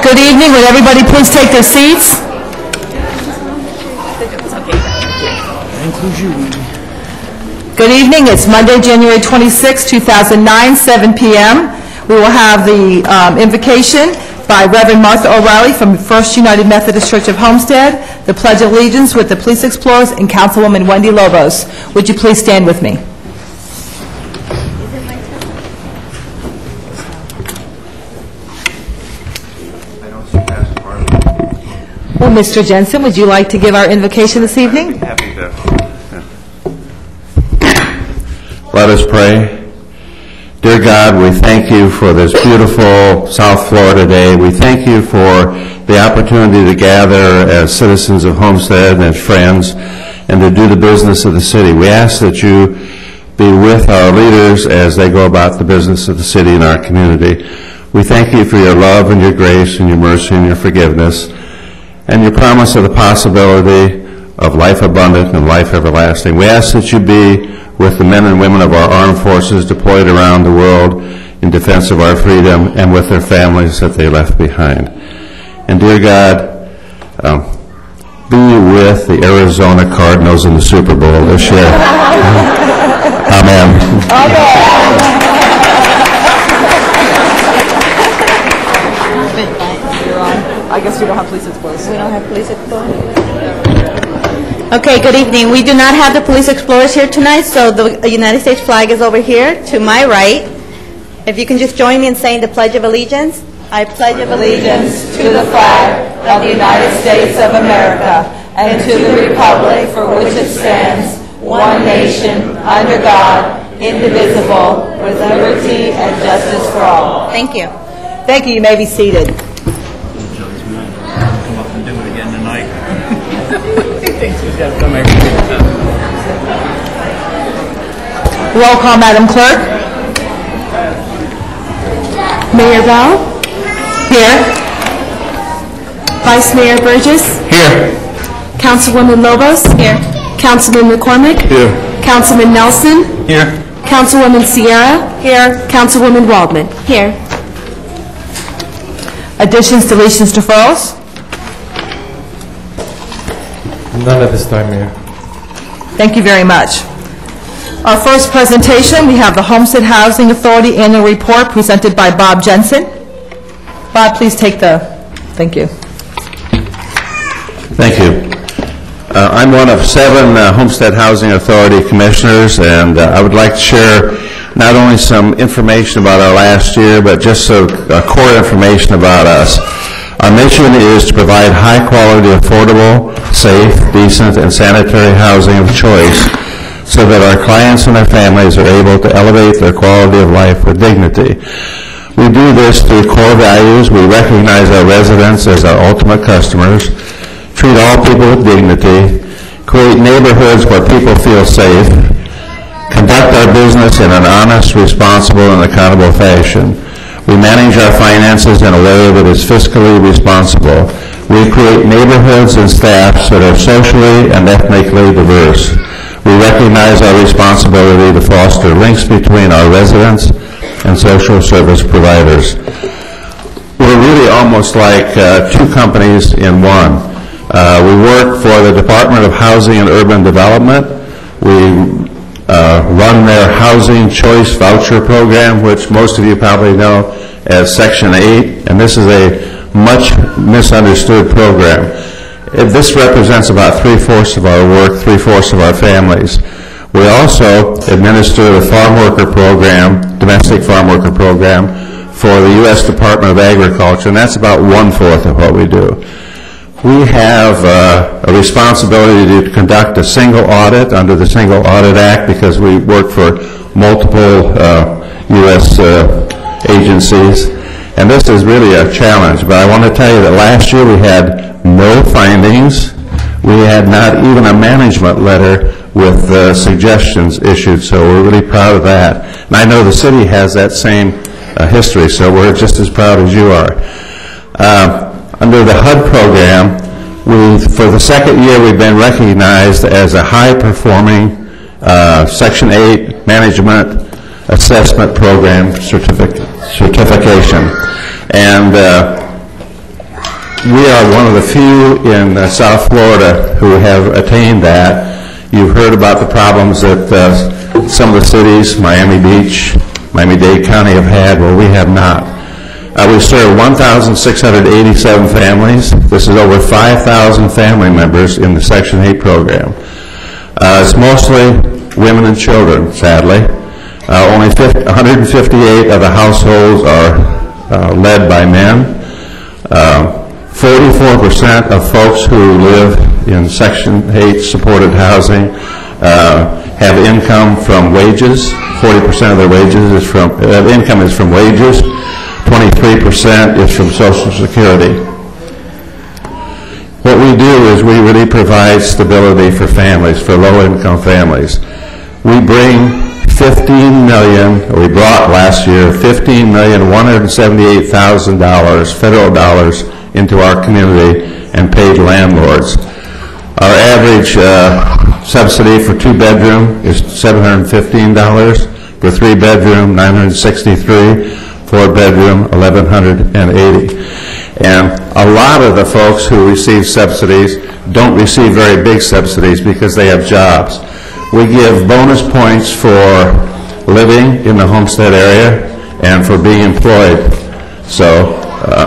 Good evening. Would everybody please take their seats? Good evening. It's Monday, January 26, 2009, 7 p.m. We will have the invocation by Reverend Martha O'Reilly from First United Methodist Church of Homestead, the Pledge of Allegiance with the Police Explorers, and Councilwoman Wendy Lobos. Would you please stand with me? Well, Mr. Jensen, would you like to give our invocation this evening? Happy to. Let us pray. Dear God, we thank you for this beautiful South Florida day. We thank you for the opportunity to gather as citizens of Homestead and as friends and to do the business of the city. We ask that you be with our leaders as they go about the business of the city and our community. We thank you for your love and your grace and your mercy and your forgiveness, and your promise of the possibility of life abundant and life everlasting. We ask that you be with the men and women of our armed forces deployed around the world in defense of our freedom and with their families that they left behind. And dear God, be with the Arizona Cardinals in the Super Bowl this year. Amen. I guess we don't have police explorers. We don't have police explorers. Okay, good evening. We do not have the police explorers here tonight, so the United States flag is over here to my right. If you can just join me in saying the Pledge of Allegiance. I pledge allegiance to the flag of the United States of America and to the republic for which it stands, one nation, under God, indivisible, with liberty and justice for all. Thank you. Thank you. You may be seated. Come up and do it again tonight. He thinks he's got to come every day. Roll call, Madam Clerk. Mayor Bell? Here. Vice Mayor Burgess? Here. Councilwoman Lobos? Here. Councilman McCormick? Here. Councilman Nelson? Here. Councilwoman Sierra? Here. Councilwoman Waldman? Here. Additions, deletions, deferrals? None at this time, Mayor. Thank you very much. Our first presentation, we have the Homestead Housing Authority Annual Report presented by Bob Jensen. Bob, please take the, thank you. Thank you. I'm one of 7 Homestead Housing Authority commissioners, and I would like to share not only some information about our last year, but just some core information about us. Our mission is to provide high-quality, affordable, safe, decent, and sanitary housing of choice so that our clients and their families are able to elevate their quality of life with dignity. We do this through core values. We recognize our residents as our ultimate customers, treat all people with dignity, create neighborhoods where people feel safe, conduct our business in an honest, responsible, and accountable fashion. We manage our finances in a way that is fiscally responsible. We create neighborhoods and staffs that are socially and ethnically diverse. We recognize our responsibility to foster links between our residents and social service providers. We're really almost like 2 companies in one. We work for the Department of Housing and Urban Development. We run their Housing Choice Voucher Program, which most of you probably know as Section 8, and this is a much misunderstood program. This represents about 3/4 of our work, 3/4 of our families. We also administer the farm worker program, domestic farm worker program, for the U.S. Department of Agriculture, and that's about 1/4 of what we do. We have a responsibility to conduct a single audit under the Single Audit Act because we work for multiple U.S. agencies, and this is really a challenge. But I want to tell you that last year we had no findings. We had not even a management letter with suggestions issued, so we're really proud of that. And I know the city has that same history, so we're just as proud as you are. Under the HUD program, for the second year we've been recognized as a high-performing Section 8 Management Assessment Program certification. And we are one of the few in South Florida who have attained that. You've heard about the problems that some of the cities, Miami Beach, Miami-Dade County have had. Well, we have not. We serve 1,687 families. This is over 5,000 family members in the Section 8 program. It's mostly women and children, sadly. Only 158 of the households are led by men. 44% of folks who live in Section 8 supported housing have income from wages. 40% of their wages is from income is from wages. 23% is from Social Security. What we do is we really provide stability for families, for low-income families. We bring we brought last year $15,178,000 federal dollars into our community and paid landlords. Our average subsidy for 2-bedroom is $715, for 3-bedroom $963, 4-bedroom $1,180. And a lot of the folks who receive subsidies don't receive very big subsidies because they have jobs. We give bonus points for living in the Homestead area and for being employed. So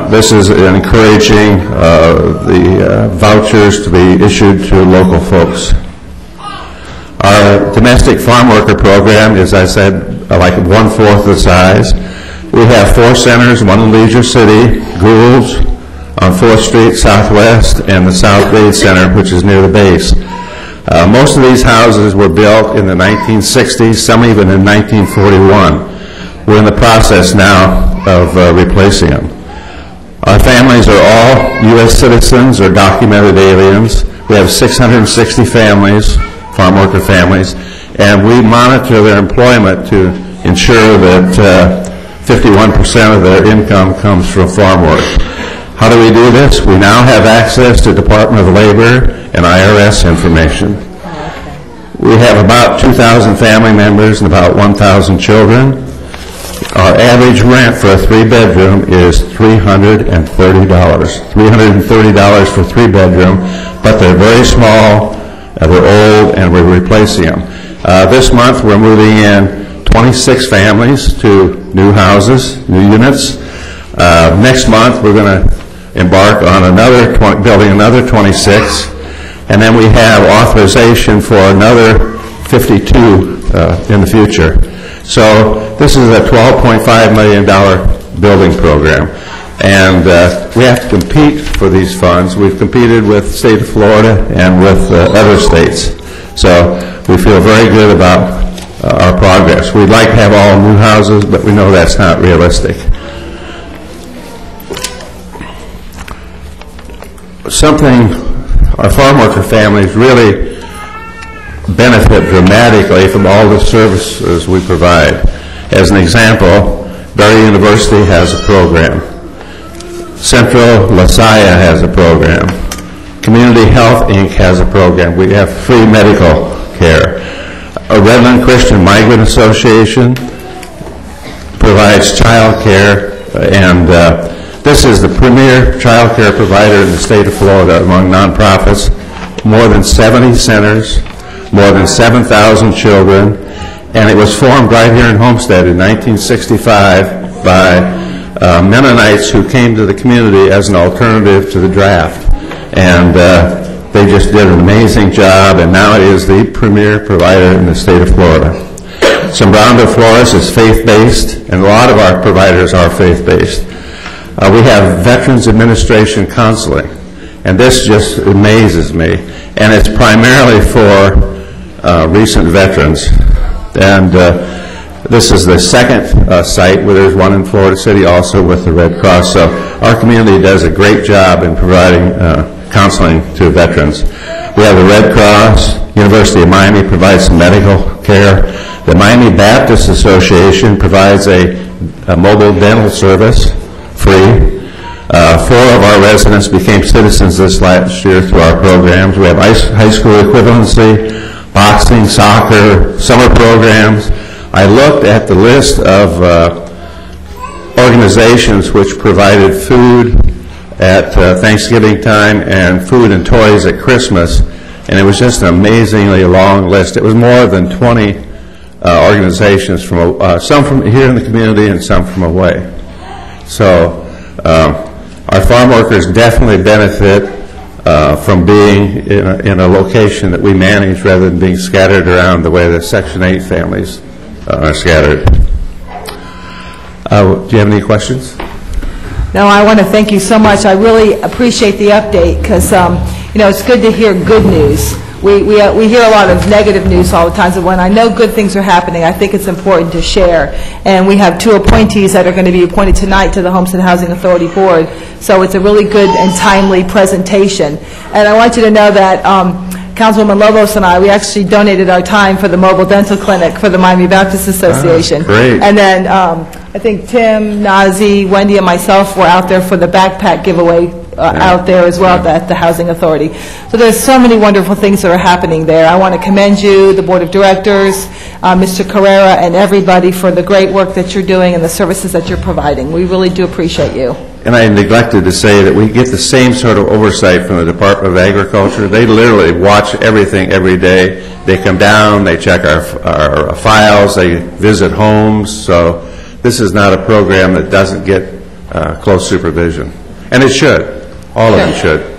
this is encouraging the vouchers to be issued to local folks. Our domestic farm worker program is, as I said, like 1/4 the size. We have 4 centers, one in Leisure City, Gould's on 4th Street Southwest, and the South Bay Center, which is near the base. Most of these houses were built in the 1960s, some even in 1941. We're in the process now of replacing them. Our families are all U.S. citizens or documented aliens. We have 660 families, farm worker families, and we monitor their employment to ensure that 51% of their income comes from farm work. How do we do this? We now have access to Department of Labor and IRS information. We have about 2,000 family members and about 1,000 children. Our average rent for a 3-bedroom is $330. $330 for 3-bedroom, but they're very small, they're old, and we're replacing them. This month we're moving in 26 families to new houses, new units. Next month we're going to embark on building another 26, and then we have authorization for another 52 in the future. So this is a $12.5 million building program, and we have to compete for these funds. We've competed with the state of Florida and with other states, so we feel very good about our progress. We'd like to have all new houses, but we know that's not realistic. Our farm worker families really benefit dramatically from all the services we provide. As an example, Barry University has a program. Central LaSalle has a program. Community Health Inc. has a program. We have free medical care. A Redland Christian Migrant Association provides child care, and this is the premier child care provider in the state of Florida among nonprofits. More than 70 centers, more than 7,000 children, and it was formed right here in Homestead in 1965 by Mennonites who came to the community as an alternative to the draft. And they just did an amazing job, and now it is the premier provider in the state of Florida. Sombrando Flores is faith-based, and a lot of our providers are faith-based. We have Veterans Administration counseling, and this just amazes me, and it's primarily for recent veterans. And this is the second site, where there's one in Florida City also with the Red Cross. So our community does a great job in providing counseling to veterans. We have the Red Cross. University of Miami provides some medical care. The Miami Baptist Association provides a mobile dental service, free. 4 of our residents became citizens this last year through our programs. We have high school equivalency, boxing, soccer, summer programs. I looked at the list of organizations which provided food at Thanksgiving time and food and toys at Christmas, and it was just an amazingly long list. It was more than 20 organizations, from some from here in the community and some from away. So our farm workers definitely benefit from being in a location that we manage rather than being scattered around the way the Section 8 families are scattered. Do you have any questions? No, I want to thank you so much. I really appreciate the update because, you know, it's good to hear good news. We hear a lot of negative news all the time, so when I know good things are happening, I think it's important to share. And we have 2 appointees that are going to be appointed tonight to the Homestead Housing Authority Board, so it's a really good and timely presentation. And I want you to know that Councilwoman Lobos and I, we actually donated our time for the mobile dental clinic for the Miami Baptist Association. Great. And then I think Tim, Nazi, Wendy, and myself were out there for the backpack giveaway out there as well at the Housing Authority. So there's so many wonderful things that are happening there. I want to commend you, the Board of Directors, Mr. Carrera, and everybody for the great work that you're doing and the services that you're providing. We really do appreciate you. And I neglected to say that we get the same sort of oversight from the Department of Agriculture. They literally watch everything every day. They come down, they check our files, they visit homes. So this is not a program that doesn't get close supervision. And it should. All of them should.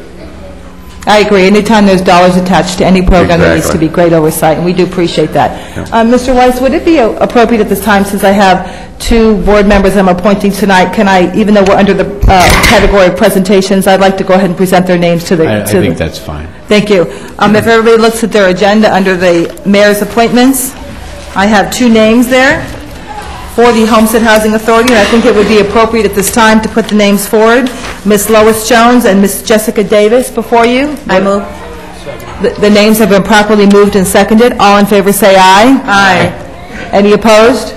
I agree. Anytime there's dollars attached to any program, there needs to be great oversight, and we do appreciate that. Yeah. Mr. Weiss, would it be appropriate at this time, since I have 2 board members I'm appointing tonight, can I, even though we're under the category of presentations, I'd like to go ahead and present their names to the... I think that's fine. Thank you. If everybody looks at their agenda under the mayor's appointments, I have 2 names there for the Homestead Housing Authority, and I think it would be appropriate at this time to put the names forward. Ms. Lois Jones and Ms. Jessica Davis before you. I move. The names have been properly moved and seconded. All in favor say aye. Aye. Any opposed?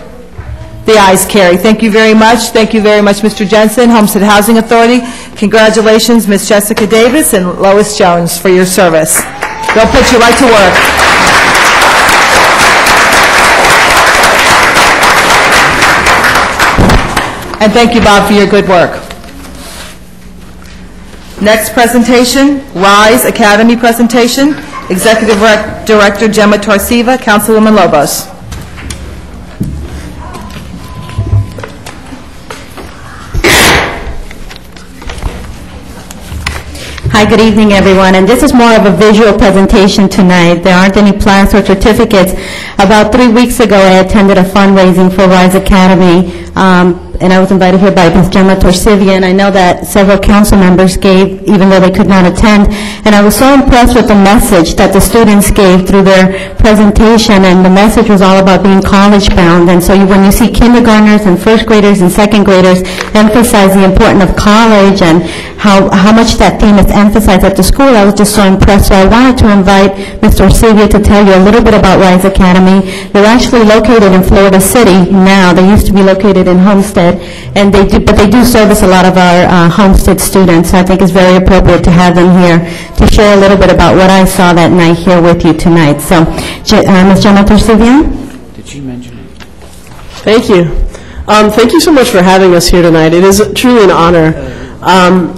The ayes carry. Thank you very much. Thank you very much, Mr. Jensen, Homestead Housing Authority. Congratulations, Ms. Jessica Davis and Lois Jones, for your service. They'll put you right to work. And thank you, Bob, for your good work. Next presentation, RISE Academy presentation. Executive Director Gemma Torsiva, Councilwoman Lobos. Hi, good evening, everyone. And this is more of a visual presentation tonight. There aren't any plaques or certificates. About 3 weeks ago, I attended a fundraising for RISE Academy, and I was invited here by Ms. Gemma Torsivia, and I know that several council members gave, even though they could not attend. And I was so impressed with the message that the students gave through their presentation, and the message was all about being college-bound. And so when you see kindergartners and first graders and second graders emphasize the importance of college and how much that theme is emphasized at the school, I was just so impressed. So I wanted to invite Ms. Torsivia to tell you a little bit about RISE Academy. They're actually located in Florida City now. They used to be located in Homestead, and they do service a lot of our Homestead students. So I think it's very appropriate to have them here to share a little bit about what I saw that night here with you tonight. So, Ms. Gemma Torsivia? Did she mention it? Thank you. Thank you so much for having us here tonight. It is truly an honor.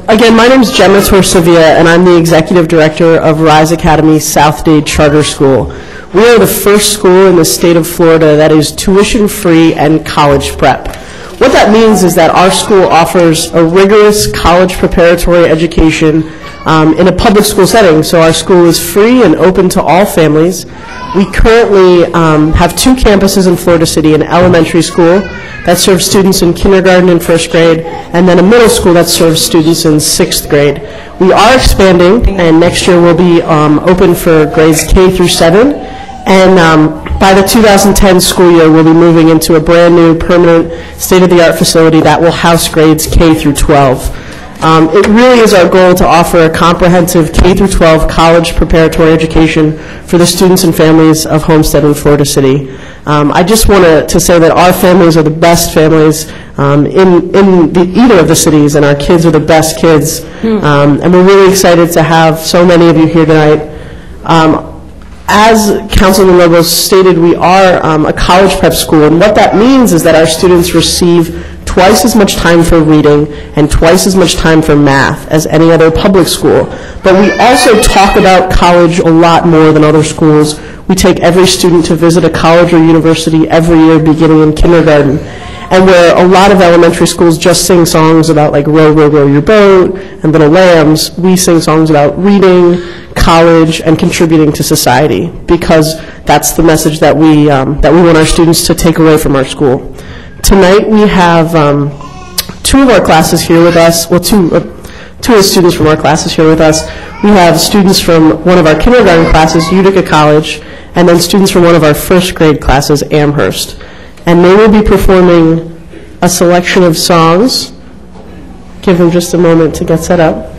Again, my name is Gemma Torsivia, and I'm the Executive Director of RISE Academy South Dade Charter School. We are the first school in the state of Florida that is tuition-free and college prep. What that means is that our school offers a rigorous college preparatory education in a public school setting. So our school is free and open to all families. We currently have 2 campuses in Florida City, an elementary school that serves students in kindergarten and first grade, and then a middle school that serves students in 6th grade. We are expanding, and next year we'll be open for grades K through 7. And by the 2010 school year, we'll be moving into a brand-new permanent state-of-the-art facility that will house grades K through 12. It really is our goal to offer a comprehensive K through 12 college preparatory education for the students and families of Homestead and Florida City. I just want to say that our families are the best families in either of the cities, and our kids are the best kids. And we're really excited to have so many of you here tonight. As Councilman Lobos stated, we are a college prep school, and what that means is that our students receive twice as much time for reading and twice as much time for math as any other public school. But we also talk about college a lot more than other schools. We take every student to visit a college or university every year beginning in kindergarten. And where a lot of elementary schools just sing songs about like row, row, row your boat and little lambs, we sing songs about reading, college, and contributing to society, because that's the message that we want our students to take away from our school. Tonight we have 2 of our classes here with us, well, two of the students from our classes here with us. We have students from one of our kindergarten classes, Utica College, and then students from one of our first grade classes, Amherst. And they will be performing a selection of songs. Give them just a moment to get set up.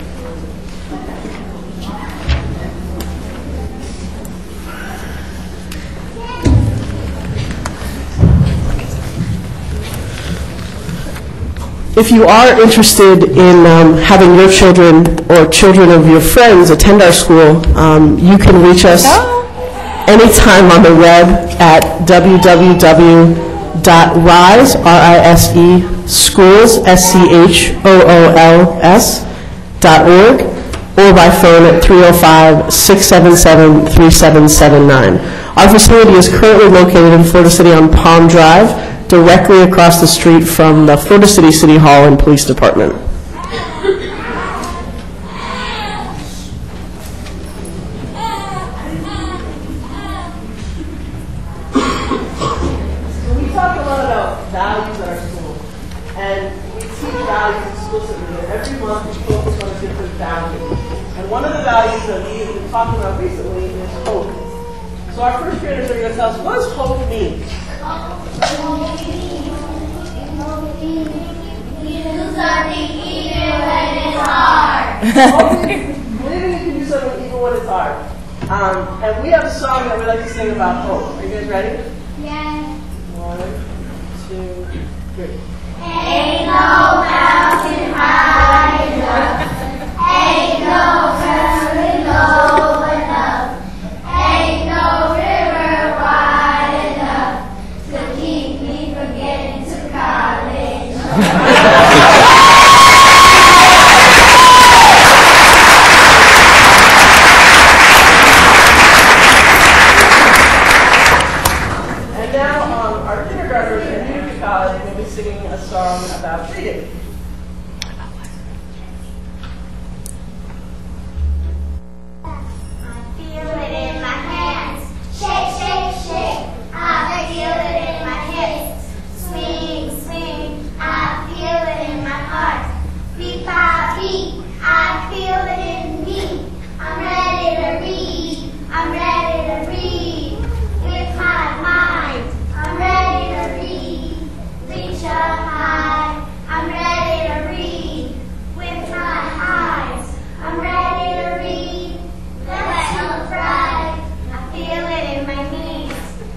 If you are interested in having your children or children of your friends attend our school, you can reach us anytime on the web at www.riseschools.org or by phone at 305-677-3779. Our facility is currently located in Florida City on Palm Drive, directly across the street from the Florida City City Hall and Police Department. We talk a lot about values at our school, and we teach values explicitly. Every month we focus on a different value. And one of the values that we have been talking about recently is hope. So our first graders are going to tell us, what does hope mean? You do something even when it's hard. Believing you can do something even when it's hard. And we have a song that we like to sing about hope. Are you guys ready? Yeah. 1, 2, 3. Ain't no mountain high enough. Ain't no mountain low enough. Ain't no river wide enough to keep me from getting to college. And now our kindergartners at Utica College will be singing a song about reading. I feel it in my hands. Shake, shake, shake. I feel it in my hips. Swing, swing. I feel it in my heart. Beat by beat. I feel it in me. I'm ready to read. I'm ready to read. With my mind. I'm ready to read. Reach up high. I'm ready to read. With my eyes. I'm ready to read. Let's look right. I feel it in my knees.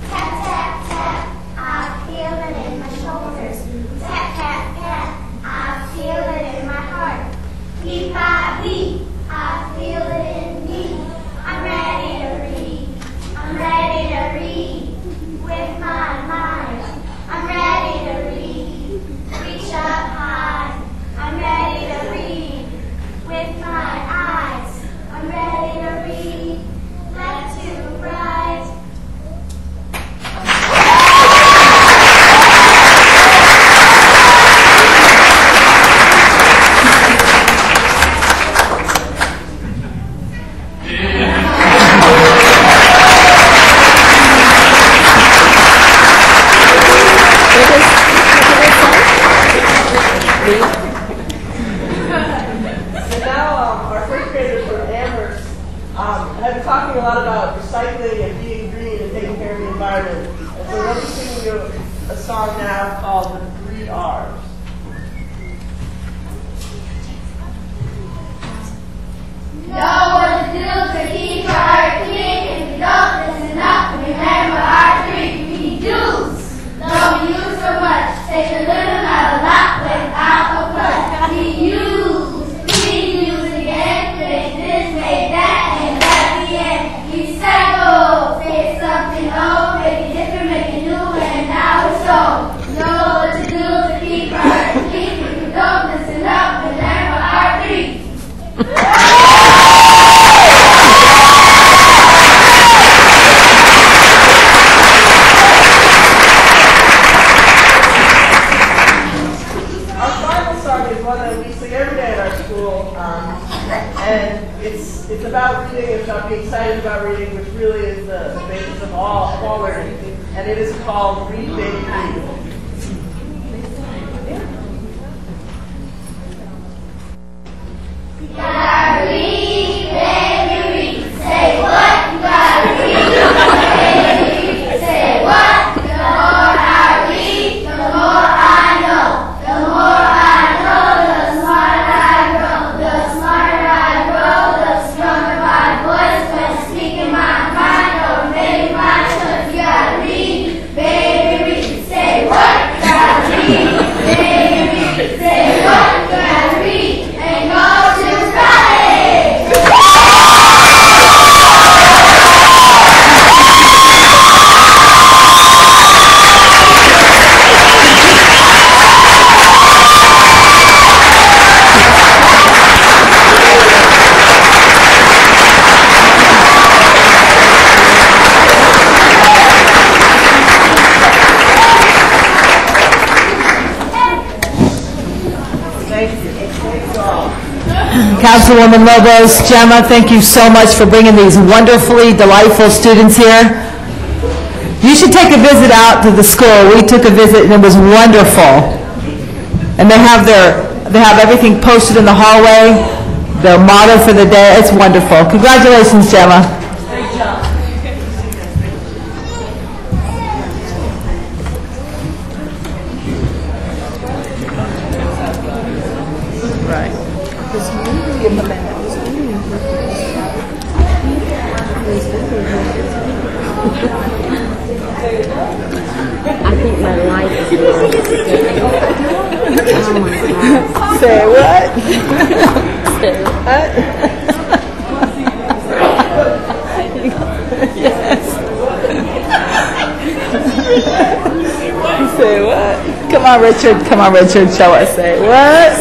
Tap, tap, tap. I feel it in my shoulders. Tap, tap, tap. I feel it in my heart. Beat by beat. I feel it in me. I'm ready to read. I'm ready to read. With my mind. I'm ready to read. Reach up high. I'm ready to read. With my eyes. I'm ready to read. Left to right. have been talking a lot about recycling and being green and taking care of the environment. And so we're going to be singing you a song now called The 3 R's. Know what to do to keep our heart clean. If you don't listen up, remember our 3 P's. Don't use so much. Take a little, not a lot, without a fuss. Reuse, reuse again. Make this, make that, and that's the end. Recycle, take something old, make it different, make it new, and now it's so. Know what to do to keep our heart clean. If you don't listen up, remember our 3. It's about reading, it's about being excited about reading, which really is the basis of all learning. And it is called Read, Baby, Read. You gotta read, baby, read. Say what? You gotta read, baby, read. Say what? The more I read, the more I know. The more I know, the smarter I grow. The smarter I grow, the stronger my voice when speaking my mind or making my choice. You gotta read, baby, read. Say what? You gotta read, baby, read. Say what? You gotta read and go to college. Councilwoman Lobos, Gemma, thank you so much for bringing these wonderfully delightful students here. You should take a visit out to the school. We took a visit and it was wonderful. And they have everything posted in the hallway, their motto for the day. It's wonderful. Congratulations, Gemma. Great job. Say what? Say what? Say what? Come on, Richard. Come on, Richard. Show us. Say what?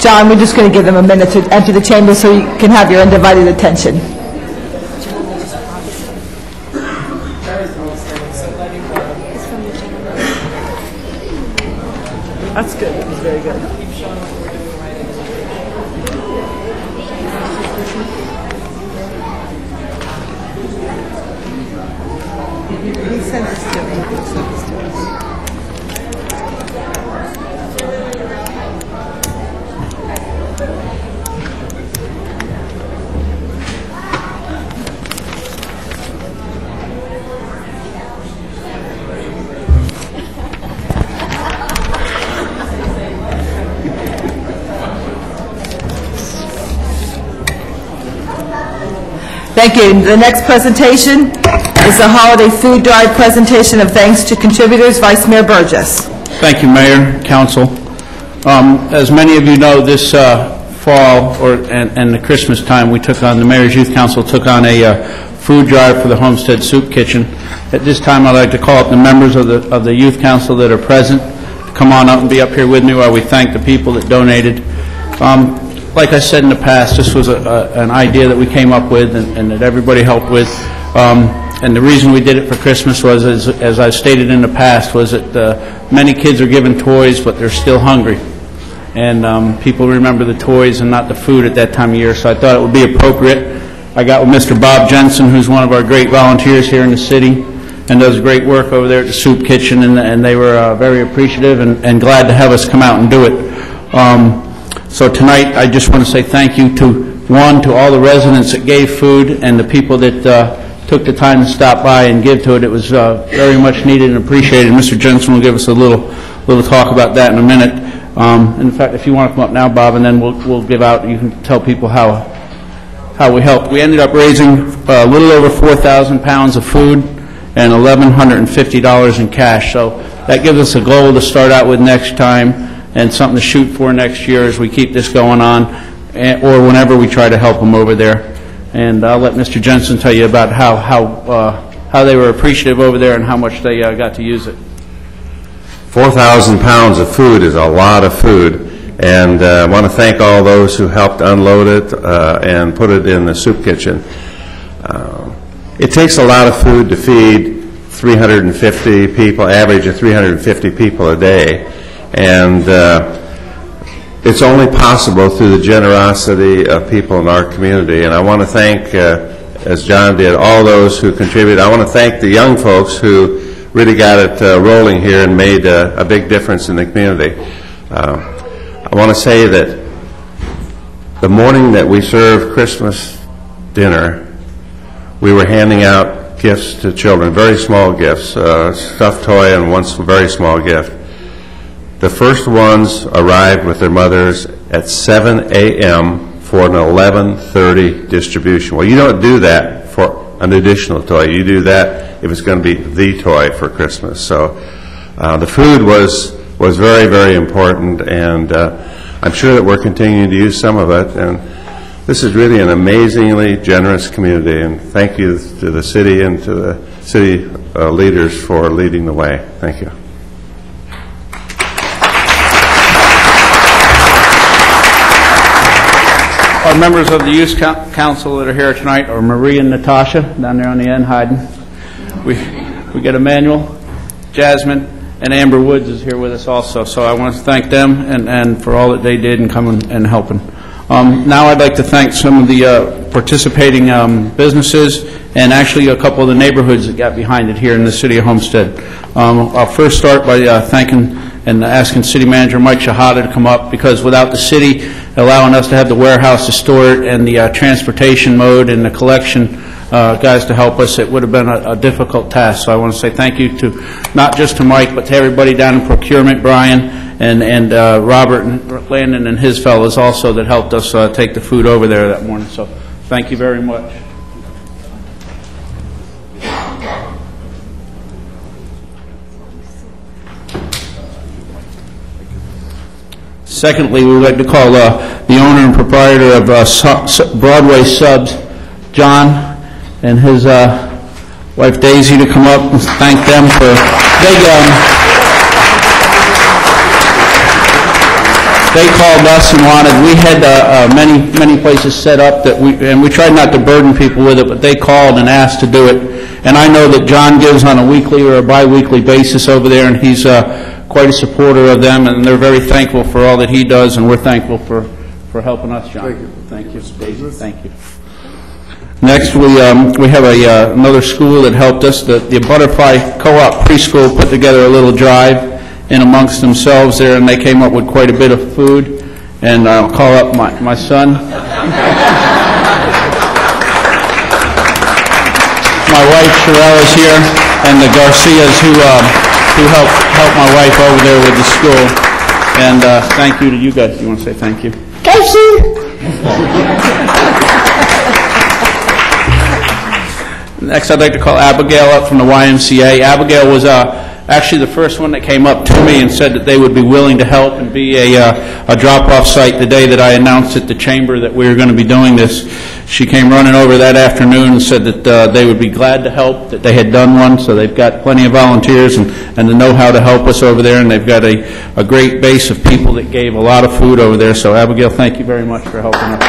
John, we're just going to give them a minute to empty the chamber so you can have your undivided attention. That's good. That's very good. He sent this to me. He sent this to us. Thank you. The next presentation is the holiday food drive presentation of thanks to contributors. Vice Mayor Burgess. Thank you, Mayor, Council. As many of you know, this fall and the Christmas time, the Mayor's Youth Council took on a food drive for the Homestead Soup Kitchen. At this time, I'd like to call up the members of the Youth Council that are present to come on up and be up here with me while we thank the people that donated. Like I said in the past, this was an idea that we came up with and that everybody helped with. And the reason we did it for Christmas was, as I've stated in the past, was that many kids are given toys, but they're still hungry. And people remember the toys and not the food at that time of year, so I thought it would be appropriate. I got with Mr. Bob Jensen, who's one of our great volunteers here in the city, and does great work over there at the soup kitchen, and they were very appreciative and glad to have us come out and do it. So tonight, I just want to say thank you to all the residents that gave food and the people that took the time to stop by and give to it. It was very much needed and appreciated. Mr. Jensen will give us a little talk about that in a minute. In fact, if you want to come up now, Bob, and then we'll give out, you can tell people how we helped. We ended up raising a little over 4,000 pounds of food and $1,150 in cash. So that gives us a goal to start out with next time and something to shoot for next year as we keep this going on, or whenever we try to help them over there. And I'll let Mr. Jensen tell you about how they were appreciative over there and how much they got to use it. 4,000 pounds of food is a lot of food, and I want to thank all those who helped unload it and put it in the soup kitchen. It takes a lot of food to feed 350 people, average of 350 people a day, and it's only possible through the generosity of people in our community. And I want to thank, as John did, all those who contributed. I want to thank the young folks who really got it rolling here and made a big difference in the community. I want to say that the morning that we served Christmas dinner, we were handing out gifts to children, very small gifts, a stuffed toy and one very small gift. The first ones arrived with their mothers at 7 a.m. for an 11:30 distribution. Well, you don't do that for an additional toy. You do that if it's going to be the toy for Christmas. So the food was very, very important, and I'm sure that we're continuing to use some of it. And this is really an amazingly generous community, and thank you to the city and to the city leaders for leading the way. Thank you. Our members of the Youth Council that are here tonight are Marie and Natasha, down there on the end hiding. We got Emmanuel, Jasmine, and Amber Woods is here with us also. So I want to thank them and for all that they did in coming and helping. Now I'd like to thank some of the participating businesses and actually a couple of the neighborhoods that got behind it here in the city of Homestead. I'll first start by thanking and asking City Manager Mike Shahada to come up, because without the city allowing us to have the warehouse to store it and the transportation mode and the collection guys to help us, it would have been a difficult task. So I want to say thank you to not just to Mike, but to everybody down in procurement, Brian, and Robert and Landon and his fellows also that helped us take the food over there that morning. So thank you very much. Secondly, we would like to call the owner and proprietor of Broadway Subs, John, and his wife Daisy to come up and thank them for they called us and wanted. We had many places set up that we tried not to burden people with it, but they called and asked to do it. And I know that John gives on a weekly or a bi-weekly basis over there, and he's quite a supporter of them, and they're very thankful for all that he does, and we're thankful for helping us, John. Thank you. Daisy, thank you. Next, we have another school that helped us. The Butterfly Co-op Preschool put together a little drive in amongst themselves there, and they came up with quite a bit of food. And I'll call up my son. My wife Sherelle is here, and the Garcias who helped my wife over there with the school. And thank you to you guys. You want to say thank you? Thank you. Next, I'd like to call Abigail up from the YMCA. Abigail was actually the first one that came up to me and said that they would be willing to help and be a drop-off site the day that I announced at the chamber that we were going to be doing this. She came running over that afternoon and said that they would be glad to help, that they had done one, so they've got plenty of volunteers and the know-how to help us over there, and they've got a great base of people that gave a lot of food over there. So Abigail, thank you very much for helping us.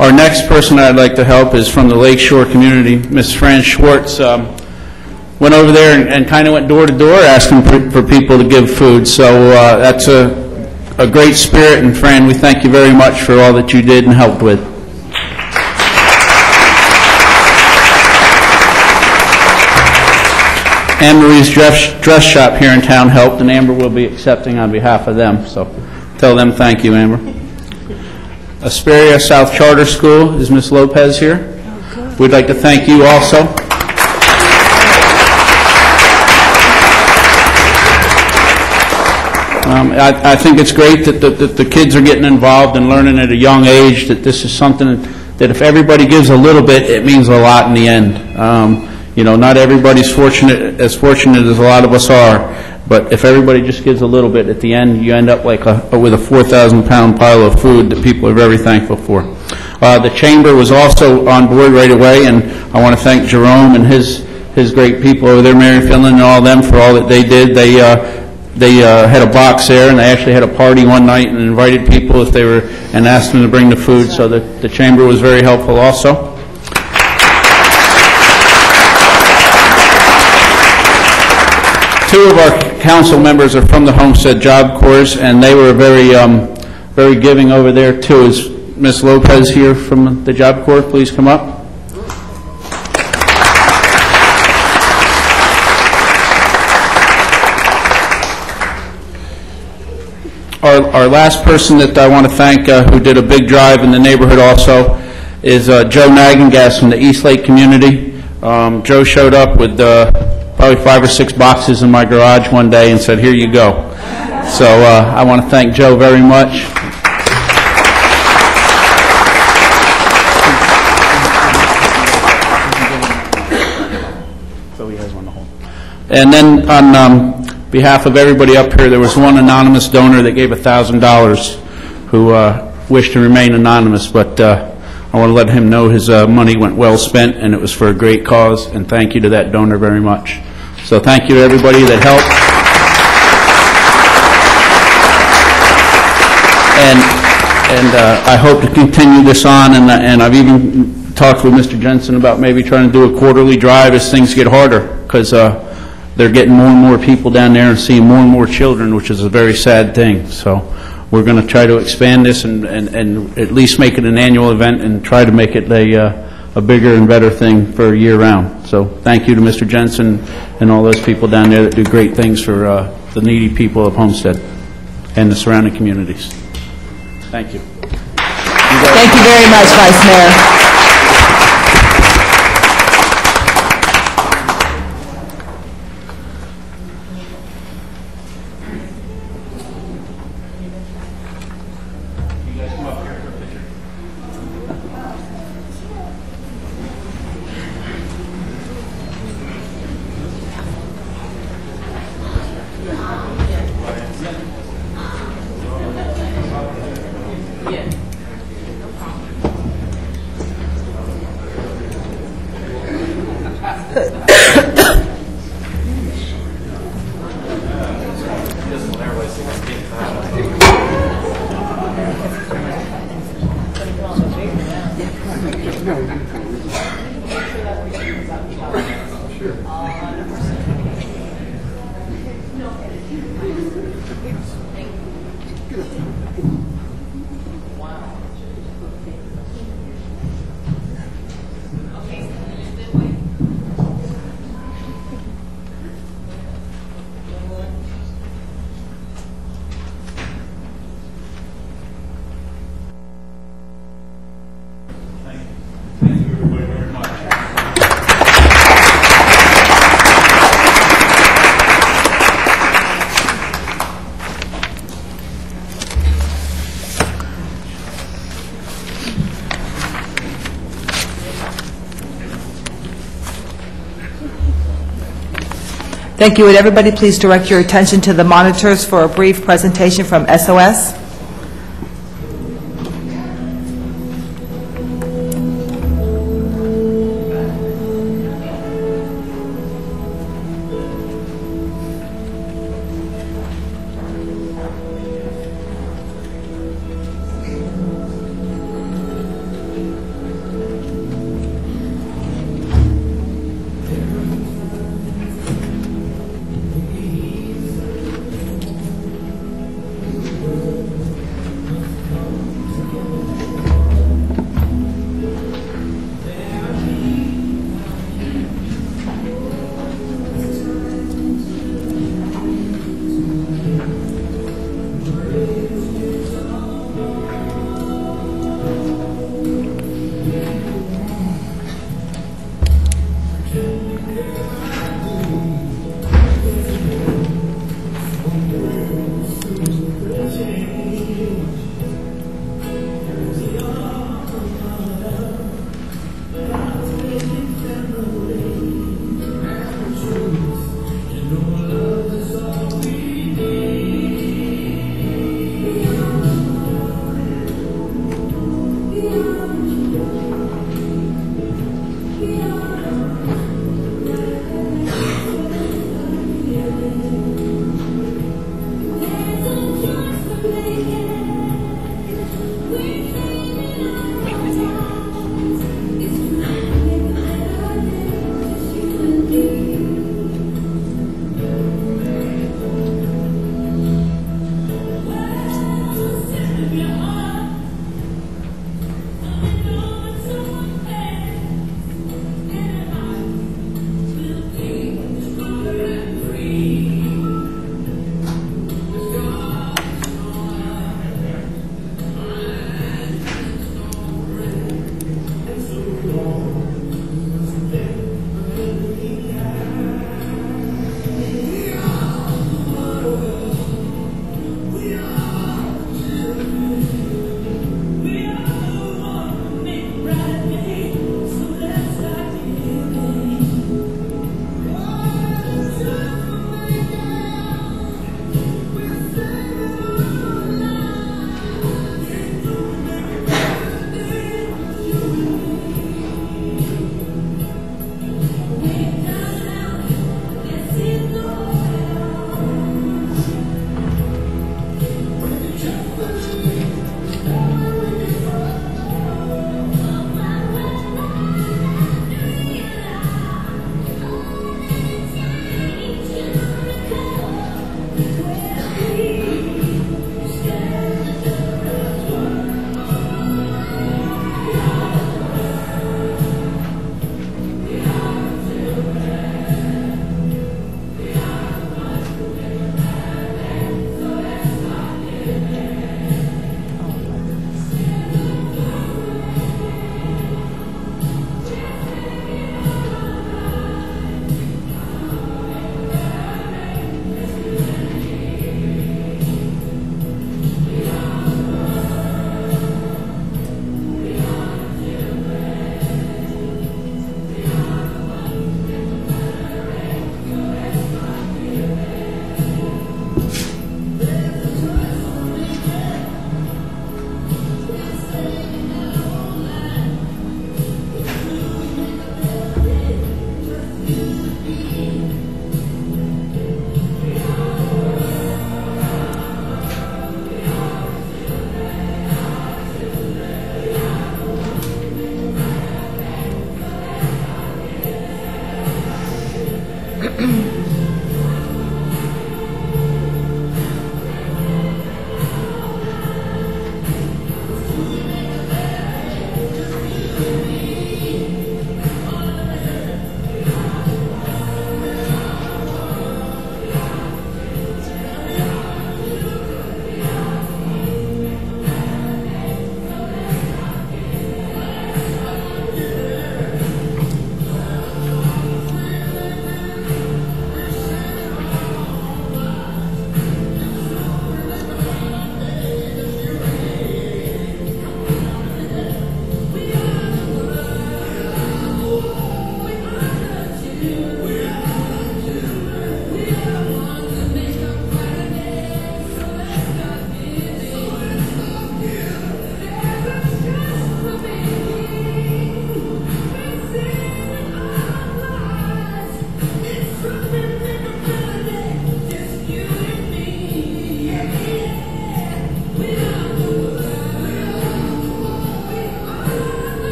Our next person I'd like to help is from the Lakeshore community. Miss Fran Schwartz went over there and kind of went door to door asking for people to give food. So that's a great spirit, and Fran, we thank you very much for all that you did and helped with. Anne Marie's dress shop here in town helped, and Amber will be accepting on behalf of them. So tell them thank you, Amber. Asperia South Charter School, is Ms. Lopez here? We'd like to thank you also. I think it's great that the kids are getting involved and learning at a young age that this is something that if everybody gives a little bit, it means a lot in the end. You know, not everybody's as fortunate as a lot of us are, but if everybody just gives a little bit at the end, you end up like with a 4,000-pound pile of food that people are very thankful for. The Chamber was also on board right away, and I want to thank Jerome and his great people over there, Mary Finland and all them, for all that they did. They had a box there, and they actually had a party one night and invited people if they were, and asked them to bring the food, so the Chamber was very helpful also. Two of our council members are from the Homestead Job Corps, and they were very giving over there too. Is Ms. Lopez here from the Job Corps? Please come up. Our last person that I want to thank who did a big drive in the neighborhood also is Joe Nagengas from the East Lake community. Joe showed up with probably 5 or 6 boxes in my garage one day and said, "Here you go." So I want to thank Joe very much. And then on behalf of everybody up here, there was one anonymous donor that gave $1,000 who wished to remain anonymous, but I want to let him know his money went well spent and it was for a great cause, and thank you to that donor very much. So thank you to everybody that helped. And I hope to continue this on, and I've even talked with Mr. Jensen about maybe trying to do a quarterly drive as things get harder, because they're getting more and more people down there and seeing more and more children, which is a very sad thing. So we're going to try to expand this and at least make it an annual event and try to make it a bigger and better thing for year-round. So thank you to Mr. Jensen and all those people down there that do great things for the needy people of Homestead and the surrounding communities. Thank you. Thank you very much, Vice Mayor. Thank you. Would everybody please direct your attention to the monitors for a brief presentation from SOS?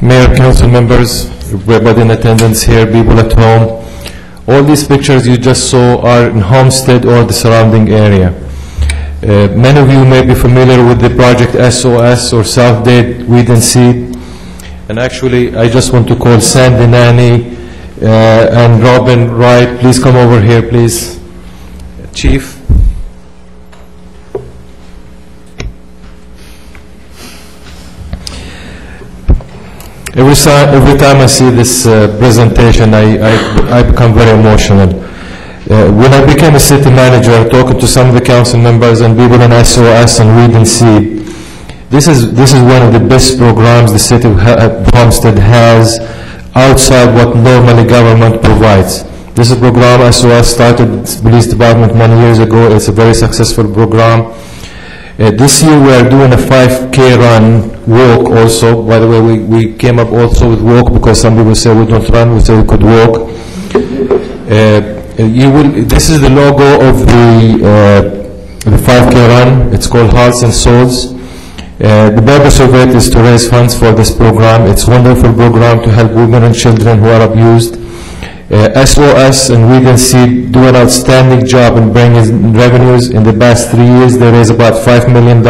Mayor, council members, everybody in attendance here, people at home. All these pictures you just saw are in Homestead or the surrounding area. Many of you may be familiar with the project SOS or South Dade Weed and Seed. And actually, I just want to call Sandy Nanny and Robin Wright. Please come over here, please. Chief. Every time I see this presentation, I become very emotional. When I became a city manager, talking to some of the council members and people in SOS and Weed and Seed, this is one of the best programs the city of Homestead has outside what normally government provides. This is a program SOS started police department many years ago. It's a very successful program. This year we are doing a 5K run walk also. By the way, we came up also with walk because some people say we don't run, we say we could walk. This is the logo of the 5K run. It's called Hearts and Souls. The purpose of it is to raise funds for this program. It's a wonderful program to help women and children who are abused. SOS and Weed and Seed do an outstanding job in bringing revenues. In the past 3 years, they raised about $5 million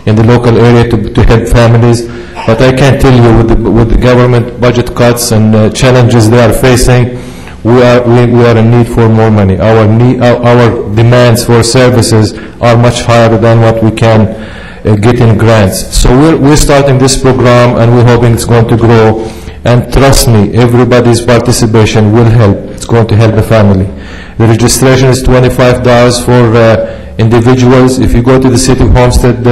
in the local area to help families. But I can tell you, with the government budget cuts and challenges they are facing, we are in need for more money. Our demands for services are much higher than what we can get in grants. So we're starting this program, and we're hoping it's going to grow. And trust me, everybody's participation will help. It's going to help the family. The registration is $25 for individuals. If you go to the City of Homestead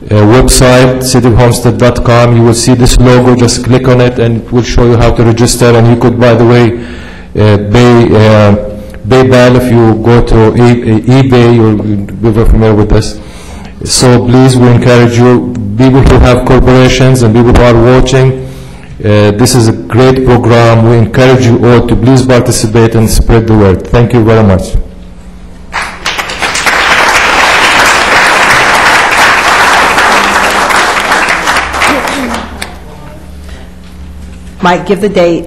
website, cityofhomestead.com, you will see this logo. Just click on it, and it will show you how to register. And you could, by the way, PayPal if you go to eBay. You're very familiar with this. So please, we encourage you, people who have corporations and people who are watching, this is a great program. We encourage you all to please participate and spread the word. Thank you very much. Mike, give the date.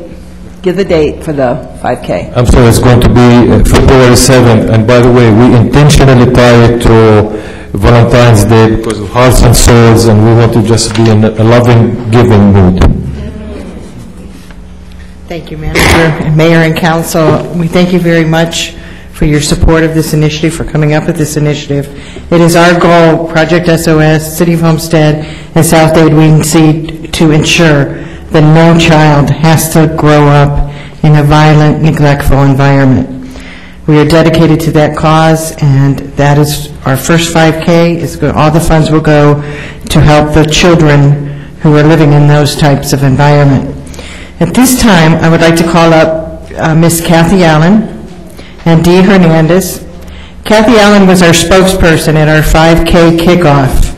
give the date for the 5K. I'm sorry, it's going to be February 7th, and by the way, we intentionally tie it to Valentine's Day because of hearts and souls, and we want to just be in a loving, giving mood. Thank you, Manager, and Mayor and Council. We thank you very much for your support of this initiative, for coming up with this initiative. It is our goal, Project SOS, City of Homestead, and South Dade Weed Seed, to ensure that no child has to grow up in a violent, neglectful environment. We are dedicated to that cause, and that is our first 5K. All the funds will go to help the children who are living in those types of environment. At this time, I would like to call up Ms. Kathy Allen and Dee Hernandez. Kathy Allen was our spokesperson at our 5K kickoff,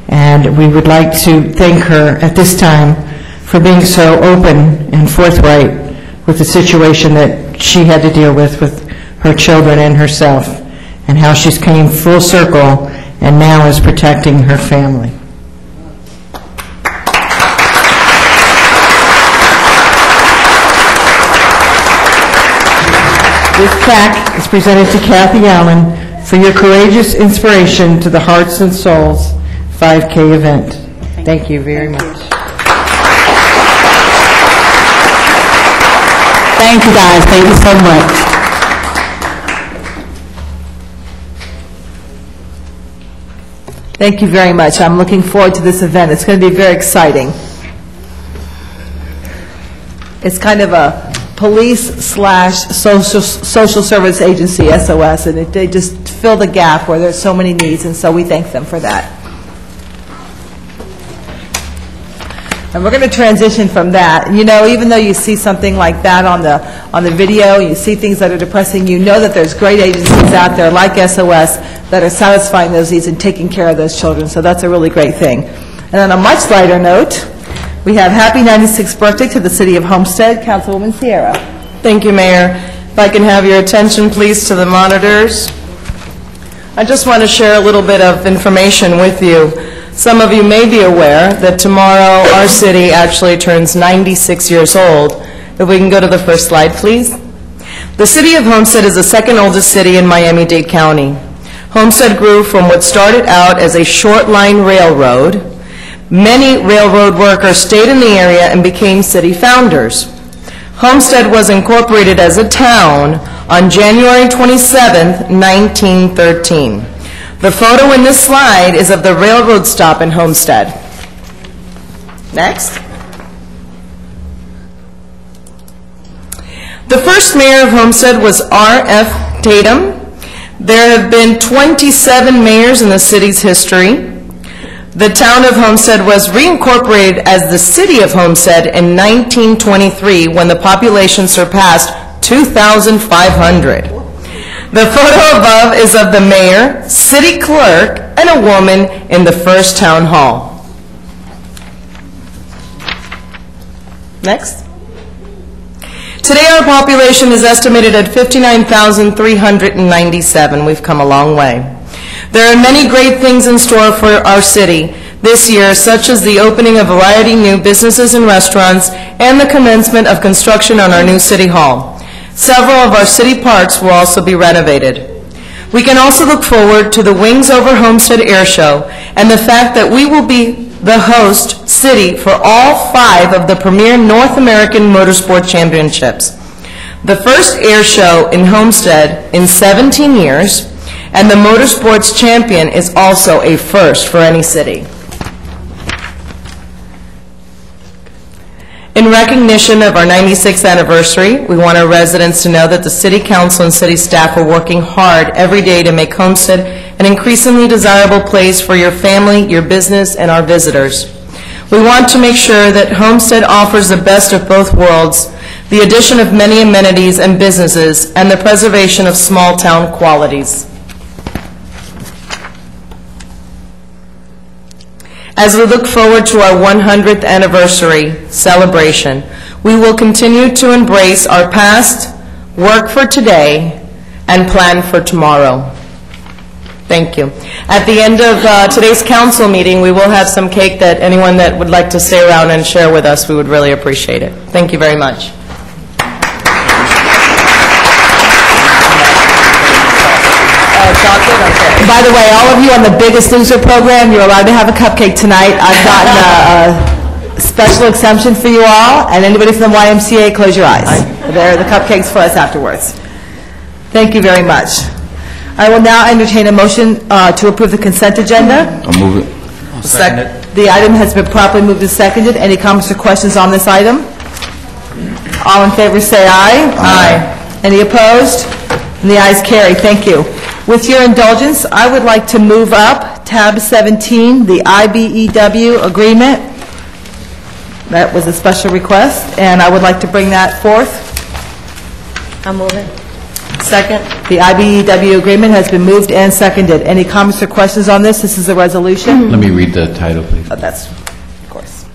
and we would like to thank her at this time for being so open and forthright with the situation that she had to deal with her children and herself, and how she's came full circle and now is protecting her family. This plaque is presented to Kathy Allen for your courageous inspiration to the Hearts and Souls 5K event. Thank you very much. Thank you, guys. Thank you so much. Thank you very much. I'm looking forward to this event. It's going to be very exciting. It's kind of a police/social service agency, SOS, and they just fill the gap where there's so many needs, and so we thank them for that. And we're going to transition from that. You know, even though you see something like that on the video, you see things that are depressing, you know that there's great agencies out there like SOS that are satisfying those needs and taking care of those children, so that's a really great thing. And on a much lighter note, we have happy 96th birthday to the City of Homestead, Councilwoman Sierra. Thank you, Mayor. If I can have your attention, please, to the monitors. I just want to share a little bit of information with you. Some of you may be aware that tomorrow our city actually turns 96 years old. If we can go to the first slide, please. The City of Homestead is the second oldest city in Miami-Dade County. Homestead grew from what started out as a short-line railroad. Many railroad workers stayed in the area and became city founders. Homestead was incorporated as a town on January 27, 1913. The photo in this slide is of the railroad stop in Homestead. Next. The first mayor of Homestead was R.F. Tatum. There have been 27 mayors in the city's history. The town of Homestead was reincorporated as the city of Homestead in 1923 when the population surpassed 2,500. The photo above is of the mayor, city clerk, and a woman in the first town hall. Next. Today our population is estimated at 59,397. We've come a long way. There are many great things in store for our city this year, such as the opening of a variety of new businesses and restaurants and the commencement of construction on our new city hall. Several of our city parks will also be renovated. We can also look forward to the Wings Over Homestead Air Show and the fact that we will be the host city for all 5 of the premier North American Motorsport Championships. The first air show in Homestead in 17 years, and the Motorsports Champion is also a first for any city. In recognition of our 96th anniversary, we want our residents to know that the City Council and City staff are working hard every day to make Homestead an increasingly desirable place for your family, your business, and our visitors. We want to make sure that Homestead offers the best of both worlds, the addition of many amenities and businesses, and the preservation of small-town qualities. As we look forward to our 100th anniversary celebration, we will continue to embrace our past, work for today, and plan for tomorrow. Thank you. At the end of today's council meeting, we will have some cake that anyone that would like to stay around and share with us, we would really appreciate it. Thank you very much. by the way, all of you on the Biggest Loser program, you're allowed to have a cupcake tonight. I've gotten a special exemption for you all, and anybody from the YMCA, close your eyes. There are the cupcakes for us afterwards. Thank you very much. I will now entertain a motion to approve the consent agenda. I'll move it. The item has been properly moved and seconded. Any comments or questions on this item? All in favor say aye. Aye. Any opposed? And the ayes carry. Thank you. With your indulgence, I would like to move up tab 17, the IBEW agreement. That was a special request, and I would like to bring that forth. I'll move it. Second. The IBEW agreement has been moved and seconded. Any comments or questions on this? This is a resolution. Let me read the title, please. That's, of course.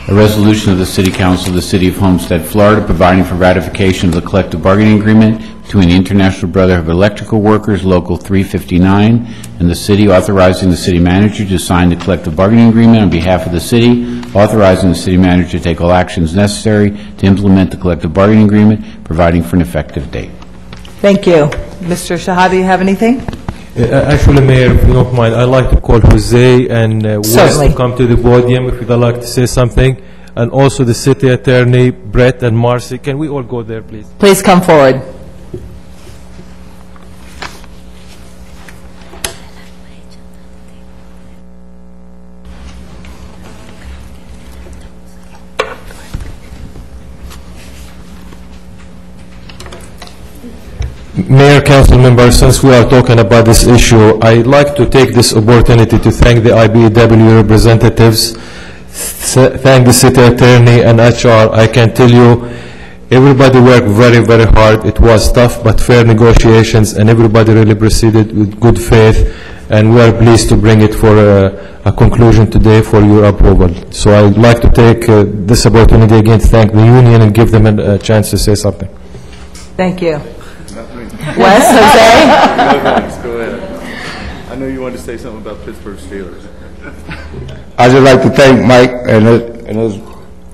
A resolution of the City Council of the City of Homestead, Florida, providing for ratification of the collective bargaining agreement between the International Brotherhood of Electrical Workers, Local 359, and the city, authorizing the city manager to sign the collective bargaining agreement on behalf of the city, authorizing the city manager to take all actions necessary to implement the collective bargaining agreement, providing for an effective date. Thank you. Mr. Shahab, you have anything? Actually, Mayor, if you don't mind, I'd like to call Jose and Wes Certainly. to come to the podium if you'd like to say something, and also the city attorney, Brett and Marcy. Can we all go there, please? Please come forward. Mayor, council members, since we are talking about this issue, I'd like to take this opportunity to thank the IBEW representatives, thank the city attorney and HR. I can tell you, everybody worked very, very hard. It was tough but fair negotiations, and everybody really proceeded with good faith, and we are pleased to bring it for a conclusion today for your approval. So I'd like to take this opportunity again to thank the union and give them a chance to say something. Thank you. Wes, Jose? Go ahead. I know you wanted to say something about Pittsburgh Steelers. I'd just like to thank Mike and his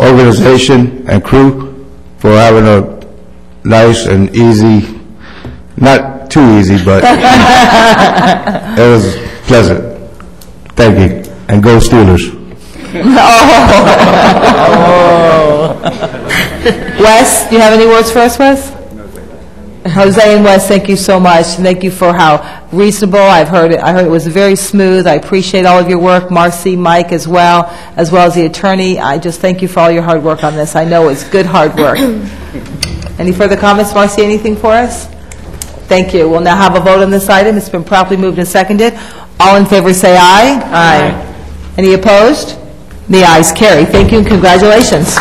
organization and crew for having a nice and easy, not too easy, but it was pleasant. Thank you. And go Steelers. Wes, do you have any words for us, Wes? Jose and Wes, thank you so much. Thank you for how reasonable. I heard it was very smooth. I appreciate all of your work. Marcy, Mike as well as the attorney. I just thank you for all your hard work on this. I know it's good hard work. Any further comments, Marcy? Anything for us? Thank you. We'll now have a vote on this item. It's been properly moved and seconded. All in favor say aye. Aye. Any opposed? The ayes carry. Thank you and congratulations.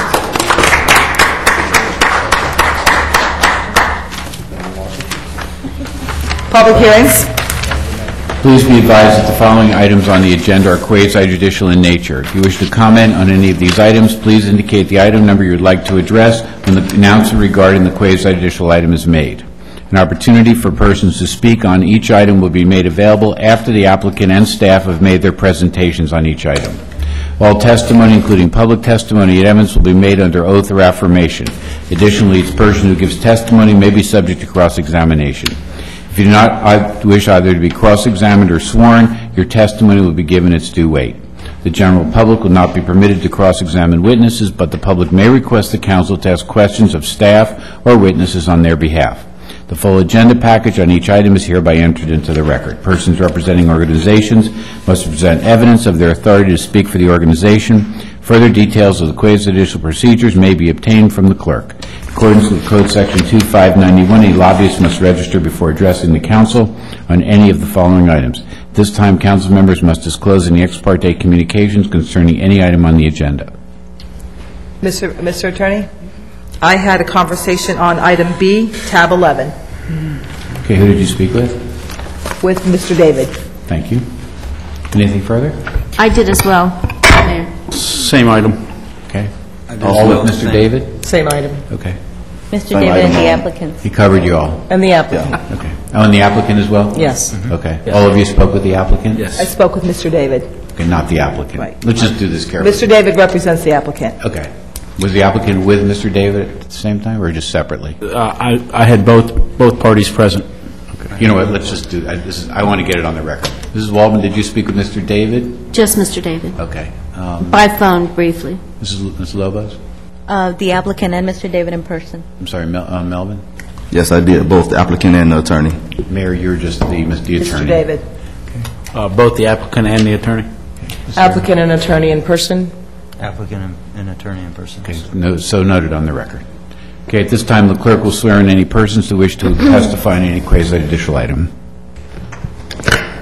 Public hearings. Please be advised that the following items on the agenda are quasi-judicial in nature. If you wish to comment on any of these items, please indicate the item number you would like to address when the announcement regarding the quasi-judicial item is made. An opportunity for persons to speak on each item will be made available after the applicant and staff have made their presentations on each item. All testimony, including public testimony and evidence, will be made under oath or affirmation. Additionally, each person who gives testimony may be subject to cross-examination. If you do not wish either to be cross-examined or sworn, your testimony will be given its due weight. The general public will not be permitted to cross-examine witnesses, but the public may request the council to ask questions of staff or witnesses on their behalf. The full agenda package on each item is hereby entered into the record. Persons representing organizations must present evidence of their authority to speak for the organization. Further details of the quasi-judicial procedures may be obtained from the clerk. In accordance with Code Section 2591, a lobbyist must register before addressing the council on any of the following items. At this time, council members must disclose any ex parte communications concerning any item on the agenda. Mr. Attorney, I had a conversation on item B, tab 11. Okay, who did you speak with? With Mr. David. Thank you. Anything further? I did as well, Mayor. Same item. Okay. All with Mr. David? Same item. Okay. Mr. David and the applicants. He covered you all. And the applicant. Okay. Oh, and the applicant as well? Yes. Okay. All of you spoke with the applicant? Yes. I spoke with Mr. David. Okay, not the applicant. Right. Let's just do this carefully. Mr. David represents the applicant. Okay. Was the applicant with Mr. David at the same time, or just separately? I had both parties present. Okay. You know what, let's just do, I want to get it on the record. Mrs. Waldman, did you speak with Mr. David? Just Mr. David. Okay. By phone, briefly. Mrs. Lobos? The applicant and Mr. David in person. I'm sorry, Melvin? Yes, I did, both the applicant and the attorney. Mayor, you're just the attorney. Mr. David. Both the applicant and the attorney? Applicant and attorney in person? Applicant and attorney in person. Okay, so noted on the record. Okay, at this time, the clerk will swear in any persons who wish to testify on any quasi-judicial item.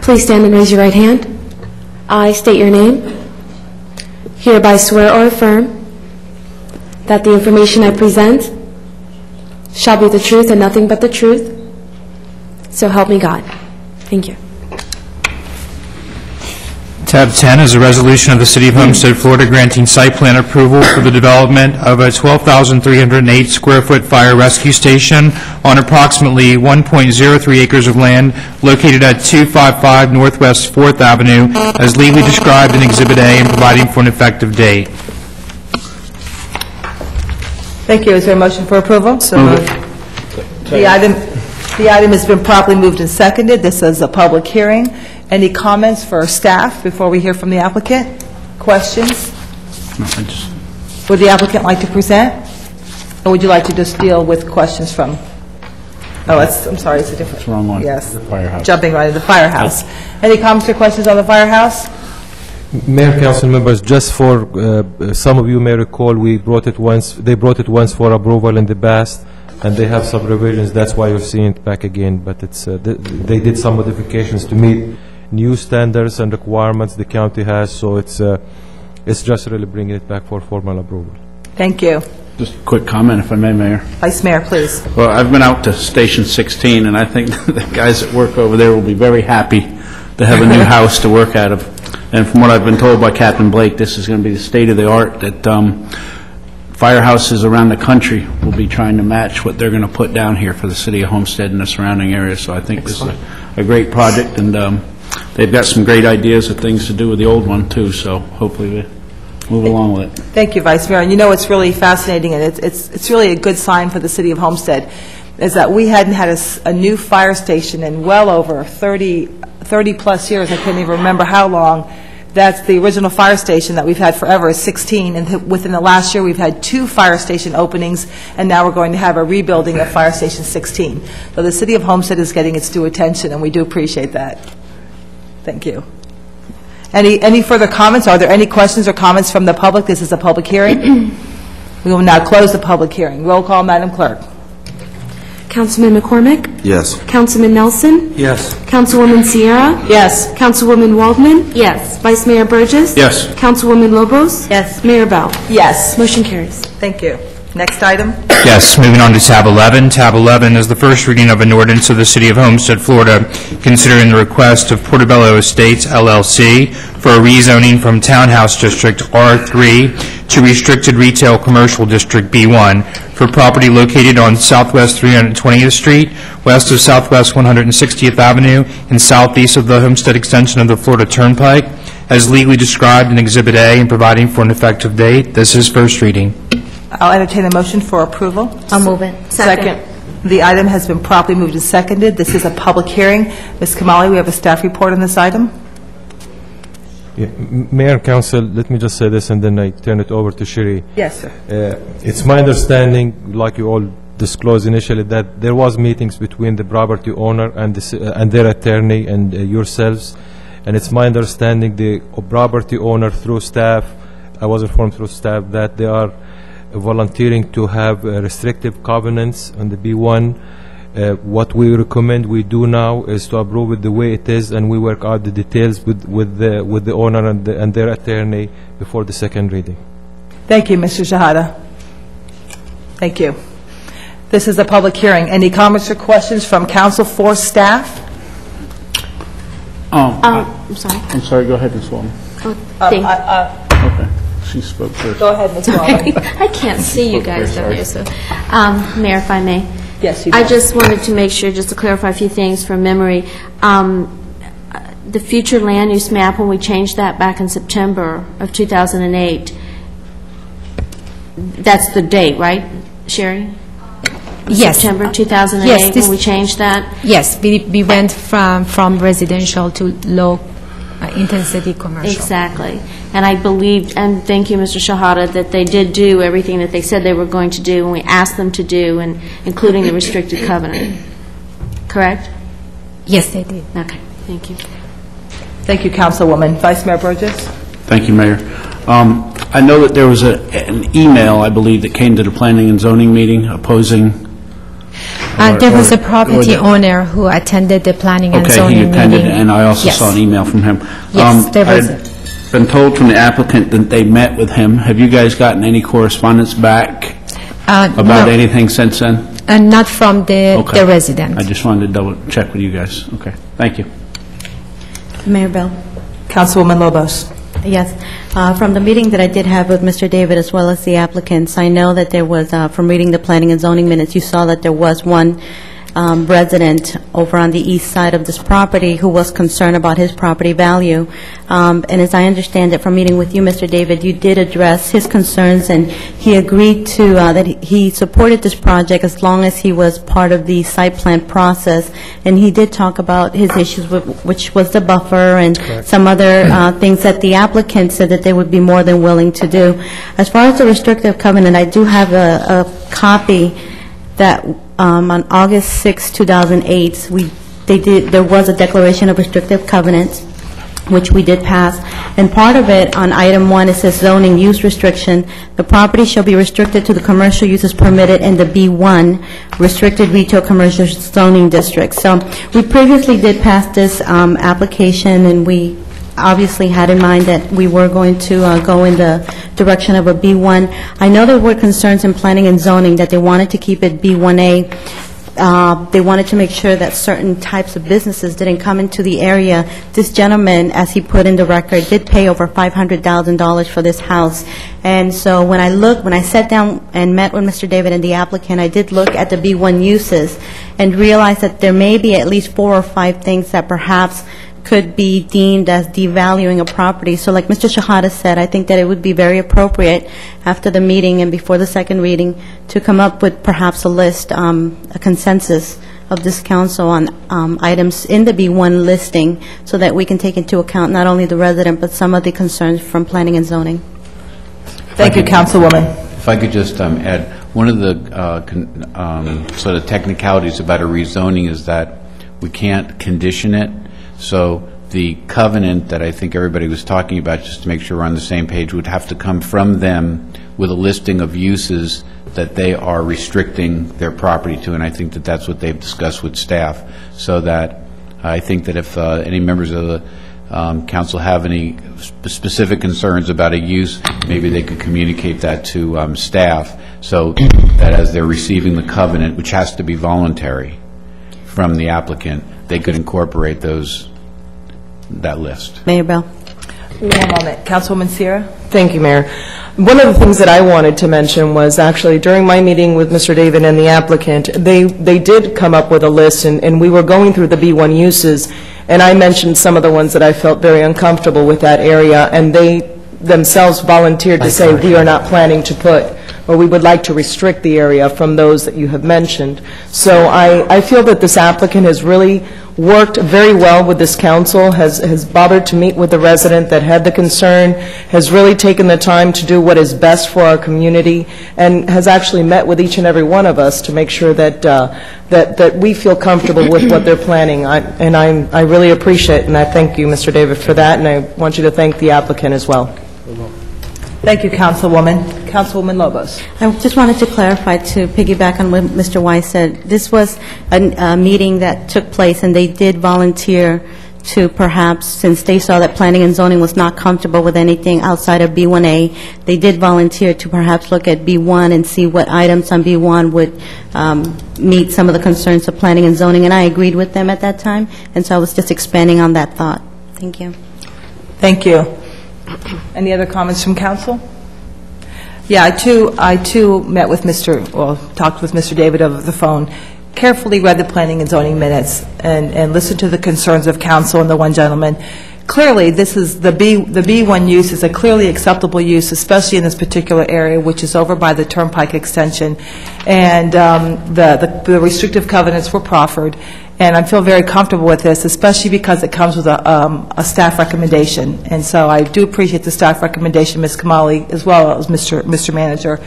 Please stand and raise your right hand. I state your name. Hereby swear or affirm that the information I present shall be the truth and nothing but the truth. So help me God. Thank you. Tab 10 is a resolution of the City of Homestead, Florida, granting site plan approval for the development of a 12,308 square foot fire rescue station on approximately 1.03 acres of land located at 255 Northwest 4th Avenue, as legally described in Exhibit A, and providing for an effective date. Thank you. Is there a motion for approval? So moved. The item has been properly moved and seconded. This is a public hearing. Any comments for staff before we hear from the applicant? Questions? No, I just... Would the applicant like to present? Or would you like to just deal with questions from... Oh, I'm sorry, it's a different... It's the wrong one. Yes. The firehouse. Jumping right into the firehouse. Any comments or questions on the firehouse? Mayor, council members, just for some of you may recall, they brought it once for approval in the past, and they have some revisions. That's why you're seeing it back again. But it's they did some modifications to meet new standards and requirements the county has. So it's just really bringing it back for formal approval. Thank you. Just a quick comment, if I may, Mayor. Vice Mayor, please. Well, I've been out to Station 16, and I think the guys that work over there will be very happy to have a new house to work out of. And from what I've been told by Captain Blake, this is going to be the state-of-the-art, that firehouses around the country will be trying to match what they're going to put down here for the city of Homestead and the surrounding areas. So I think this is a great project, and they've got some great ideas of things to do with the old one, too, so hopefully we move along with it. Thank you, Vice Mayor. And you know what's really fascinating, and it's really a good sign for the city of Homestead, is that we hadn't had a new fire station in well over 30-plus years. I can't even remember how long. That's the original fire station that we've had forever, is 16, and within the last year we've had 2 fire station openings, and now we're going to have a rebuilding of Fire Station 16. So the City of Homestead is getting its due attention, and we do appreciate that. Thank you. Any further comments? Are there any questions or comments from the public? This is a public hearing. We will now close the public hearing. Roll call, Madam Clerk. Councilman McCormick? Yes. Councilman Nelson? Yes. Councilwoman Sierra? Yes. Councilwoman Waldman? Yes. Vice Mayor Burgess? Yes. Councilwoman Lobos? Yes. Mayor Bell? Yes. Motion carries. Thank you. Next item. Yes, moving on to tab 11. Tab 11 is the first reading of an ordinance of the City of Homestead, Florida, considering the request of Portobello Estates, LLC, for a rezoning from Townhouse District R3 to Restricted Retail Commercial District B1 for property located on Southwest 320th Street, west of Southwest 160th Avenue, and southeast of the Homestead extension of the Florida Turnpike, as legally described in Exhibit A and providing for an effective date. This is first reading. I'll entertain a motion for approval. I'll move it. Second. The item has been properly moved and seconded. This is a public hearing. Ms. Kamali, we have a staff report on this item. Yeah, Mayor and Council, let me just say this and then I turn it over to Sherry. Yes, sir. It's my understanding, like you all disclosed initially, that there was meetings between the property owner and their attorney and yourselves, and it's my understanding the property owner through staff, I was informed through staff that they are volunteering to have restrictive covenants on the B1. What we recommend we do now is to approve it the way it is, and we work out the details with the owner and their attorney before the second reading. Thank you, Mr. Shahada. Thank you. This is a public hearing. Any comments or questions from council for staff? I'm sorry. I'm sorry, go ahead, Ms. Waldman. Okay, she spoke first. Go ahead, Ms. Waldman. I can't see you guys down there, so. Mayor, if I may. Yes, you I may. just wanted to make sure, just to clarify a few things from memory. The future land use map, when we changed that back in September of 2008, that's the date, right, Sherry? Yes. September 2008, Yes, this- when we changed that? Yes, we went from residential to low intensity commercial. Exactly. And I believe, and thank you, Mr. Shahada, that they did do everything that they said they were going to do, and we asked them to do, and including the restricted covenant. Correct? Yes, they did. Okay, thank you. Thank you, Councilwoman. Vice Mayor Burgess? Thank you, Mayor. I know that there was an email, I believe, that came to the planning and zoning meeting opposing... There was a or property the- owner who attended the planning and Okay, zoning he meeting. attended, and I also Yes. saw an email from him. Yes, there was I'd been told from the applicant that they met with him. Have you guys gotten any correspondence back about no. anything since then? Not from the Okay. resident. I just wanted to double check with you guys. Okay, thank you. Mayor Bell? Councilwoman Lobos? Yes. From the meeting that I did have with Mr. David as well as the applicants, I know that there was, from reading the planning and zoning minutes, you saw that there was one resident over on the east side of this property who was concerned about his property value. And as I understand it from meeting with you, Mr. David, you did address his concerns, and he agreed to, that he supported this project as long as he was part of the site plan process. And he did talk about his issues, which was the buffer and some other things that the applicant said that they would be more than willing to do. As far as the restrictive covenant, I do have a copy that on August 6, 2008, there was a declaration of restrictive covenants, which we did pass. And part of it, on item 1, it says zoning use restriction. The property shall be restricted to the commercial uses permitted in the B1 restricted retail commercial zoning district. So we previously did pass this application, and we obviously had in mind that we were going to go in the direction of a B1. I know there were concerns in planning and zoning that they wanted to keep it B1A. They wanted to make sure that certain types of businesses didn't come into the area. This gentleman, as he put in the record, did pay over $500,000 for this house. And so when I sat down and met with Mr. David and the applicant, I did look at the B1 uses and realized that there may be at least 4 or 5 things that perhaps could be deemed as devaluing a property. So like Mr. Shahada said, I think that it would be very appropriate after the meeting and before the second reading to come up with perhaps a list, a consensus of this council on items in the B1 listing so that we can take into account not only the resident but some of the concerns from planning and zoning. Thank you, Councilwoman. If I could just add, one of the sort of technicalities about a rezoning is that we can't condition it. So the covenant that I think everybody was talking about, just to make sure we're on the same page, would have to come from them with a listing of uses that they are restricting their property to, and I think that that's what they've discussed with staff. So that I think that if any members of the council have any specific concerns about a use, maybe they could communicate that to staff, so that as they're receiving the covenant, which has to be voluntary from the applicant, they could incorporate that list. Mayor Bell. One moment. Councilwoman Sierra? Thank you, Mayor. One of the things that I wanted to mention was actually during my meeting with Mr. David and the applicant, they did come up with a list, and we were going through the B1 uses, and I mentioned some of the ones that I felt very uncomfortable with that area, and they themselves volunteered to say we are not planning to put, or we would like to restrict the area from those that you have mentioned. So I feel that this applicant has really worked very well with this council, has bothered to meet with the resident that had the concern, has really taken the time to do what is best for our community, and has actually met with each and every one of us to make sure that that we feel comfortable with what they're planning. I really appreciate it, and I thank you, Mr. David, for that, and I want you to thank the applicant as well. Thank you, Councilwoman. Councilwoman Lobos. I just wanted to clarify, to piggyback on what Mr. Weiss said. This was a meeting that took place, and they did volunteer to perhaps, since they saw that planning and zoning was not comfortable with anything outside of B1A, they did volunteer to perhaps look at B1 and see what items on B1 would meet some of the concerns of planning and zoning, and I agreed with them at that time, and so I was just expanding on that thought. Thank you. Thank you. Any other comments from council? Yeah, I too met with talked with Mr. David over the phone, carefully read the planning and zoning minutes, and listened to the concerns of council and the one gentleman. clearly, this is, the B1 use is a clearly acceptable use, especially in this particular area, which is over by the Turnpike extension. And the restrictive covenants were proffered, and I feel very comfortable with this, especially because it comes with a staff recommendation. And so I do appreciate the staff recommendation, Ms. Kamali, as well as Mr. Manager.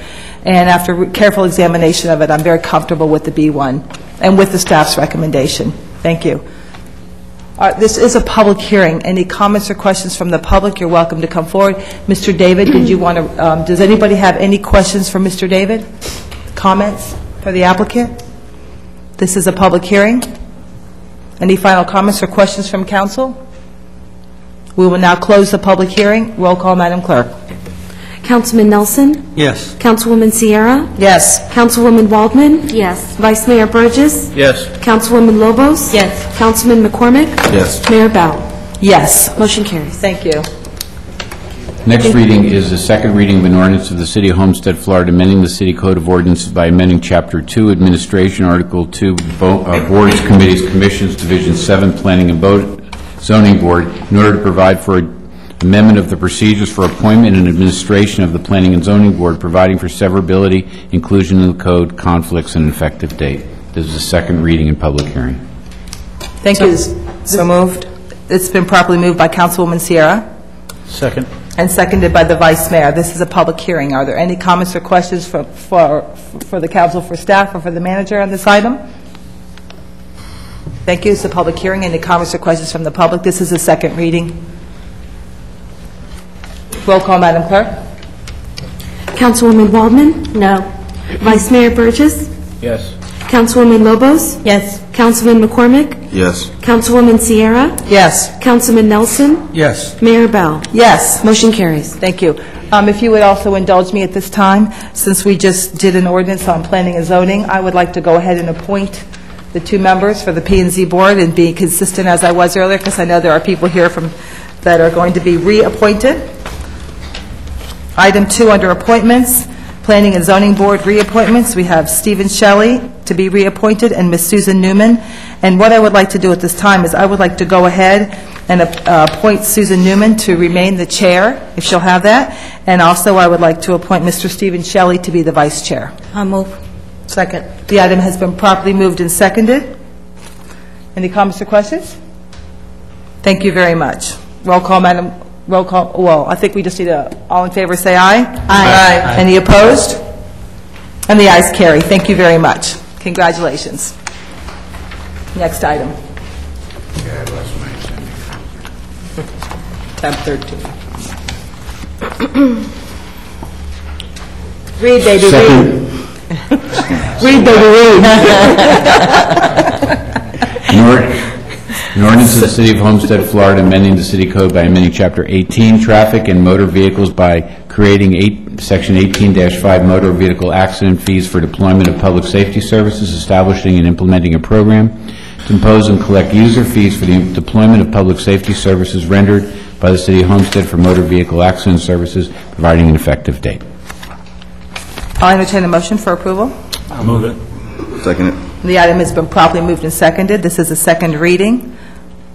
And after careful examination of it, I'm very comfortable with the B1 and with the staff's recommendation. Thank you. This is a public hearing. Any comments or questions from the public, you're welcome to come forward. Mr. David, did you want to, does anybody have any questions for Mr. David? Comments for the applicant? This is a public hearing. Any final comments or questions from council? We will now close the public hearing. Roll call, Madam Clerk. Councilman Nelson? Yes. Councilwoman Sierra? Yes. Councilwoman Waldman? Yes. Vice Mayor Burgess? Yes. Councilwoman Lobos? Yes. Councilman McCormick? Yes. Mayor Bell? Yes. Motion carries. Thank you. Next reading is the second reading of an ordinance of the City of Homestead, Florida, amending the City Code of Ordinances by amending Chapter 2, Administration, Article 2, Boards, Committees, Commissions, Division 7, Planning and Zoning Board, in order to provide for amendment of the procedures for appointment and administration of the Planning and Zoning Board, providing for severability, inclusion in the code, conflicts, and an effective date. This is the second reading and public hearing. Thank you. So moved. It's been properly moved by Councilwoman Sierra Second. and seconded by the Vice Mayor. This is a public hearing. Are there any comments or questions for the council, for staff, or for the manager on this item? Thank you. It's a public hearing. Any comments or questions from the public? This is a second reading. Roll call, Madam Clerk. Councilwoman Waldman? No. Vice Mayor Burgess? Yes. Councilwoman Lobos? Yes. Councilman McCormick? Yes. Councilwoman Sierra? Yes. Councilman Nelson? Yes. Mayor Bell? Yes. Motion carries. Thank you. If you would also indulge me at this time, since we just did an ordinance on planning and zoning, I would like to go ahead and appoint the two members for the P&Z Board and be consistent as I was earlier, because I know there are people here that are going to be reappointed. Item 2 under appointments, Planning and Zoning Board reappointments. We have Stephen Shelley to be reappointed and Ms. Susan Newman. And what I would like to do at this time is I would like to go ahead and appoint Susan Newman to remain the chair, if she'll have that. And also I would like to appoint Mr. Stephen Shelley to be the vice chair. I'll move. Second. The item has been properly moved and seconded. Any comments or questions? Thank you very much. Roll call, Madam. Roll call. Well, I think we just need all in favor say aye. Aye. Any opposed? And the ayes carry. Thank you very much. Congratulations. Next item. Tab 13. Read, baby, read. Read, baby, read. An ordinance of the City of Homestead, Florida, amending the City Code by amending Chapter 18, Traffic and Motor Vehicles by creating Section 18-5 Motor Vehicle Accident Fees for deployment of public safety services, establishing and implementing a program to impose and collect user fees for the deployment of public safety services rendered by the City of Homestead for motor vehicle accident services, providing an effective date. I'll entertain a motion for approval. I'll move it. Second it. The item has been properly moved and seconded. This is a second reading.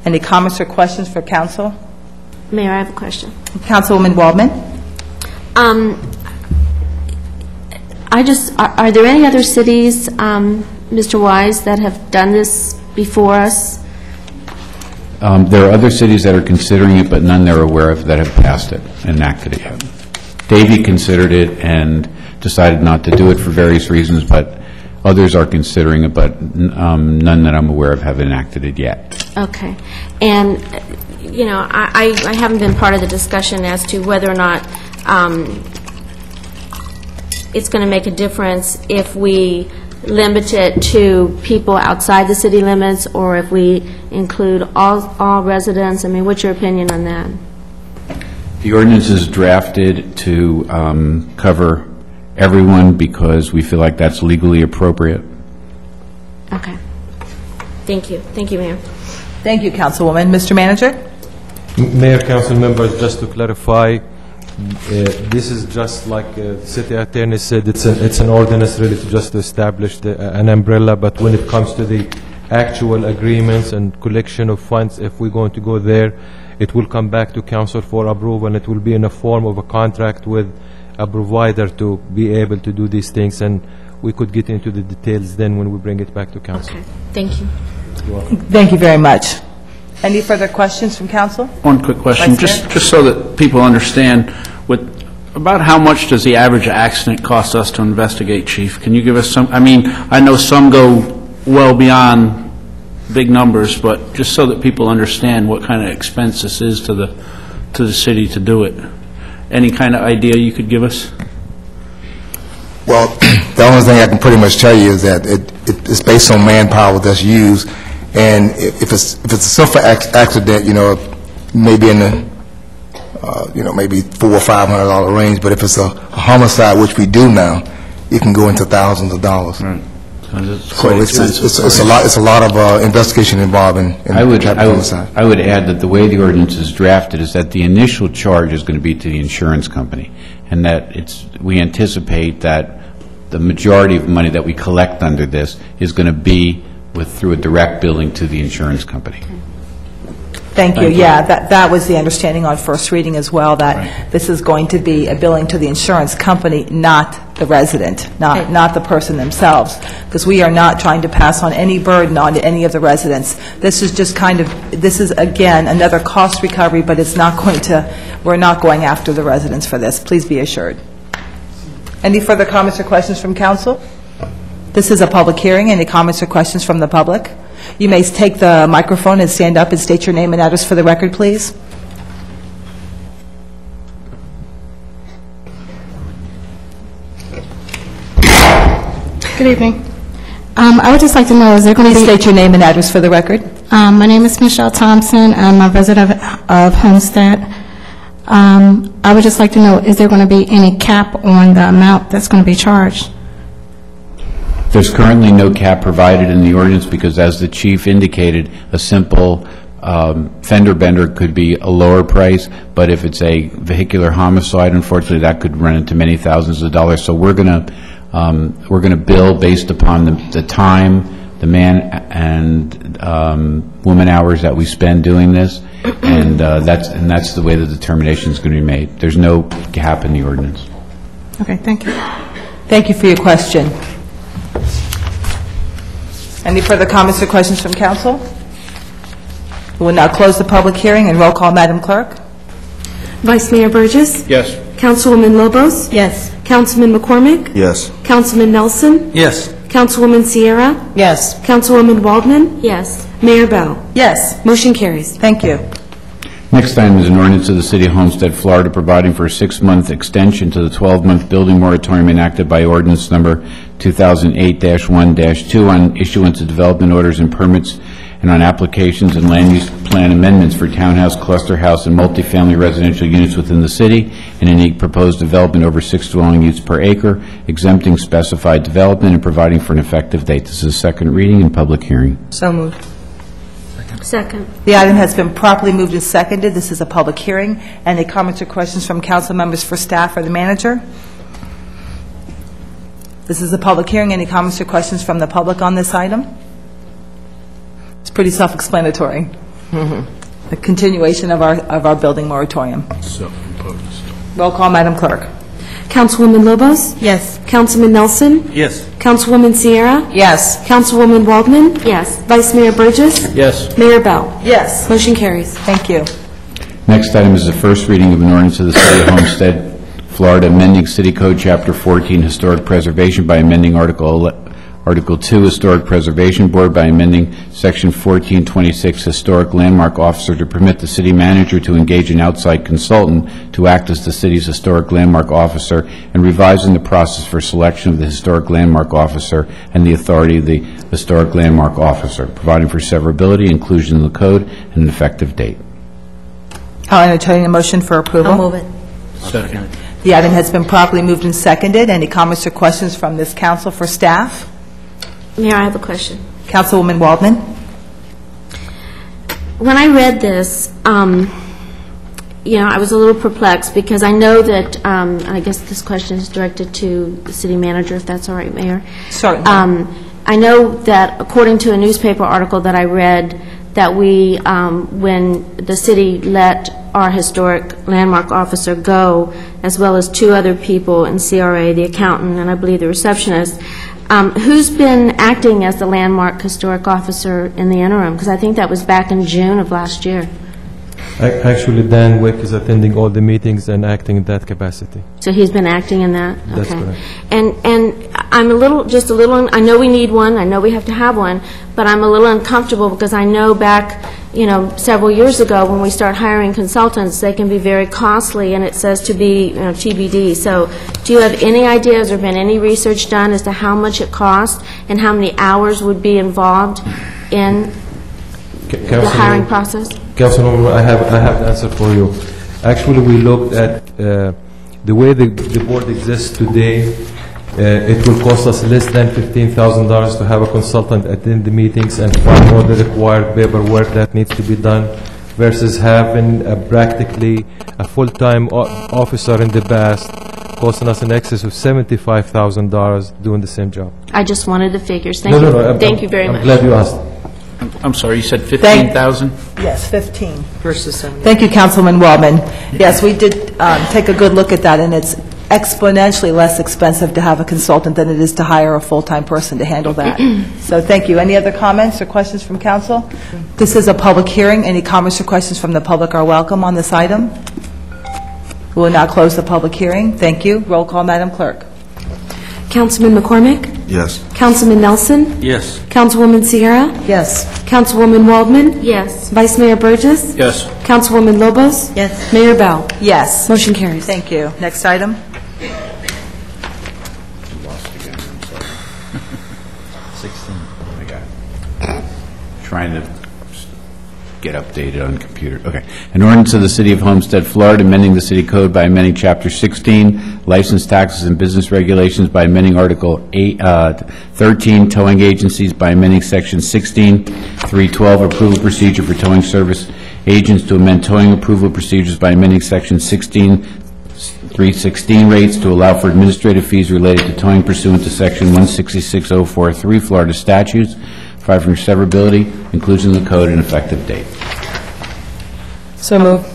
Any comments or questions for council? Mayor, I have a question. Councilwoman Waldman? Are there any other cities, Mr. Wise, that have done this before us? There are other cities that are considering it, but none they're aware of that have passed it and enacted it yet. Davie considered it and decided not to do it for various reasons, but others are considering it, but none that I'm aware of have enacted it yet. Okay. And, you know, I haven't been part of the discussion as to whether or not it's going to make a difference if we limit it to people outside the city limits or if we include all residents. I mean, what's your opinion on that? The ordinance is drafted to cover everyone because we feel like that's legally appropriate. Okay. Thank you. Thank you, Mayor. Thank you, Councilwoman. Mr. Manager? Mayor, council members, just to clarify, this is just like the city attorney said, it's an ordinance really to just establish an umbrella, but when it comes to the actual agreements and collection of funds, if we're going to go there, it will come back to council for approval, and it will be in a form of a contract with a provider to be able to do these things, and we could get into the details then when we bring it back to council. Okay, thank you. Thank you very much. Any further questions from council? One quick question, Vice Mayor? just so that people understand, about how much does the average accident cost us to investigate, Chief? Can you give us some, I mean, I know some go well beyond big numbers, but just so that people understand what kind of expense this is to the city to do it. Any kind of idea you could give us? Well, the only thing I can pretty much tell you is that it's based on manpower that's used, and if it's a simple accident, maybe in the maybe $400 or $500 range. But if it's a homicide, which we do now, it can go into thousands of dollars. Right. So it's a lot of investigation involved in homicide. I would add that the way the ordinance is drafted is that the initial charge is going to be to the insurance company, and that we anticipate that the majority of money that we collect under this is going to be through a direct billing to the insurance company. Thank you. Yeah, that was the understanding on first reading as well, that this is going to be a billing to the insurance company, not the resident, not the person themselves, because we are not trying to pass on any burden on any of the residents. This is just this is, again, another cost recovery, but it's not going to, we're not going after the residents for this. Please be assured. Any further comments or questions from council? This is a public hearing. Any comments or questions from the public? You may take the microphone and stand up and state your name and address for the record, please. Good evening. I would just like to know, is there going to be... Please state your name and address for the record. My name is Michelle Thompson. I'm a resident of Homestead. I would just like to know, is there going to be any cap on the amount that's going to be charged? There's currently no cap provided in the ordinance because, as the chief indicated, a simple fender bender could be a lower price, but if it's a vehicular homicide, unfortunately, that could run into many thousands of dollars. So we're going to bill based upon the time, the man and woman hours that we spend doing this, and that's the way the determination is going to be made. There's no cap in the ordinance. Okay, thank you. Thank you for your question. Any further comments or questions from council? We will now close the public hearing and roll call, Madam Clerk. Vice Mayor Burgess? Yes. Councilwoman Lobos? Yes. Councilman McCormick? Yes. Councilman Nelson? Yes. Councilwoman Sierra? Yes. Councilwoman Waldman? Yes. Mayor Bell? Yes. Motion carries. Thank you. Next item is an ordinance of the City of Homestead, Florida, providing for a 6-month extension to the 12-month building moratorium enacted by ordinance number 2008-1-2 on issuance of development orders and permits and on applications and land use plan amendments for townhouse, cluster house, and multifamily residential units within the city, and any proposed development over 6 dwelling units per acre, exempting specified development and providing for an effective date. This is a second reading and public hearing. So moved. Second. The item has been properly moved and seconded. This is a public hearing. Any comments or questions from council members for staff or the manager? This is a public hearing. Any comments or questions from the public on this item? It's pretty self-explanatory. The continuation of our building moratorium. Self-imposed. Roll call, Madam Clerk. Councilwoman Lobos? Yes. Councilman Nelson? Yes. Councilwoman Sierra? Yes. Councilwoman Waldman? Yes. Vice Mayor Burgess? Yes. Mayor Bell? Yes. Motion carries. Thank you. Next item is the first reading of an ordinance of the City of Homestead, Florida, amending City Code Chapter 14, Historic Preservation by amending Article 2, Historic Preservation Board by amending Section 1426, Historic Landmark Officer, to permit the city manager to engage an outside consultant to act as the city's Historic Landmark Officer, and revising the process for selection of the Historic Landmark Officer and the authority of the Historic Landmark Officer, providing for severability, inclusion in the code, and an effective date. I'll entertain a motion for approval. I'll move it. Second. The item has been properly moved and seconded. Any comments or questions from this council for staff? Mayor, I have a question. Councilwoman Waldman? When I read this, I was a little perplexed because I know that, I guess this question is directed to the city manager, if that's all right, Mayor. Certainly. I know that according to a newspaper article that I read, that we, when the city let our historic landmark officer go, as well as 2 other people in CRA, the accountant and I believe the receptionist, who's been acting as the landmark historic officer in the interim? Because I think that was back in June of last year. Actually, Dan Wick is attending all the meetings and acting in that capacity. So he's been acting in that? That's Okay. correct. And I'm just a little, I know we need one, I know we have to have one, but I'm a little uncomfortable because I know back, several years ago when we start hiring consultants, they can be very costly, and it says to be, TBD. So do you have any idea, has there been any research done as to how much it costs and how many hours would be involved in the hiring process? Councilwoman, I have the answer for you. Actually, we looked at the way the board exists today. It will cost us less than $15,000 to have a consultant attend the meetings and find all the required paperwork that needs to be done, versus having practically a full-time officer in the past costing us in excess of $75,000 doing the same job. I just wanted the figures. Thank you. Thank you very much. I'm glad you asked. I'm sorry, you said 15,000? Yes, 15 versus 70. Thank you, Councilman Waldman. Yes, we did take a good look at that, and it's exponentially less expensive to have a consultant than it is to hire a full-time person to handle that. So thank you. Any other comments or questions from council? This is a public hearing. Any comments or questions from the public are welcome on this item. We will now close the public hearing. Thank you. Roll call, Madam Clerk. Councilman McCormick? Yes. Councilman Nelson? Yes. Councilwoman Sierra? Yes. Councilwoman Waldman? Yes. Vice Mayor Burgess? Yes. Councilwoman Lobos? Yes. Mayor Bell? Yes. Motion carries. Thank you. Next item. Lost again, I'm sorry. 16. I got it. Trying to get updated on computer. Okay. An ordinance of the City of Homestead, Florida, amending the city code by amending Chapter 16, license taxes and business regulations by amending Article 13, towing agencies by amending Section 16.312, approval procedure for towing service agents to amend towing approval procedures by amending Section 16.316 rates to allow for administrative fees related to towing pursuant to Section 166043 Florida statutes, provide for severability, inclusion in the code, and effective date. So moved.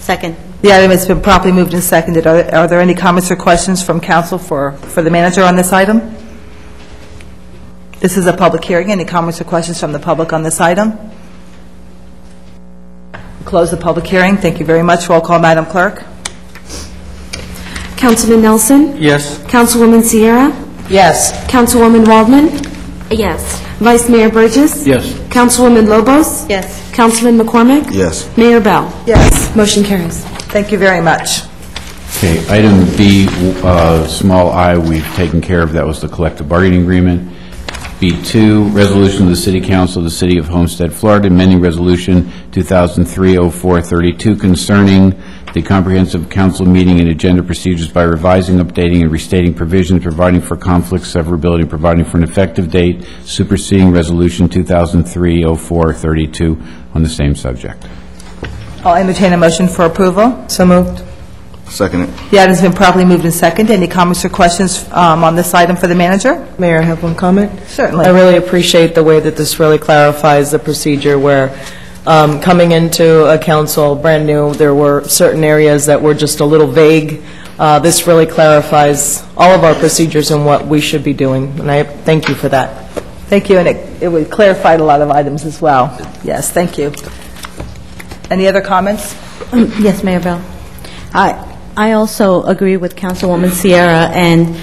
Second. The item has been properly moved and seconded. Are there any comments or questions from council for the manager on this item? This is a public hearing. Any comments or questions from the public on this item? Close the public hearing. Thank you very much. Roll call, Madam Clerk. Councilman Nelson? Yes. Councilwoman Sierra? Yes. Councilwoman Waldman? Yes. Vice Mayor Burgess? Yes. Councilwoman Lobos? Yes. Councilman McCormick? Yes. Mayor Bell? Yes. Motion carries. Thank you very much. Okay, item B, small I, we've taken care of. That was the collective bargaining agreement. B2, resolution of the City Council of the City of Homestead, Florida, amending Resolution 2003-0432 concerning the comprehensive council meeting and agenda procedures by revising, updating, and restating provisions, providing for conflict severability, and providing for an effective date, superseding Resolution 2003-0432 on the same subject. I'll entertain a motion for approval. So moved. Second it. The item has been properly moved and seconded. Any comments or questions on this item for the manager? Mayor, I have one comment. Certainly. I really appreciate the way that this really clarifies the procedure where coming into a council brand new, there were certain areas that were just a little vague. This really clarifies all of our procedures and what we should be doing, and I thank you for that. Thank you, and it would clarified a lot of items as well. Yes, thank you. Any other comments? Yes, Mayor Bell. I also agree with Councilwoman Sierra, and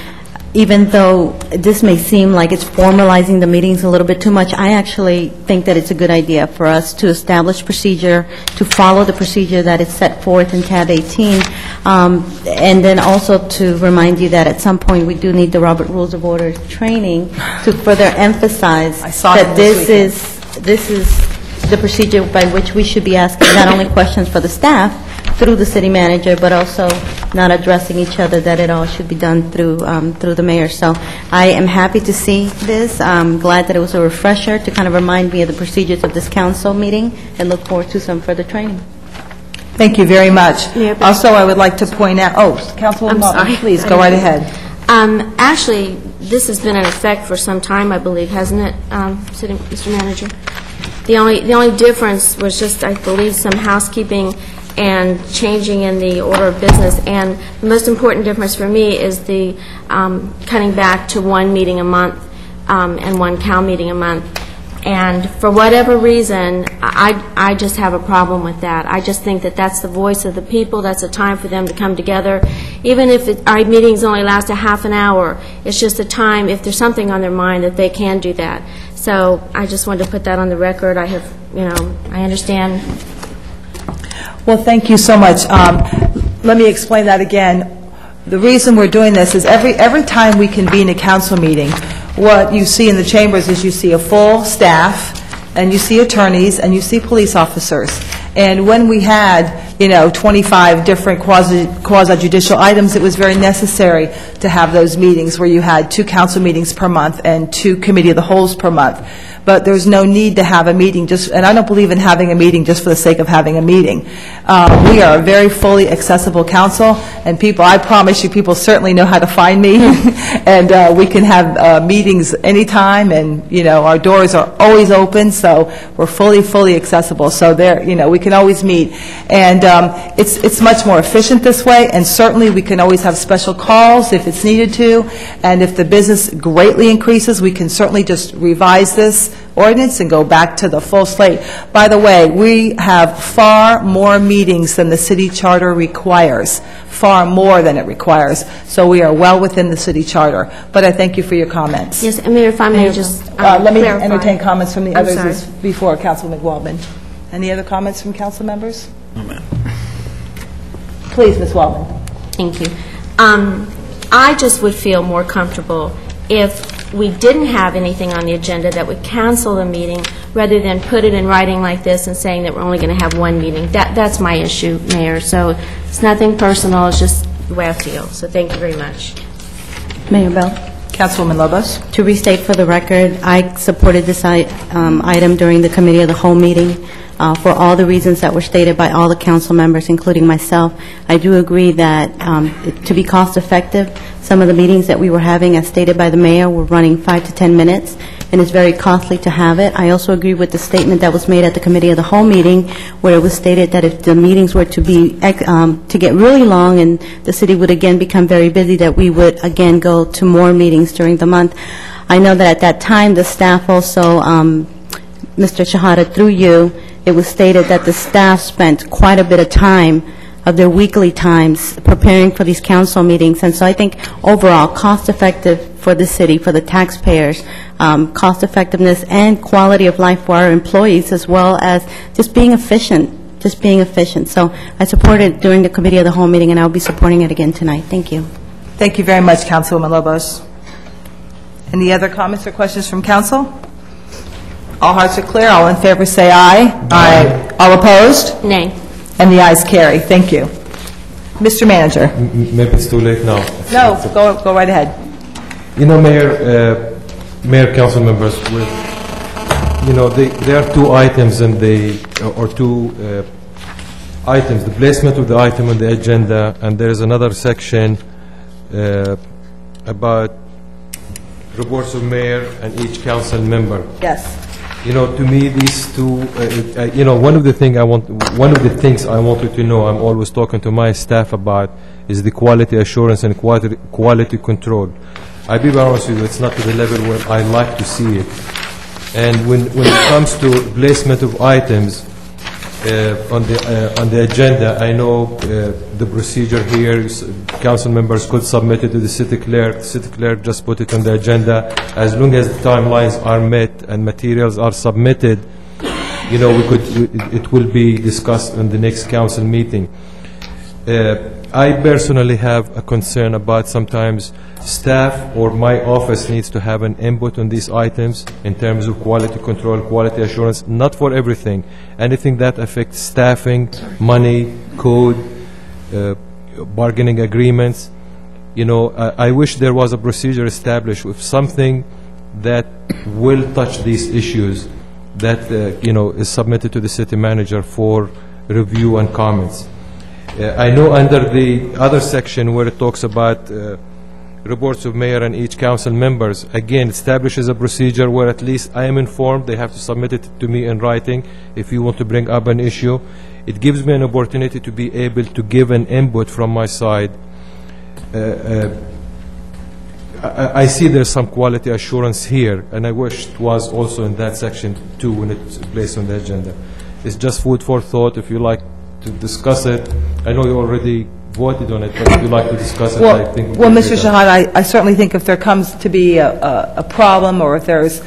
even though this may seem like it's formalizing the meetings a little bit too much, I actually think that it's a good idea for us to establish procedure, to follow the procedure that is set forth in tab 18, and then also to remind you that at some point we do need the Robert Rules of Order training to further emphasize that this is the procedure by which we should be asking not only questions for the staff through the city manager, but also not addressing each other, that it all should be done through the mayor. So I am happy to see this. I'm glad that it was a refresher to kind of remind me of the procedures of this council meeting, and look forward to some further training. Thank you very much. Also, I would like to point out, Councilwoman Martin, please, go right ahead. Actually, this has been in effect for some time, I believe, hasn't it, Mr. Manager? The only difference was just, I believe, some housekeeping and changing in the order of business. And the most important difference for me is the cutting back to one meeting a month and one CAL meeting a month. And for whatever reason, I just have a problem with that. I just think that that's the voice of the people. That's a time for them to come together. Even if our meetings only last a half an hour, it's just a time, if there's something on their mind, that they can do that. So I just wanted to put that on the record. I have, I understand. Well, thank you so much. Let me explain that again. The reason we're doing this is every time we convene a council meeting, what you see in the chambers is you see a full staff, and you see attorneys, and you see police officers. And when we had, 25 different quasi-judicial items, it was very necessary to have those meetings where you had 2 council meetings per month and 2 committee of the wholes per month. But there's no need to have a meeting and I don't believe in having a meeting just for the sake of having a meeting. We are a very fully accessible council, and I promise you, people certainly know how to find me, and we can have meetings anytime, and, our doors are always open, so we're fully accessible. So we can always meet. And it's much more efficient this way, and certainly we can always have special calls if it's needed to, and if the business greatly increases, we can certainly just revise this ordinance and go back to the full slate. By the way, we have far more meetings than the city charter requires, far more than it requires, so we are well within the city charter. But I thank you for your comments. Yes, and Mayor, if I may just let me clarify. entertain comments from the I'm others sorry. before Councilman Waldman. Any other comments from council members? Please, Ms. Waldman. Thank you. I just would feel more comfortable if we didn't have anything on the agenda that would cancel the meeting, rather than put it in writing like this and saying that we're only going to have one meeting. That's my issue, Mayor. So it's nothing personal. It's just the way I feel. So thank you very much. Mayor Bell? Councilwoman Lobos? To restate for the record, I supported this item during the committee of the whole meeting for all the reasons that were stated by all the council members, including myself. I do agree that to be cost-effective, some of the meetings that we were having, as stated by the mayor, were running 5 to 10 minutes, and it's very costly to have it. I also agree with the statement that was made at the committee of the whole meeting, where it was stated that if the meetings were to get really long and the city would again become very busy, that we would again go to more meetings during the month. I know that at that time, the staff also, Mr. Shahada, through you, it was stated that the staff spent quite a bit of time of their weekly times preparing for these council meetings. And so I think overall, cost-effective for the city, for the taxpayers, cost-effectiveness and quality of life for our employees, as well as just being efficient, So I supported it during the committee of the whole meeting, and I'll be supporting it again tonight. Thank you. Thank you very much, Councilwoman Lobos. Any other comments or questions from council? All hearts are clear. All in favor say aye. Aye. All opposed? Nay. And the ayes carry. Thank you. Mr. Manager. Maybe it's too late now. No, go right ahead. Mayor, council members, there are 2 items and items, the placement of the item on the agenda, and there is another section about reports of mayor and each council member. Yes. To me, these 2, one of the things I wanted to know, I'm always talking to my staff about, is the quality assurance and quality control. I'll be very honest with you, it's not to the level where I like to see it. And when it comes to placement of items on the agenda, I know the procedure here, council members could submit it to the city clerk. The city clerk just put it on the agenda. As long as the timelines are met and materials are submitted, it will be discussed in the next council meeting. I personally have a concern about sometimes staff or my office needs to have an input on these items in terms of quality control, quality assurance, not for everything. Anything that affects staffing, money, code, bargaining agreements. I wish there was a procedure established with something that will touch these issues that, is submitted to the city manager for review and comments. I know under the other section where it talks about reports of mayor and each council members. Again, establishes a procedure where at least I am informed. They have to submit it to me in writing if you want to bring up an issue. It gives me an opportunity to be able to give an input from my side. I see there's some quality assurance here, and I wish it was also in that section too when it's placed on the agenda. It's just food for thought. If you like to discuss it, I know you already voted on it, but if you like to discuss it, I think... Well, Mr. Shahad, I certainly think if there comes to be a problem, or if there's,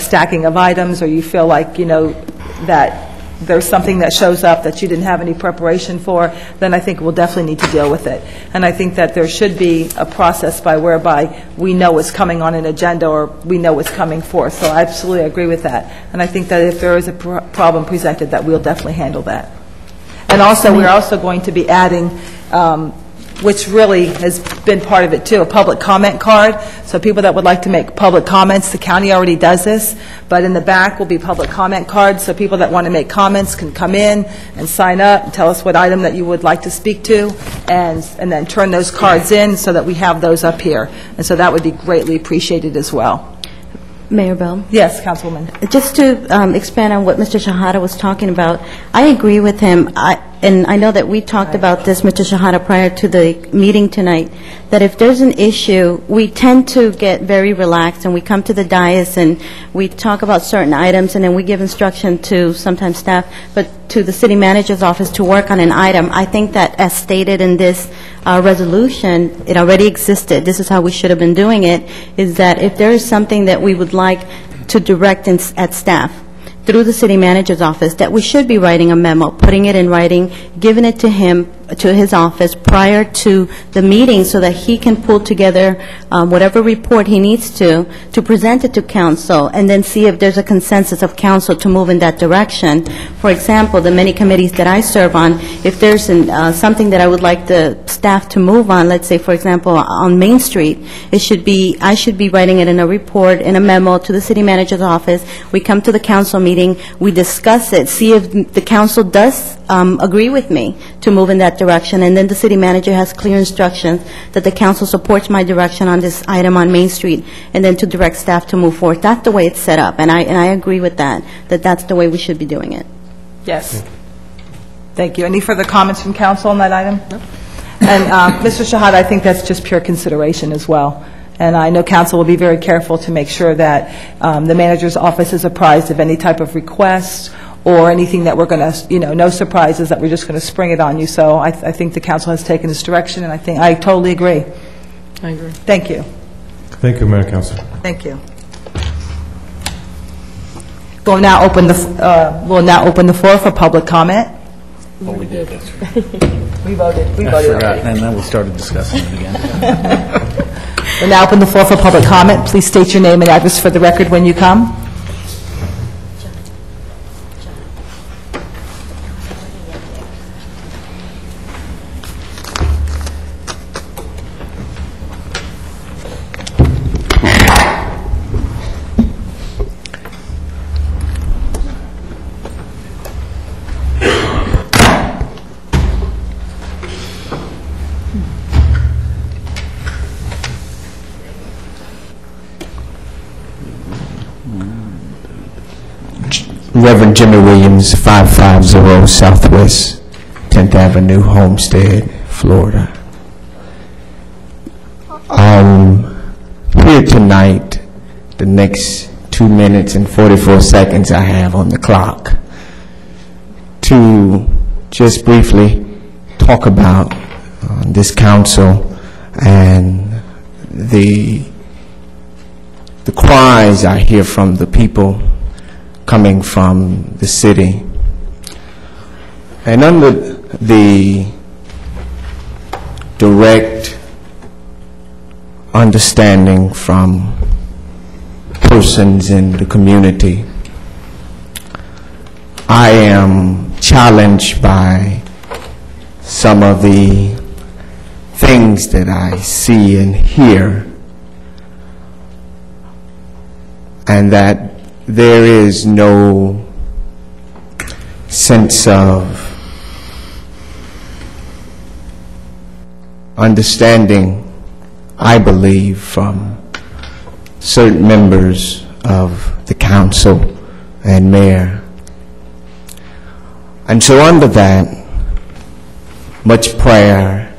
stacking of items, or you feel like, that there's something that shows up that you didn't have any preparation for, then I think we'll definitely need to deal with it. And I think that there should be a process whereby we know what's coming on an agenda, or we know what's coming forth. So I absolutely agree with that. And I think that if there is a problem presented, that we'll definitely handle that. And also, we're also going to be adding, which really has been part of it too, a public comment card. So people that would like to make public comments, the county already does this, but in the back will be public comment cards, so people that want to make comments can come in and sign up and tell us what item that you would like to speak to, and then turn those cards in so that we have those up here. And so that would be greatly appreciated as well. Mayor Bell? Yes, Councilwoman. Just to expand on what Mr. Shahada was talking about, I agree with him. And I know that we talked about this, Mr. Shahada, prior to the meeting tonight, that if there's an issue, we tend to get very relaxed, and we come to the dais and we talk about certain items, and then we give instruction to sometimes staff, but to the city manager's office to work on an item. I think that as stated in this resolution, it already existed. This is how we should have been doing it, is that if there is something that we would like to direct at staff, through the city manager's office, that we should be writing a memo, putting it in writing, giving it to him, to his office prior to the meeting, so that he can pull together whatever report he needs to present it to council, and then see if there's a consensus of council to move in that direction. For example, the many committees that I serve on, if there's something that I would like the staff to move on, let's say, for example, on Main Street, I should be writing it in a report, in a memo to the city manager's office. We come to the council meeting, we discuss it, see if the council does agree with me to move in that direction, and then the city manager has clear instructions that the council supports my direction on this item on Main Street, and then to direct staff to move forward. That's the way it's set up, and I agree with that that's the way we should be doing it. Yes. Thank you. Any further comments from council on that item? No. And Mr. Shahad, I think that's just pure consideration as well. And I know council will be very careful to make sure that the manager's office is apprised of any type of request or anything that we're going to, no surprises, that we're just going to spring it on you. So I think the council has taken this direction, and I totally agree. I agree. Thank you. Thank you, Mayor and Council. Thank you. We'll now open the floor for public comment. Oh, we did, that's right. We voted. I forgot, and then we started discussing it again. We'll now open the floor for public comment. Please state your name and address for the record when you come. Reverend Jimmy Williams, 550 Southwest 10th Avenue, Homestead, Florida. Here tonight, the next 2 minutes and 44 seconds I have on the clock, to just briefly talk about this council and the cries I hear from the people coming from the city. And under the direct understanding from persons in the community, I am challenged by some of the things that I see and hear, and that there is no sense of understanding I believe, from certain members of the council and mayor. And so under that, much prayer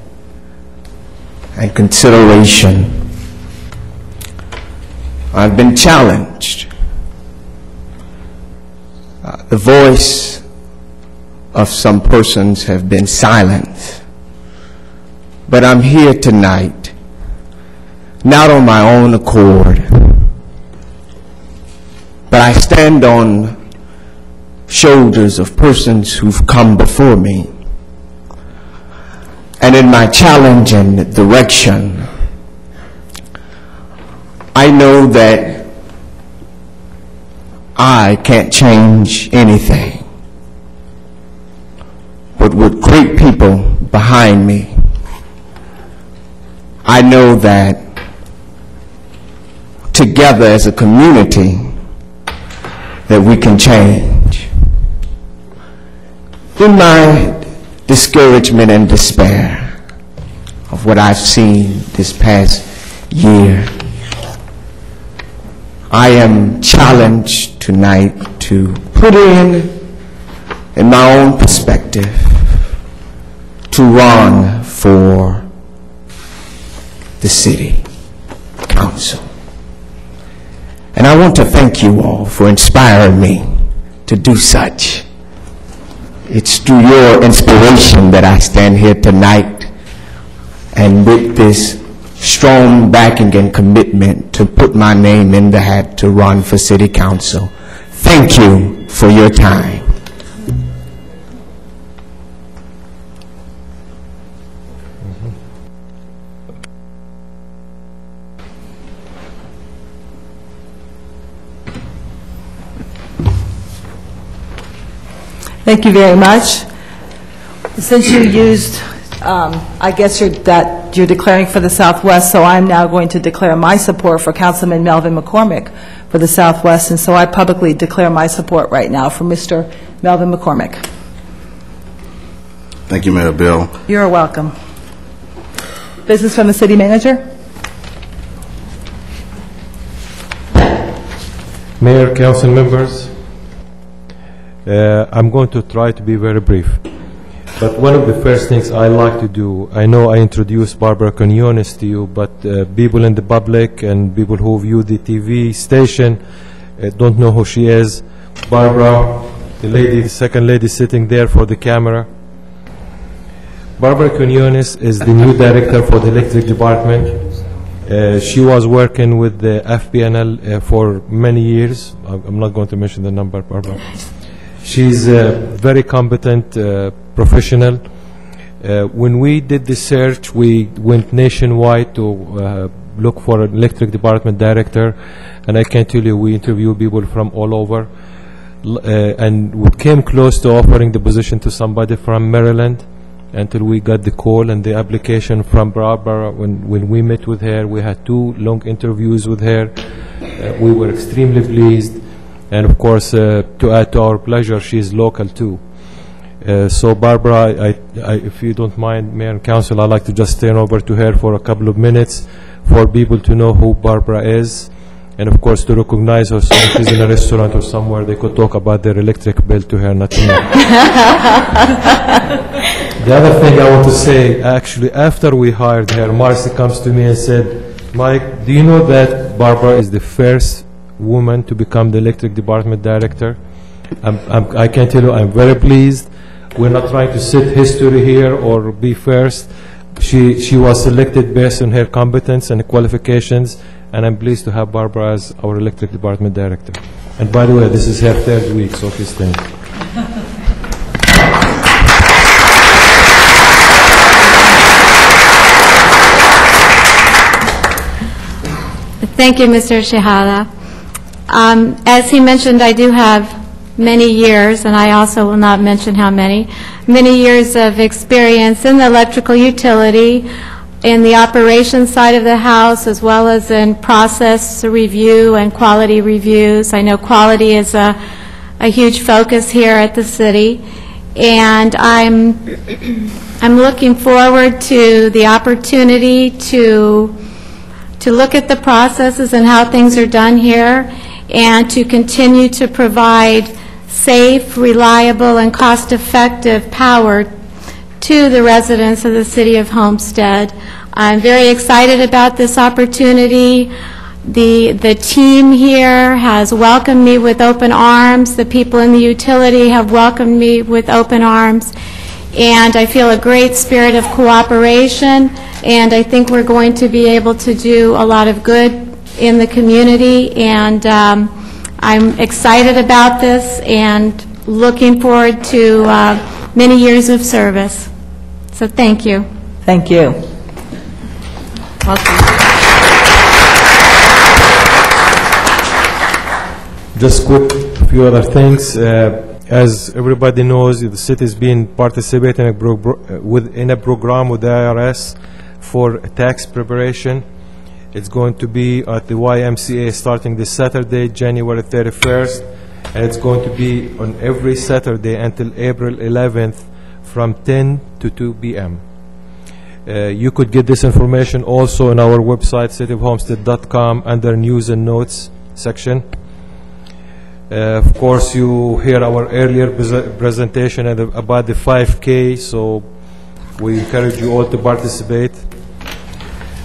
and consideration, I've been challenged. The voice of some persons have been silent, but I'm here tonight, not on my own accord, but I stand on shoulders of persons who've come before me. And in my challenge and direction, I know that I can't change anything. But with great people behind me, I know that together as a community that we can change. In my discouragement and despair of what I've seen this past year, I am challenged tonight to put in my own perspective, to run for the city council. And I want to thank you all for inspiring me to do such. It's through your inspiration that I stand here tonight, and with this strong backing and commitment to put my name in the hat to run for city council. Thank you for your time. Thank you very much. Since you used, I guess you're declaring for the Southwest, so I'm now going to declare my support for Councilman Melvin McCormick for the Southwest, and so I publicly declare my support right now for Mr. Melvin McCormick. Thank you, Mayor Bill. You're welcome. Business from the city manager? Mayor, council members, I'm going to try to be very brief. But one of the first things I like to do, I know I introduced Barbara Quinones to you, but people in the public and people who view the TV station don't know who she is. Barbara, the second lady sitting there for the camera. Barbara Quinones is the new director for the electric department. She was working with the FPNL for many years. I'm not going to mention the number, Barbara. She's a very competent professional. When we did the search, we went nationwide to look for an electric department director, and I can tell you we interviewed people from all over, and we came close to offering the position to somebody from Maryland until we got the call and the application from Barbara. When we met with her, we had 2 long interviews with her. We were extremely pleased. And of course, to add to our pleasure, she is local too. So Barbara, if you don't mind, Mayor and Council, I'd like to just turn over to her for a couple of minutes for people to know who Barbara is, and of course to recognize her. So if she's in a restaurant or somewhere, they could talk about their electric bill to her, not to me. The other thing I want to say, actually, after we hired her, Marcy comes to me and said, Mike, do you know that Barbara is the first woman to become the electric department director? I can tell you I'm very pleased. We're not trying to set history here or be first. She was selected based on her competence and qualifications, and I'm pleased to have Barbara as our electric department director. And by the way, this is her 3rd week, so please stand. Thank you, Mr. Shehada. As he mentioned, I do have many years, and I also will not mention how many years of experience in the electrical utility, in the operations side of the house, as well as in process review and quality reviews. I know quality is a huge focus here at the city, and I'm looking forward to the opportunity to to look at the processes and how things are done here, and to continue to provide safe, reliable, and cost-effective power to the residents of the City of Homestead. I'm very excited about this opportunity. The team here has welcomed me with open arms. The people in the utility have welcomed me with open arms. And I feel a great spirit of cooperation, and I think we're going to be able to do a lot of good in the community. And I'm excited about this and looking forward to many years of service. So thank you. Thank you. Just quick, a few other things. As everybody knows, the city has been participating in a program with the IRS for tax preparation. It's going to be at the YMCA starting this Saturday, January 31st, and it's going to be on every Saturday until April 11th from 10 to 2 p.m. You could get this information also on our website, cityofhomestead.com, under News and Notes section. Of course, you hear our earlier presentation about the 5K, so we encourage you all to participate.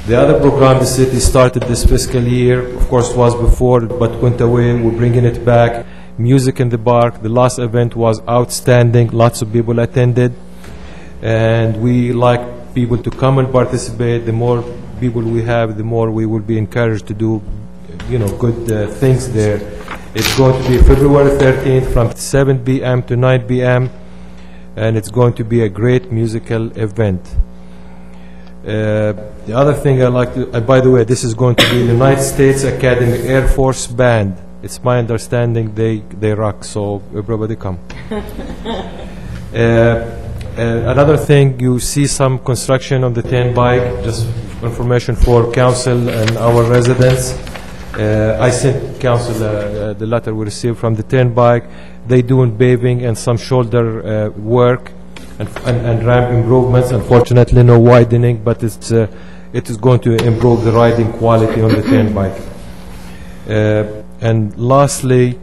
The other program the city started this fiscal year, of course, was before but went away. We're bringing it back. Music in the Park. The last event was outstanding. Lots of people attended, and we like people to come and participate. The more people we have, the more we will be encouraged to do, good things there. It's going to be February 13th from 7 p.m. to 9 p.m. and it's going to be a great musical event. The other thing I like to, by the way, this is going to be the United States Academy Air Force Band. It's my understanding they rock, so everybody come. Another thing, you see some construction on the 10 bike, just information for council and our residents. I sent council the letter we received from the 10 bike. They doing paving and some shoulder work and ramp improvements. Unfortunately, no widening, but it is going to improve the riding quality on the 10 bike. And lastly,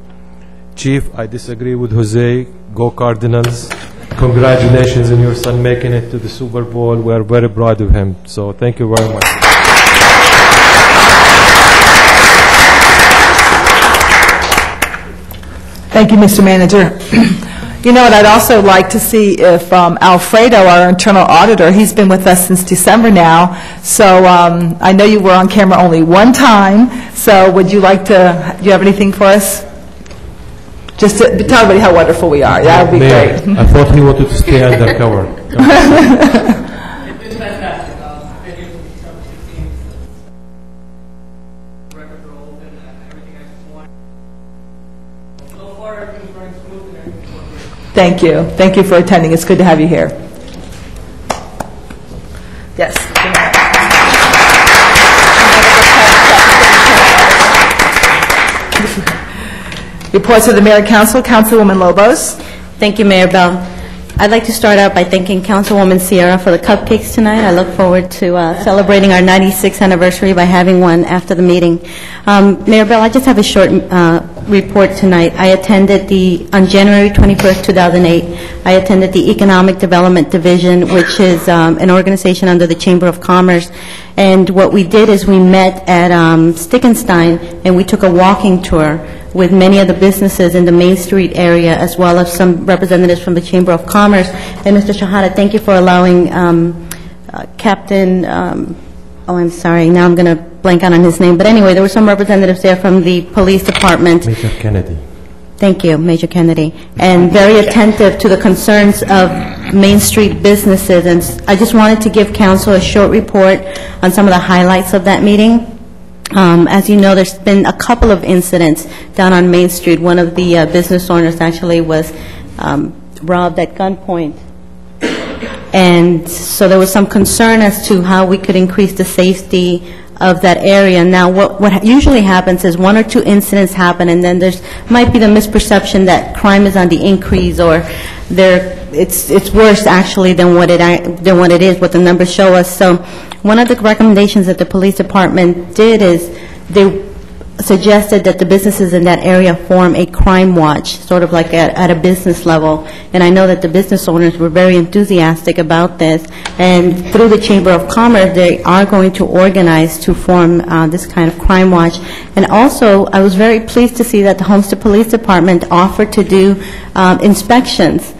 Chief, I disagree with Jose. Go Cardinals. Congratulations on your son making it to the Super Bowl. We are very proud of him. So thank you very much. Thank you, Mr. Manager. You know what, I'd also like to see if Alfredo, our internal auditor, he's been with us since December now, so I know you were on camera only one time, so would you like to, do you have anything for us? Just to tell everybody how wonderful we are. That would be Mayor, great. I thought he wanted to stay undercover. It's fantastic. I've been here since 2016. Records are open and everything I just want. So far, everything's running smooth and everything's going great. Thank you. Thank you for attending. It's good to have you here. Yes. Reports of the Mayor and Council. Councilwoman Lobos. Thank you, Mayor Bell. I'd like to start out by thanking Councilwoman Sierra for the cupcakes tonight. I look forward to celebrating our 96th anniversary by having one after the meeting. Mayor Bell, I just have a short report tonight. I attended on January 21st, 2008, I attended the Economic Development Division, which is an organization under the Chamber of Commerce. And what we did is we met at Stickenstein, and we took a walking tour with many of the businesses in the Main Street area, as well as some representatives from the Chamber of Commerce. And Mr. Shahada, thank you for allowing Captain, I'm sorry, now I'm going to blank out on his name, but anyway, there were some representatives there from the police department. Major Kennedy. Thank you, Major Kennedy, and very attentive to the concerns of Main Street businesses. And I just wanted to give council a short report on some of the highlights of that meeting. As you know, there's been a couple of incidents down on Main Street. One of the business owners actually was robbed at gunpoint. And so there was some concern as to how we could increase the safety of that area. Now, what usually happens is 1 or 2 incidents happen, and then there's might be the misperception that crime is on the increase, or it's worse actually than what it is, what the numbers show us. So one of the recommendations that the police department did is they suggested that the businesses in that area form a crime watch, sort of like at a business level. And I know that the business owners were very enthusiastic about this. And through the Chamber of Commerce, they are going to organize to form this kind of crime watch. And also, I was very pleased to see that the Homestead Police Department offered to do inspections.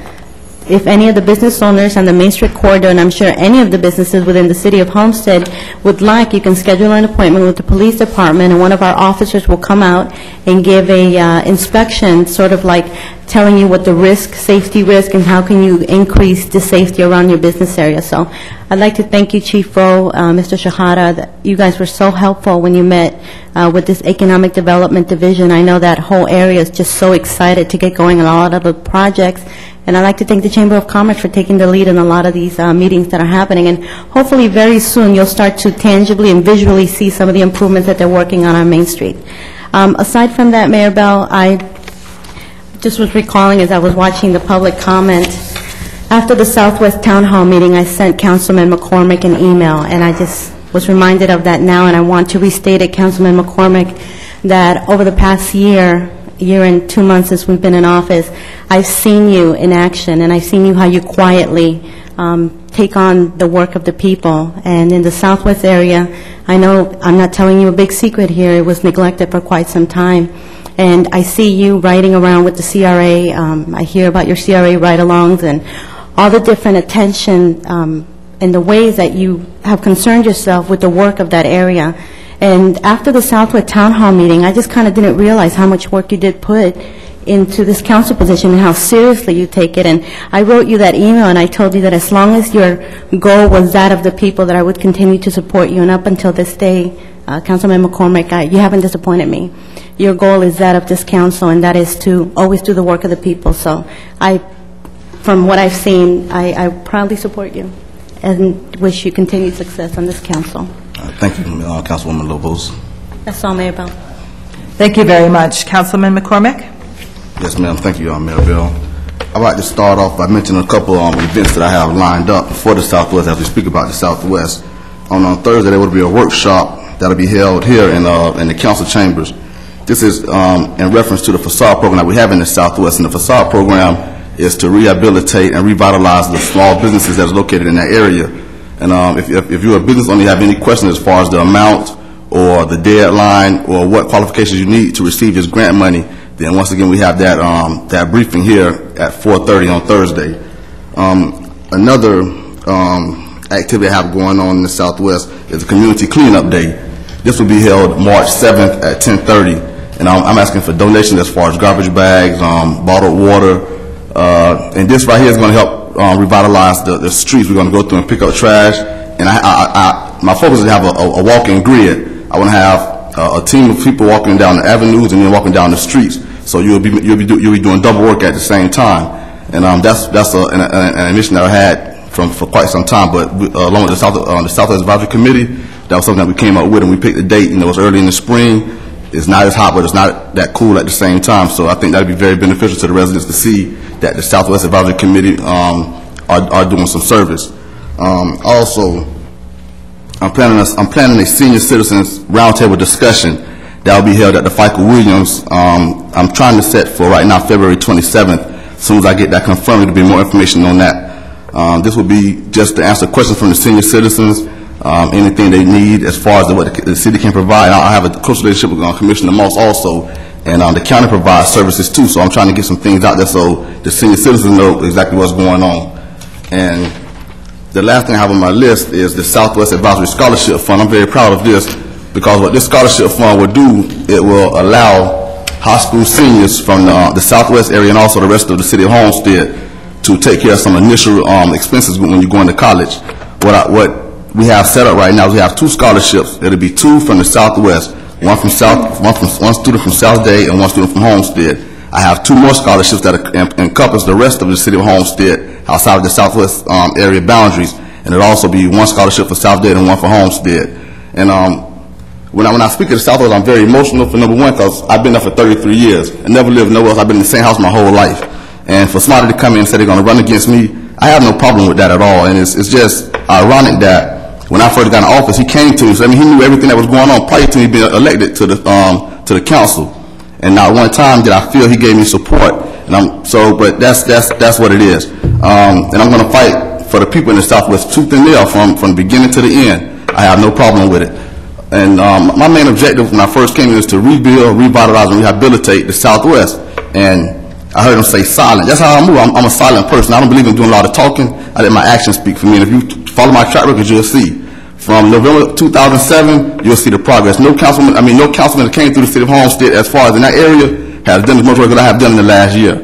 If any of the business owners on the Main Street corridor, and I'm sure any of the businesses within the city of Homestead would like, you can schedule an appointment with the police department, and one of our officers will come out and give a inspection, sort of like telling you what the risk, safety risk, and how can you increase the safety around your business area. So I'd like to thank you, Chief Rowe, Mr. Shahada. You guys were so helpful when you met with this Economic Development Division. I know that whole area is just so excited to get going on a lot of the projects. And I'd like to thank the Chamber of Commerce for taking the lead in a lot of these meetings that are happening. And hopefully very soon you'll start to tangibly and visually see some of the improvements that they're working on Main Street. Aside from that, Mayor Bell, I just was recalling as I was watching the public comment, after the Southwest Town Hall meeting, I sent Councilman McCormick an email, and I just was reminded of that now, and I want to restate it, Councilman McCormick, that over the past year and 2 months since we've been in office, I've seen you in action, and I've seen you how you quietly take on the work of the people. And in the Southwest area, I know I'm not telling you a big secret here, it was neglected for quite some time. And I see you riding around with the CRA. I hear about your CRA ride-alongs and all the different attention and the ways that you have concerned yourself with the work of that area. And after the Southwest Town Hall meeting, I just kind of didn't realize how much work you did put into this council position and how seriously you take it. And I wrote you that email, and I told you that as long as your goal was that of the people, that I would continue to support you. And up until this day, Councilman McCormick, you haven't disappointed me. Your goal is that of this council, and that is to always do the work of the people. So from what I've seen, I proudly support you and wish you continued success on this council. Thank you, Councilwoman Lobos. That's all, Mayor Bell. Thank you very much. Councilman McCormick? Yes, ma'am. Thank you, Mayor Bell. I'd like to start off by mentioning a couple events that I have lined up for the Southwest as we speak about the Southwest. On Thursday, there will be a workshop that will be held here in the council chambers. This is in reference to the facade program that we have in the Southwest, and the facade program is to rehabilitate and revitalize the small businesses that are located in that area. And if you're a business owner, you have any questions as far as the amount or the deadline or what qualifications you need to receive this grant money, then once again we have that briefing here at 4:30 on Thursday. Another activity I have going on in the Southwest is a community cleanup day. This will be held March 7th at 10:30, and I'm asking for donations as far as garbage bags, bottled water, and this right here is going to help revitalize the streets. We're going to go through and pick up trash, and my focus is to have a walking grid. I want to have a team of people walking down the avenues and then walking down the streets. So you'll be doing double work at the same time, and that's an mission that I had for quite some time. But along with the Southwest Advisory Committee, that was something that we came up with, and we picked a date. It was early in the spring. It's not as hot, but it's not that cool at the same time. So I think that would be very beneficial to the residents to see that the Southwest Advisory Committee are doing some service. Also, I'm planning a senior citizens roundtable discussion that will be held at the Michael Williams. I'm trying to set for right now February 27th. As soon as I get that confirmed, there'll be more information on that. This will be just to answer questions from the senior citizens, anything they need as far as what the city can provide. I have a close relationship with Commissioner Moss also, and the county provides services too, so I'm trying to get some things out there so the senior citizens know exactly what's going on. And the last thing I have on my list is the Southwest Advisory Scholarship Fund. I'm very proud of this because what this scholarship fund will do, it will allow high school seniors from the Southwest area and also the rest of the city of Homestead to take care of some initial expenses when you go into college. What we have set up right now is we have 2 scholarships. It'll be 2 from the Southwest, one student from South Day and one student from Homestead. I have 2 more scholarships that encompass the rest of the city of Homestead outside of the southwest area boundaries, and it'll also be 1 scholarship for Southgate and 1 for Homestead. And when I speak of the Southwest, I'm very emotional for number 1 because I've been there for 33 years and never lived nowhere else. I've been in the same house my whole life. And for somebody to come in and say they're going to run against me, I have no problem with that at all. And it's just ironic that when I first got in office, he came to me. So, I mean, he knew everything that was going on prior to me being elected to the council. And not one time did I feel he gave me support. And but that's what it is. And I'm going to fight for the people in the Southwest tooth and nail from the beginning to the end. I have no problem with it. And my main objective when I first came in is to rebuild, revitalize, and rehabilitate the Southwest. And I heard him say silent. That's how I move. I'm a silent person. I don't believe in doing a lot of talking. I let my actions speak for me. And if you follow my track record, you'll see. From November 2007, you'll see the progress. No councilman that came through the city of Homestead as far as in that area has done as much work as I have done in the last year.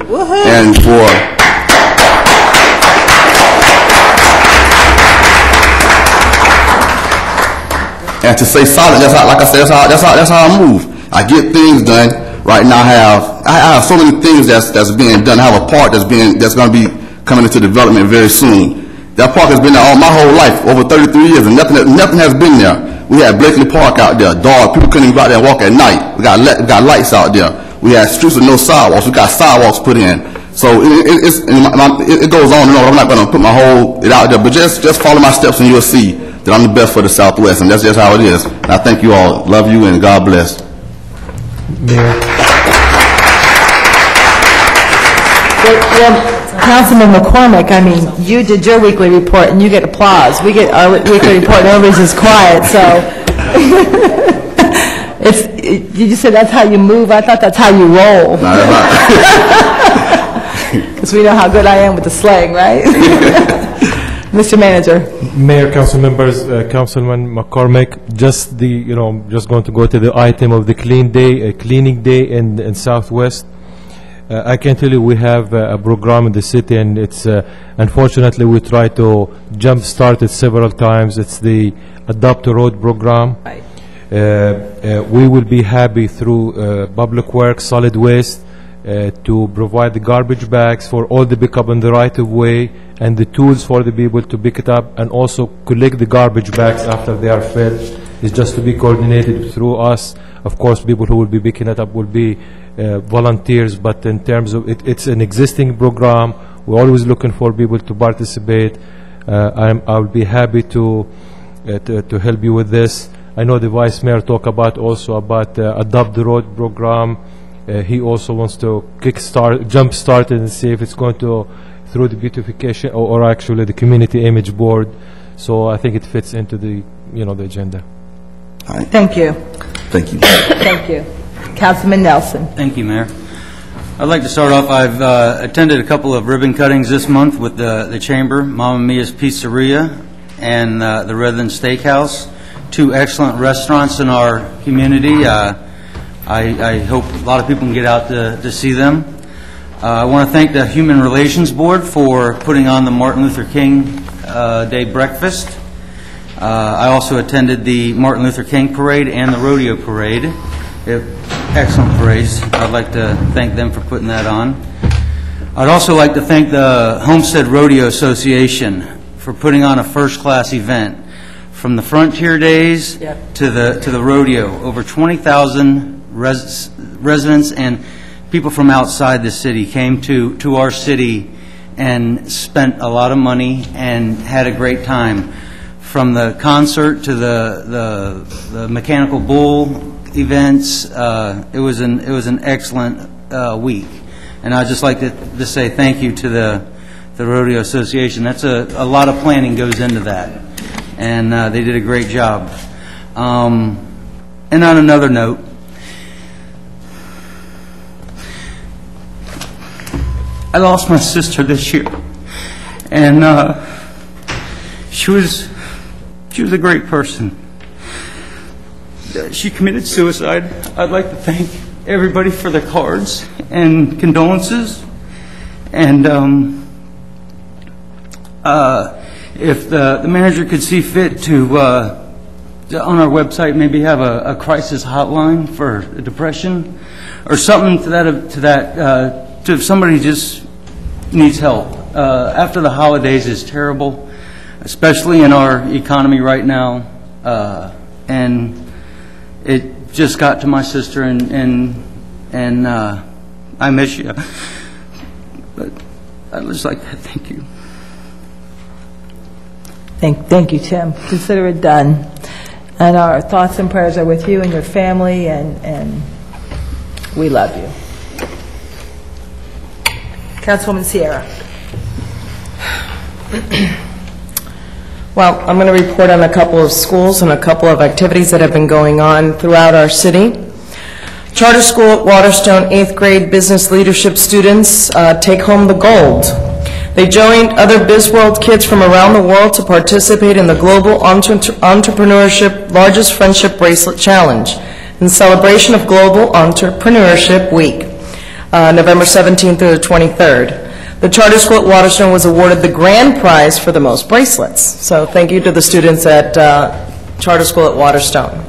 And to say silent, that's how, like I said, that's how I move. I get things done. Right now, I have so many things that's being done. I have a park that's going to be coming into development very soon. That park has been there all my whole life, over 33 years, and nothing has been there. We had Blakely Park out there, dark. People couldn't even go out there and walk at night. We got lights out there. We had streets with no sidewalks. We got sidewalks put in. So it goes on and on. I'm not going to put it out there, but just follow my steps and you'll see that I'm the best for the Southwest, and that's just how it is. And I thank you all. Love you, and God bless. Councilman McCormick, I mean, you did your weekly report and you get applause. We get our weekly report and everybody's just quiet, so. You just said that's how you move. I thought that's how you roll. Because we know how good I am with the slang, right? Mr. Manager. Mayor, council members, Councilman McCormick, just going to go to the item of the cleaning day in Southwest. I can tell you we have a program in the city, and it's unfortunately we try to jump-start it several times. It's the Adopt a Road program. Right. We will be happy through Public Works, Solid Waste, to provide the garbage bags for all the pickup on the right-of-way and the tools for the people to pick it up, and also collect the garbage bags after they are filled. It's just to be coordinated through us. Of course, people who will be picking it up will be volunteers, but in terms of it's an existing program. We're always looking for people to participate. I'll be happy to help you with this. I know the Vice Mayor talked about Adopt the Road program. He also wants to jumpstart it and see if it's going to through the beautification or actually the community image board. So I think it fits into the the agenda. Thank you. Thank you. Thank you. Councilman Nelson. Thank you, Mayor. I'd like to start off, I've attended a couple of ribbon cuttings this month with the Chamber, Mamma Mia's Pizzeria and the Redland Steakhouse, 2 excellent restaurants in our community. I hope a lot of people can get out to see them. I want to thank the Human Relations Board for putting on the Martin Luther King Day breakfast. I also attended the Martin Luther King Parade and the Rodeo Parade. Excellent parades. I'd like to thank them for putting that on. I'd also like to thank the Homestead Rodeo Association for putting on a first-class event. From the Frontier Days to the rodeo, over 20,000 residents and people from outside the city came to our city and spent a lot of money and had a great time. From the concert to the mechanical bull events, it was an excellent week, and I'd just like to say thank you to the Rodeo Association. That's a lot of planning goes into that, and they did a great job. And on another note, I lost my sister this year, and she was a great person. She committed suicide. I'd like to thank everybody for their cards and condolences. And if the manager could see fit to on our website, maybe have a crisis hotline for depression or something to that, to if somebody just needs help. After the holidays is terrible, especially in our economy right now, and it just got to my sister, and I miss you. But I'd just like to thank you. Thank you, Tim. Consider it done. And our thoughts and prayers are with you and your family, and we love you. Councilwoman Sierra. Well, I'm going to report on a couple of schools and a couple of activities that have been going on throughout our city. Charter School at Waterstone 8th grade business leadership students take home the gold. They joined other BizWorld kids from around the world to participate in the Global Entrepreneurship Largest Friendship Bracelet Challenge in celebration of Global Entrepreneurship Week, November 17th through the 23rd. The Charter School at Waterstone was awarded the grand prize for the most bracelets. So thank you to the students at Charter School at Waterstone.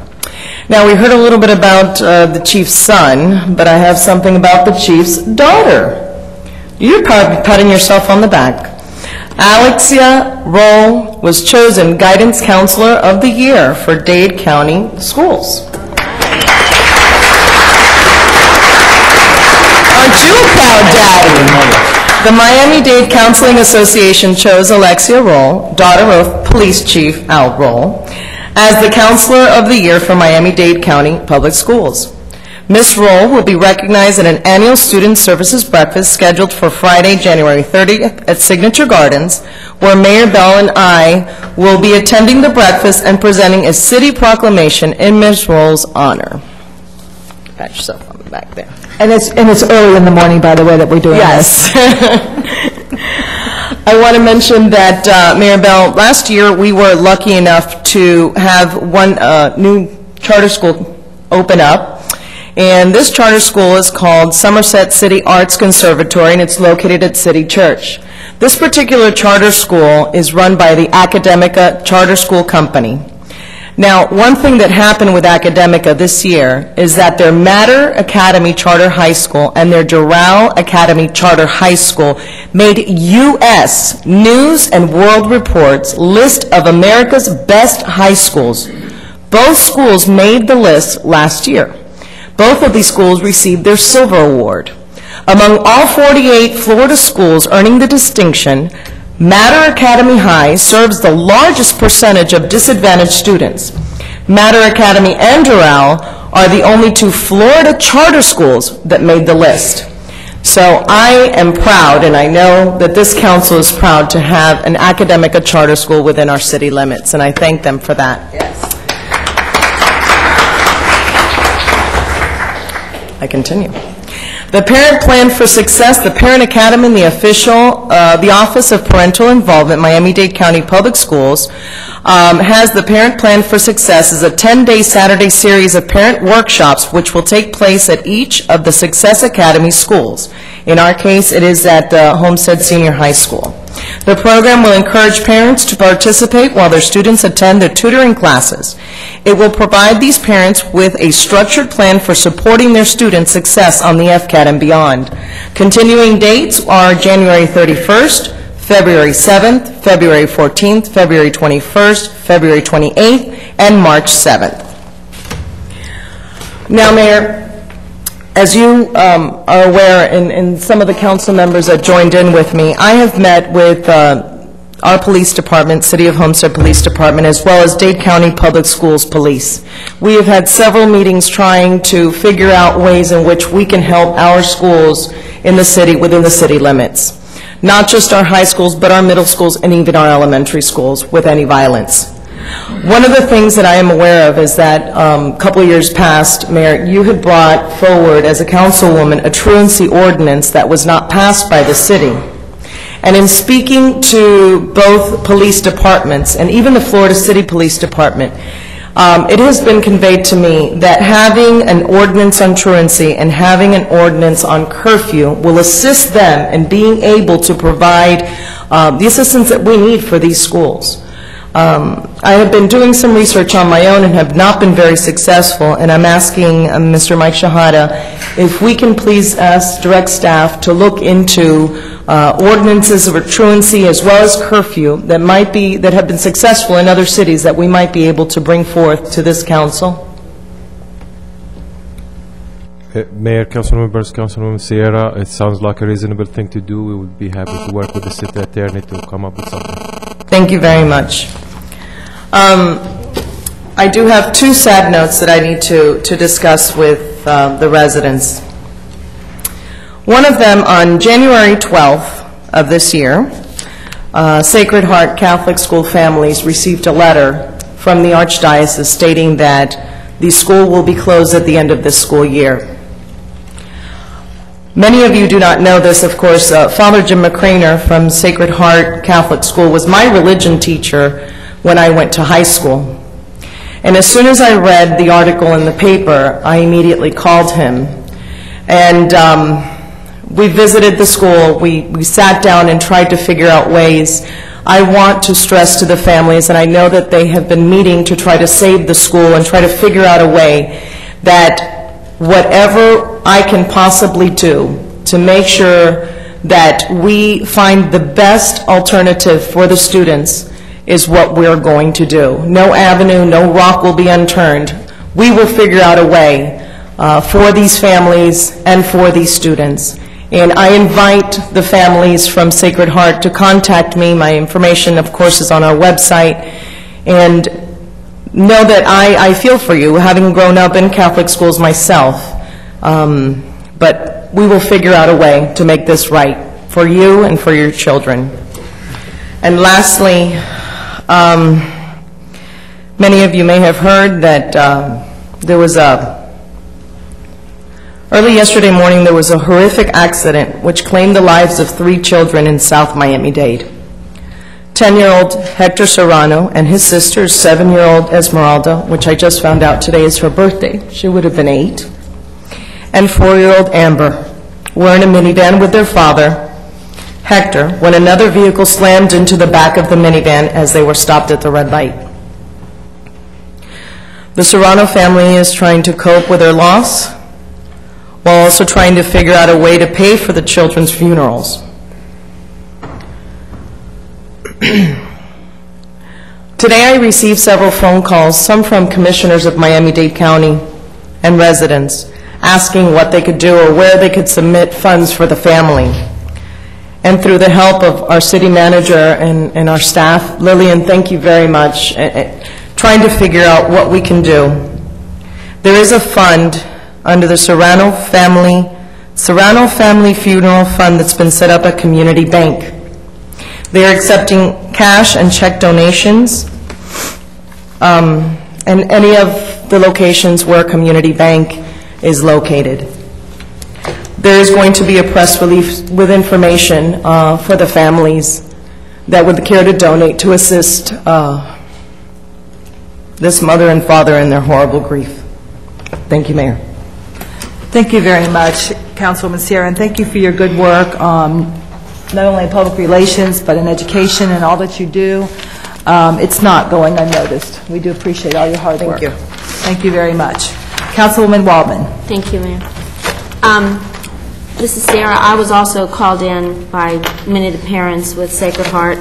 Now, we heard a little bit about the chief's son, but I have something about the chief's daughter. You're probably patting yourself on the back. Alexia Roll was chosen Guidance Counselor of the Year for Dade County Schools. Aren't you a proud daddy? The Miami-Dade Counseling Association chose Alexia Roll, daughter of Police Chief Al Roll, as the Counselor of the Year for Miami-Dade County Public Schools. Ms. Roll will be recognized at an annual Student Services Breakfast scheduled for Friday, January 30th at Signature Gardens, where Mayor Bell and I will be attending the breakfast and presenting a city proclamation in Ms. Roll's honor. Pat yourself on the back there. And it's early in the morning, by the way, that we're doing this. I want to mention that, Mayor Bell, last year we were lucky enough to have one new charter school open up. And this charter school is called Somerset City Arts Conservatory, and it's located at City Church. This particular charter school is run by the Academica Charter School Company. Now, one thing that happened with Academica this year is that their Matter Academy Charter High School and their Doral Academy Charter High School made U.S. News and World Report's list of America's best high schools. Both schools made the list last year. Both of these schools received their Silver Award. Among all 48 Florida schools earning the distinction, Matter Academy High serves the largest percentage of disadvantaged students. Matter Academy and Doral are the only two Florida charter schools that made the list. So I am proud, and I know that this council is proud to have an Academica charter school within our city limits, and I thank them for that. Yes. I continue. The Parent Plan for Success, the Parent Academy, and the Office of Parental Involvement, Miami-Dade County Public Schools, has the Parent Plan for Success as a 10-day Saturday series of parent workshops which will take place at each of the Success Academy schools. In our case, it is at Homestead Senior High School. The program will encourage parents to participate while their students attend their tutoring classes. It will provide these parents with a structured plan for supporting their students' success on the FCAT and beyond. Continuing dates are January 31st, February 7th, February 14th, February 21st, February 28th, and March 7th. Now, Mayor, as you are aware, and some of the council members that joined in with me, I have met with our police department, City of Homestead Police Department, as well as Dade County Public Schools Police. We have had several meetings trying to figure out ways in which we can help our schools in the city, within the city limits. Not just our high schools, but our middle schools and even our elementary schools with any violence. One of the things that I am aware of is that a couple of years past, Mayor, you had brought forward as a councilwoman a truancy ordinance that was not passed by the city. And in speaking to both police departments and even the Florida City Police Department, it has been conveyed to me that having an ordinance on truancy and having an ordinance on curfew will assist them in being able to provide the assistance that we need for these schools. I have been doing some research on my own and have not been very successful, and I'm asking Mr. Mike Shahada if we can please ask direct staff to look into ordinances of truancy as well as curfew that have been successful in other cities that we might be able to bring forth to this council. Mayor, council members, Councilwoman Sierra, it sounds like a reasonable thing to do. We would be happy to work with the city attorney to come up with something. Thank you very much. I do have two sad notes that I need to discuss with the residents. One of them, on January 12th of this year, Sacred Heart Catholic School families received a letter from the Archdiocese stating that the school will be closed at the end of this school year. Many of you do not know this, of course. Father Jim McCraner from Sacred Heart Catholic School was my religion teacher when I went to high school. And as soon as I read the article in the paper, I immediately called him. And we visited the school. We sat down and tried to figure out ways. I want to stress to the families, and I know that they have been meeting to try to save the school and try to figure out a way that whatever I can possibly do to make sure that we find the best alternative for the students is what we're going to do. No avenue, no rock will be unturned. We will figure out a way for these families and for these students. And I invite the families from Sacred Heart to contact me. My information, of course, is on our website. And know that I feel for you, having grown up in Catholic schools myself. But we will figure out a way to make this right for you and for your children. And lastly, many of you may have heard that early yesterday morning there was a horrific accident which claimed the lives of 3 children in South Miami-Dade. 10-year-old Hector Serrano and his sister, 7-year-old Esmeralda, which I just found out today is her birthday. She would have been 8. And 4-year-old Amber were in a minivan with their father, Hector, when another vehicle slammed into the back of the minivan as they were stopped at the red light. The Serrano family is trying to cope with their loss while also trying to figure out a way to pay for the children's funerals. Today I received several phone calls, some from commissioners of Miami-Dade County and residents, asking what they could do or where they could submit funds for the family. And through the help of our city manager and our staff, Lillian, thank you very much, trying to figure out what we can do. There is a fund under the Serrano Family Funeral Fund that's been set up at Community Bank. They are accepting cash and check donations, and any of the locations where Community Bank is located. There is going to be a press release with information for the families that would care to donate to assist this mother and father in their horrible grief. Thank you, Mayor. Thank you very much, Councilwoman Sierra, and thank you for your good work, not only in public relations, but in education and all that you do. It's not going unnoticed. We do appreciate all your hard work. Thank you. Thank you very much. Councilwoman Waldman. Thank you, Mayor. This is Sarah. I was also called in by many of the parents with Sacred Heart.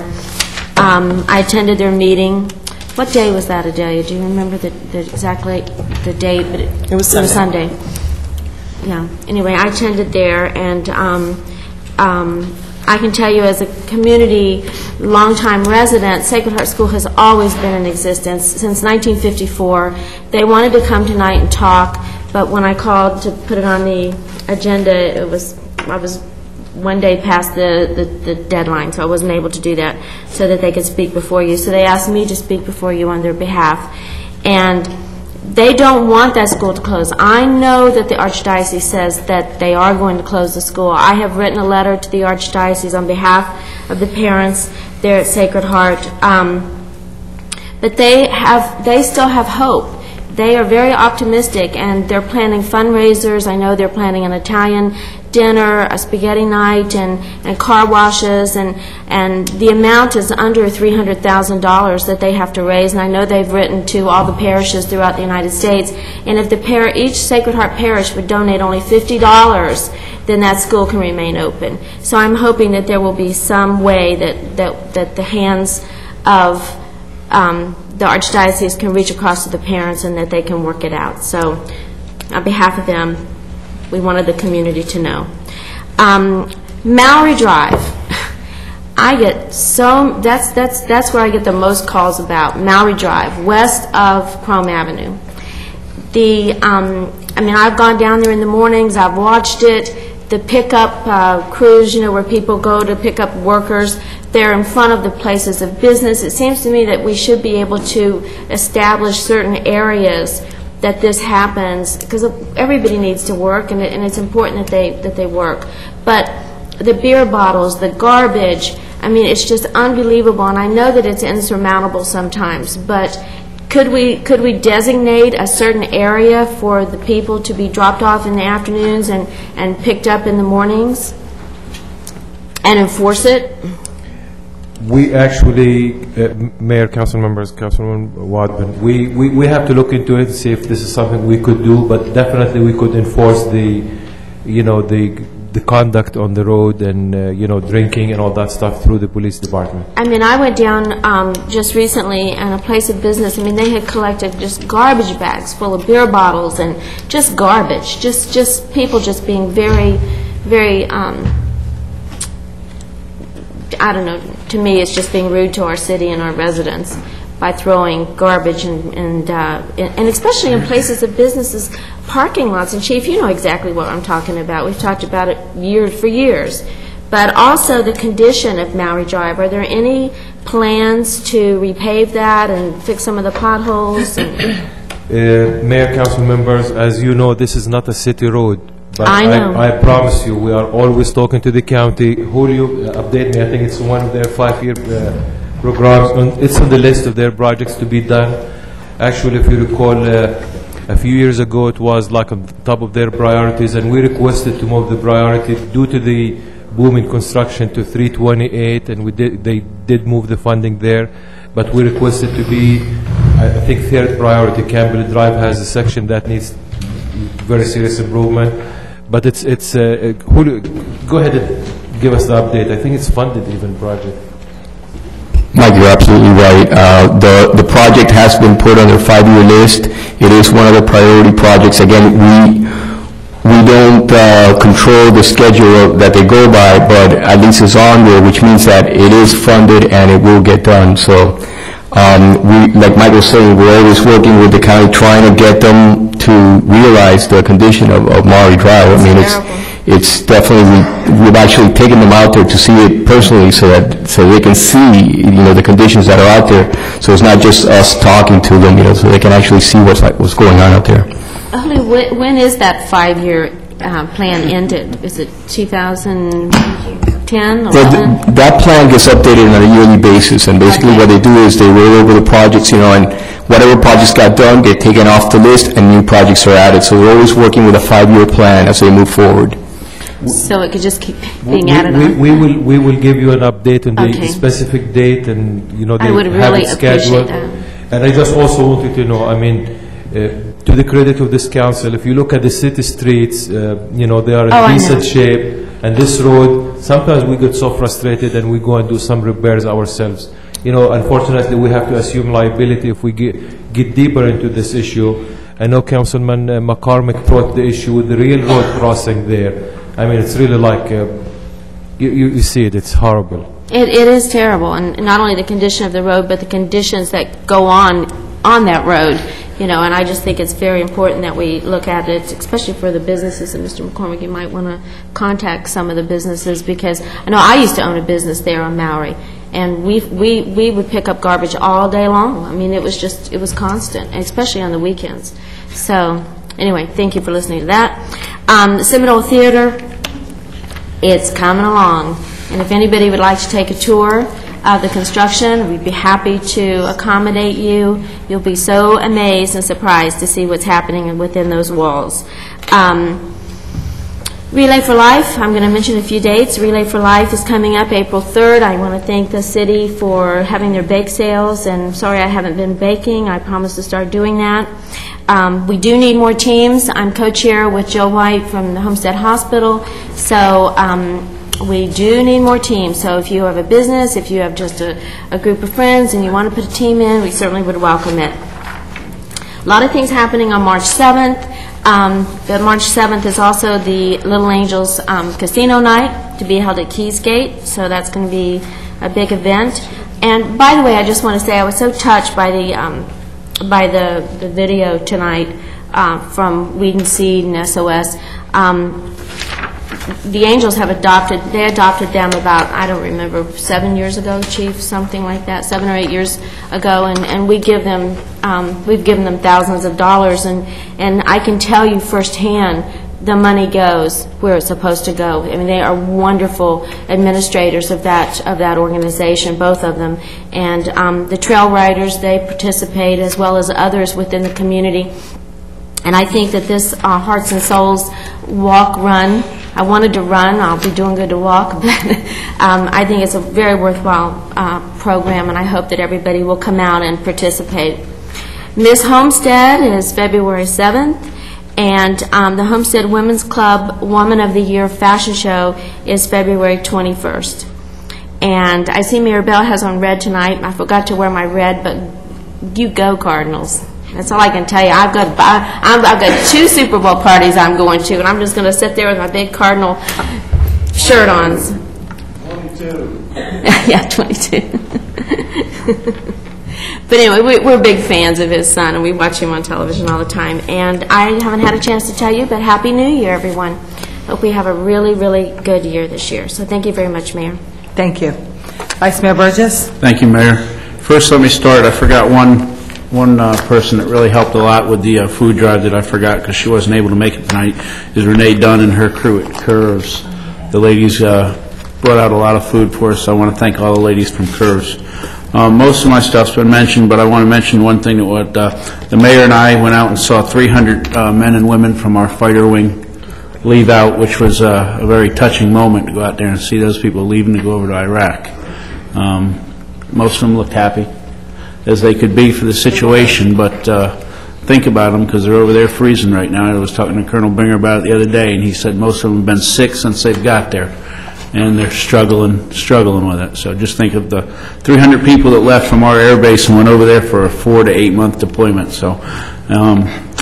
I attended their meeting. What day was that, Adelia? Do you remember exactly the date? But it was Sunday. Yeah. Anyway, I attended there, and I can tell you as a community longtime resident, Sacred Heart School has always been in existence since 1954. They wanted to come tonight and talk, but when I called to put it on the agenda, I was one day past the deadline, so I wasn't able to do that so that they could speak before you. So they asked me to speak before you on their behalf. And they don't want that school to close. I know that the Archdiocese says that they are going to close the school. I have written a letter to the Archdiocese on behalf of the parents there at Sacred Heart. But they still have hope. they are very optimistic, and they're planning fundraisers. I know they're planning an Italian dinner, a spaghetti night, and car washes, and the amount is under $300,000 that they have to raise, and I know they've written to all the parishes throughout the United States, and if each Sacred Heart parish would donate only $50, then that school can remain open. So I'm hoping that there will be some way that the hands of the Archdiocese can reach across to the parents and that they can work it out. So on behalf of them, we wanted the community to know. Mallory Drive. I get that's where I get the most calls about Mallory Drive, west of Chrome Avenue. I mean, I've gone down there in the mornings, I've watched it. The pickup crews, you know, where people go to pick up workers, they're in front of the places of business. It seems to me that we should be able to establish certain areas that this happens, because everybody needs to work, and it's important that they work. But the beer bottles, the garbage, I mean, it's just unbelievable, and I know that it's insurmountable sometimes, but could we designate a certain area for the people to be dropped off in the afternoons and picked up in the mornings and enforce it? We actually, Mayor, council members, Councilman Wadman, we have to look into it and see if this is something we could do, but definitely we could enforce the conduct on the road and, drinking and all that stuff through the police department. I mean, I went down just recently in a place of business. I mean, they had collected just garbage bags full of beer bottles and just garbage, just people just being very, very, I don't know, to me it's just being rude to our city and our residents by throwing garbage and especially in places of businesses, parking lots. And Chief, you know exactly what I'm talking about. We've talked about it for years. But also the condition of Mallory Drive. Are there any plans to repave that and fix some of the potholes? Mayor, council members, as you know, this is not a city road. But I know. I promise you, we are always talking to the county. Julio, update me. I think it's one of their 5-year programs. It's on the list of their projects to be done. Actually, if you recall, a few years ago, it was like on top of their priorities, and we requested to move the priority due to the boom in construction to 328, and they did move the funding there. But we requested to be, I think, third priority. Campbell Drive has a section that needs very serious improvement. But it's Julio, go ahead and give us the update. I think it's funded even project. Mike, you're absolutely right. The project has been put on their 5-year list. It is one of the priority projects. Again, we don't control the schedule that they go by, but at least it's on there, which means that it is funded and it will get done. So like Mike was saying, we're always working with the county, trying to get them to realize the condition of Mallory Drive. I mean, it's definitely, we've actually taken them out there to see it personally so they can see, the conditions that are out there. So it's not just us talking to them, so they can actually see what's going on out there. When is that 5-year plan ended? Is it 2010, 11? Well, that plan gets updated on a yearly basis, and basically what they do is they roll over the projects, and whatever projects got done get taken off the list and new projects are added. So we're always working with a 5-year plan as they move forward. So it could just keep being added on? We will give you an update on the specific date, and I would really appreciate that. And I just also wanted to know, I mean, to the credit of this council, if you look at the city streets, they are in decent shape, and this road, sometimes we get so frustrated and we go and do some repairs ourselves. Unfortunately, we have to assume liability if we get deeper into this issue. I know Councilman McCormick brought the issue with the real road crossing there. I mean, it's really like, you see it, it's horrible. It is terrible, and not only the condition of the road, but the conditions that go on that road, and I just think it's very important that we look at it, especially for the businesses. And Mr. McCormick, you might want to contact some of the businesses, because I know I used to own a business there on Mallory, and we would pick up garbage all day long. I mean, it was constant, especially on the weekends. So anyway, thank you for listening to that. Seminole Theater, it's coming along. And if anybody would like to take a tour, the construction. We'd be happy to accommodate you. You'll be so amazed and surprised to see what's happening within those walls. Relay for Life, I'm going to mention a few dates. Relay for Life is coming up April 3rd. I want to thank the city for having their bake sales, and sorry I haven't been baking. I promise to start doing that. We do need more teams. I'm co-chair with Jill White from the Homestead Hospital, so we do need more teams. So if you have a business, if you have just a group of friends and you want to put a team in, we certainly would welcome it. A lot of things happening on March 7th. The March 7th is also the Little Angels Casino Night to be held at Keys Gate, so that's going to be a big event. And by the way, I just want to say I was so touched by the video tonight from Weed and Seed and SOS. The Angels have adopted them about, I don't remember, 7 years ago, Chief, something like that, 7 or 8 years ago, and we've given them thousands of dollars, and I can tell you firsthand the money goes where it's supposed to go. I mean, they are wonderful administrators of that organization, both of them, and the trail riders, they participate as well as others within the community. And I think that this Hearts and Souls walk run, I wanted to run, I'll be doing good to walk, but I think it's a very worthwhile program, and I hope that everybody will come out and participate. Miss Homestead is February 7th, and the Homestead Women's Club Woman of the Year Fashion Show is February 21st. And I see Mayor Bell has on red tonight. I forgot to wear my red, but you go Cardinals. That's all I can tell you. I've got 2 Super Bowl parties I'm going to, and I'm just going to sit there with my big Cardinal shirt on. 22. Yeah, 22. But anyway, we're big fans of his son, and we watch him on television all the time. And I haven't had a chance to tell you, but Happy New Year, everyone. Hope we have a really, really good year this year. So thank you very much, Mayor. Thank you. Vice Mayor Burgess? Thank you, Mayor. First, let me start. I forgot one person that really helped a lot with the food drive that I forgot because she wasn't able to make it tonight, is Renee Dunn and her crew at Curves. The ladies brought out a lot of food for us, so I want to thank all the ladies from Curves. Most of my stuff's been mentioned, but I want to mention one thing that the mayor and I went out and saw 300 men and women from our fighter wing leave out, which was a very touching moment to go out there and see those people leaving to go over to Iraq. Most of them looked happy as they could be for the situation, but think about them because they're over there freezing right now. I was talking to Colonel Binger about it the other day, and he said most of them have been sick since they've got there, and they're struggling with it. So just think of the 300 people that left from our air base and went over there for a 4 to 8 month deployment. So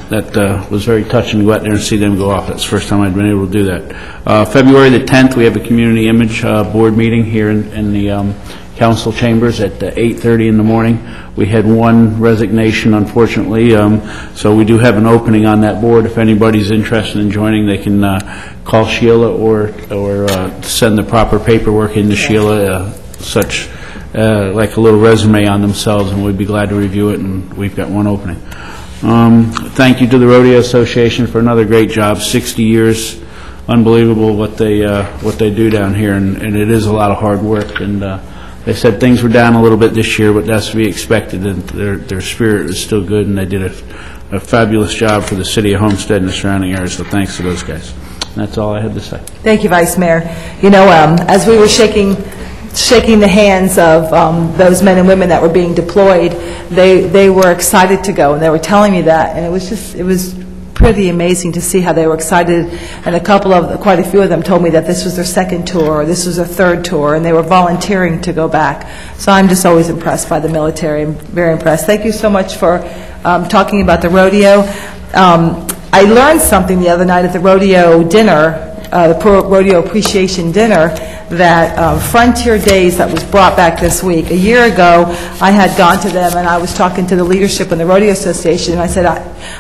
that was very touching to go out there and see them go off. That's the first time I'd been able to do that. February the 10th, we have a community image board meeting here in the council chambers at 8:30 in the morning. We had one resignation, unfortunately, so we do have an opening on that board. If anybody's interested in joining, they can call Sheila or send the proper paperwork into Sheila, such like a little resume on themselves, and we'd be glad to review it, and we've got one opening. Thank you to the Rodeo Association for another great job, 60 years. Unbelievable what they do down here, and it is a lot of hard work, and they said things were down a little bit this year, but that's to be expected, and their spirit is still good, and they did a fabulous job for the city of Homestead and the surrounding areas, so thanks to those guys. And that's all I had to say. Thank you, Vice Mayor. You know, as we were shaking the hands of those men and women that were being deployed, they were excited to go, and they were telling me that, and it was pretty amazing to see how they were excited, and quite a few of them told me that this was their second tour or this was their third tour, and they were volunteering to go back. So I'm just always impressed by the military. I'm very impressed. Thank you so much for talking about the rodeo. I learned something the other night at the rodeo dinner, the Rodeo Appreciation Dinner, that Frontier Days that was brought back this week. A year ago, I had gone to them, and I was talking to the leadership in the Rodeo Association, and I said,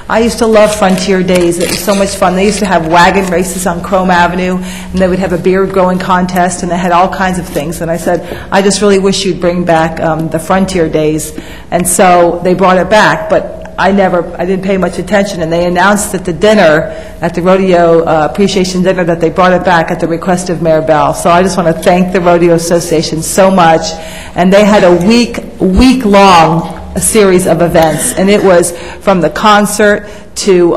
I used to love Frontier Days. It was so much fun. They used to have wagon races on Chrome Avenue, and they would have a beard growing contest, and they had all kinds of things. And I said, I just really wish you'd bring back the Frontier Days. And so they brought it back, but I didn't pay much attention, and they announced at the dinner, at the rodeo appreciation dinner, that they brought it back at the request of Mayor Bell. So I just want to thank the Rodeo Association so much. And they had a week-long series of events, and it was from the concert to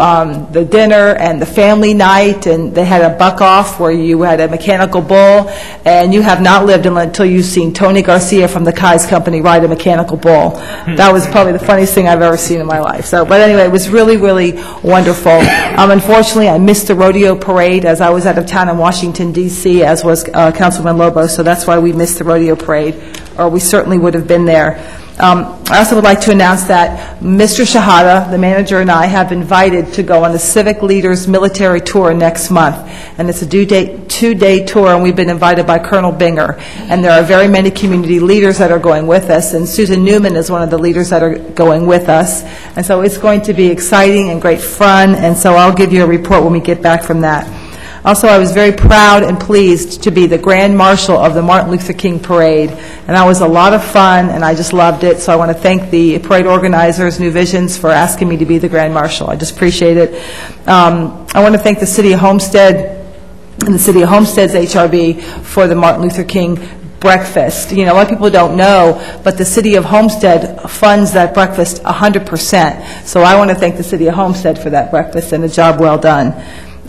the dinner and the family night, and they had a buck-off where you had a mechanical bull, and you have not lived until you've seen Tony Garcia from the Kai's Company ride a mechanical bull. That was probably the funniest thing I've ever seen in my life. So, but anyway, it was really, really wonderful. Unfortunately, I missed the rodeo parade as I was out of town in Washington, D.C., as was Councilman Lobo, so that's why we missed the rodeo parade, or we certainly would have been there. I also would like to announce that Mr. Shahada, the manager, and I have invited to go on the Civic Leaders Military Tour next month. And it's a two-day tour, and we've been invited by Colonel Binger. And there are very many community leaders that are going with us, and Susan Newman is one of the leaders that are going with us. And so it's going to be exciting and great fun, and so I'll give you a report when we get back from that. Also, I was very proud and pleased to be the Grand Marshal of the Martin Luther King Parade, and that was a lot of fun, and I just loved it. So I want to thank the parade organizers, New Visions, for asking me to be the Grand Marshal. I just appreciate it. I want to thank the City of Homestead and the City of Homestead's HRB for the Martin Luther King breakfast. You know, a lot of people don't know, but the City of Homestead funds that breakfast 100%. So I want to thank the City of Homestead for that breakfast and a job well done.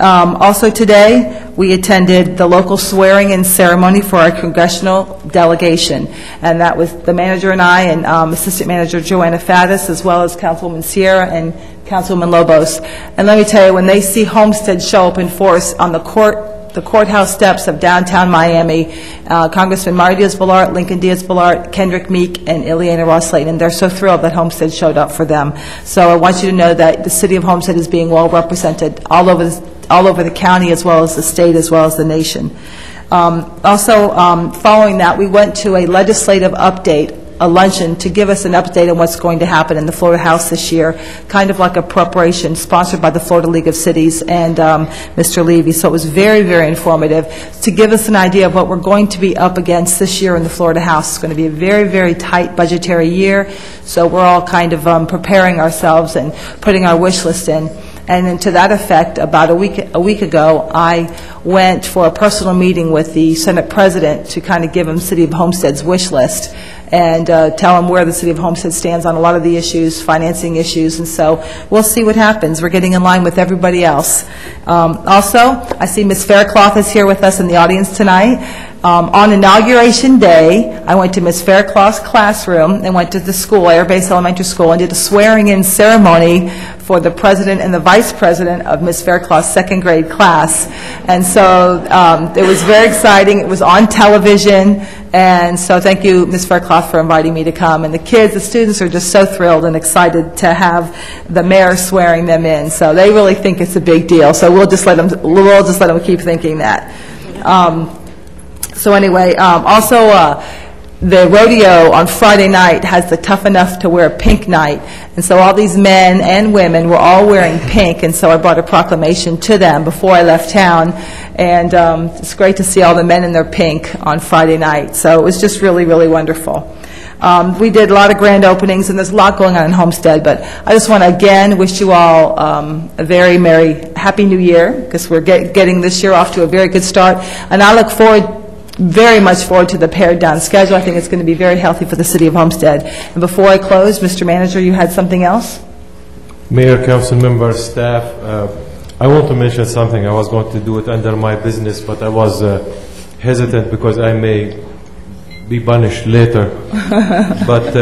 Also today, we attended the local swearing-in ceremony for our congressional delegation, and that was the manager and I, and Assistant Manager Joanna Faddis, as well as Councilwoman Sierra and Councilwoman Lobos. And let me tell you, when they see Homestead show up in force on the courthouse steps of downtown Miami, Congressman Mario Diaz-Balart, Lincoln Diaz-Balart, Kendrick Meek, and Ileana Ross-Layton, and they're so thrilled that Homestead showed up for them. So I want you to know that the City of Homestead is being well represented all over the county, as well as the state, as well as the nation. Following that, we went to a legislative update, a luncheon, to give us an update on what's going to happen in the Florida House this year, kind of like a preparation sponsored by the Florida League of Cities and Mr. Levy. So it was very, very informative to give us an idea of what we're going to be up against this year in the Florida House. It's going to be a very, very tight budgetary year, so we're all kind of preparing ourselves and putting our wish list in. And to that effect, about a week ago, I went for a personal meeting with the Senate President to kind of give him City of Homestead's wish list and tell him where the City of Homestead stands on a lot of the issues, financing issues, and so we'll see what happens. We're getting in line with everybody else. Also, I see Ms. Faircloth is here with us in the audience tonight. On Inauguration Day, I went to Ms. Faircloth's classroom and went to the school, Air Base Elementary School, and did a swearing-in ceremony for the president and the vice president of Ms. Faircloth's second grade class. And so it was very exciting. It was on television, and so thank you, Ms. Faircloth, for inviting me to come. And the kids, the students are just so thrilled and excited to have the mayor swearing them in. So they really think it's a big deal. So we'll just let them keep thinking that. So anyway, the rodeo on Friday night has the Tough Enough to Wear Pink night, and so all these men and women were all wearing pink, and so I brought a proclamation to them before I left town, and it's great to see all the men in their pink on Friday night, so it was just really, really wonderful. We did a lot of grand openings, and there's a lot going on in Homestead, but I just want to again wish you all a very merry, happy new year, because we're getting this year off to a very good start, and I look very much forward to the pared-down schedule. I think it's going to be very healthy for the City of Homestead. And before I close, Mr. Manager, you had something else? Mayor, council members, staff, I want to mention something. I was going to do it under my business, but I was hesitant because I may be punished later. But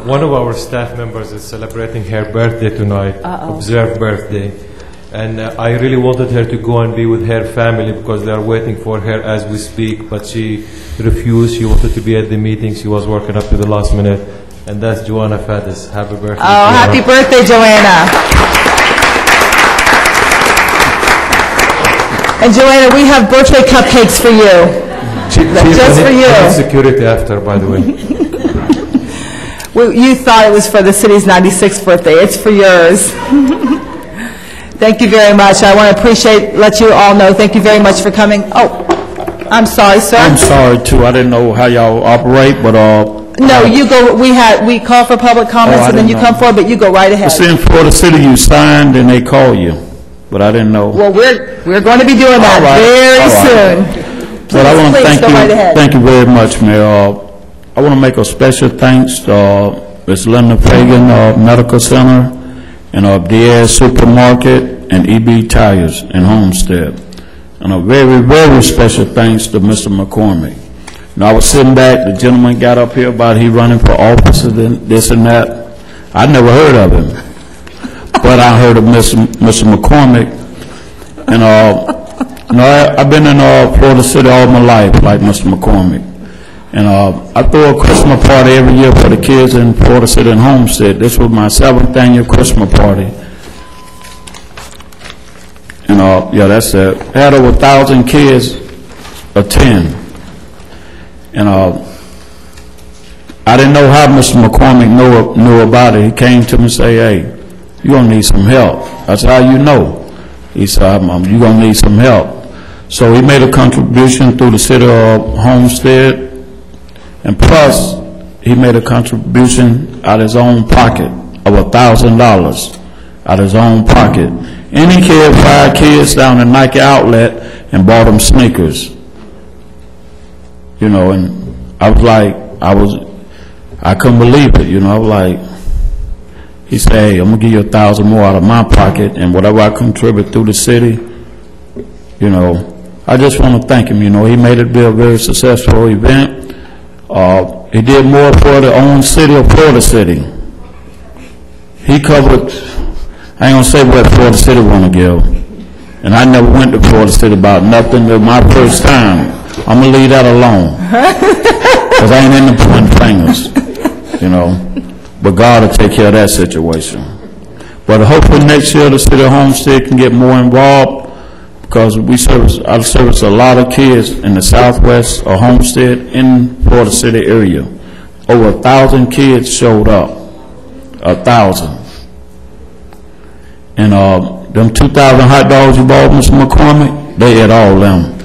one of our staff members is celebrating her birthday tonight, observed birthday. And I really wanted her to go and be with her family because they are waiting for her as we speak, but she refused. She wanted to be at the meeting. She was working up to the last minute. And that's Joanna Faddis. Happy birthday. Oh, happy birthday, Joanna. And Joanna, we have birthday cupcakes for you. Just for you. Security after, by the way. You thought it was for the city's 96th birthday. It's for yours. Thank you very much. I want to let you all know, thank you very much for coming. Oh, I'm sorry, sir. I'm sorry, too. I didn't know how y'all operate, but No, you go, we call for public comments, I and then you didn't come know. forward, but you go right ahead. It's in Florida City, you signed and they call you, but I didn't know. Well, we're going to be doing that All right, very all right. soon. But I want to Please, thank go you, right ahead. thank you very much, Mayor. I want to make a special thanks to Ms. Linda Fagan, Medical Center, and Diaz Supermarket, and EB Tires in Homestead. And a very, very special thanks to Mr. McCormick. Now, I was sitting back, the gentleman got up here about he running for office and this and that. I never heard of him, but I heard of Mr. McCormick. And I've been in Florida City all my life, like Mr. McCormick. And I throw a Christmas party every year for the kids in Florida City and Homestead. This was my 7th annual Christmas party. And yeah, that's it. I had over 1,000 kids attend. And I didn't know how Mr. McCormick knew about it. He came to me and said, hey, you're going to need some help. I said, how you know? He said, you're going to need some help. So he made a contribution through the city of Homestead. And plus, he made a contribution out of his own pocket of $1,000 out of his own pocket. And he carried 5 kids down to Nike Outlet and bought them sneakers. You know, and I was like, I couldn't believe it, you know. I was like, he said, hey, I'm going to give you $1,000 more out of my pocket, and whatever I contribute through the city, you know, I just want to thank him. You know, he made it be a very successful event. He did more for the own city of Florida City. He covered, I ain't going to say what Florida City want to give. And I never went to Florida City about nothing. It was my first time. I'm going to leave that alone. Because I ain't in the pointing fingers, you know. But God will take care of that situation. But hopefully next year the city of Homestead can get more involved, because I service a lot of kids in the southwest of Homestead in Florida City area. Over 1,000 kids showed up. 1,000. And them 2,000 hot dogs you bought, Mr. McCormick, they ate all them.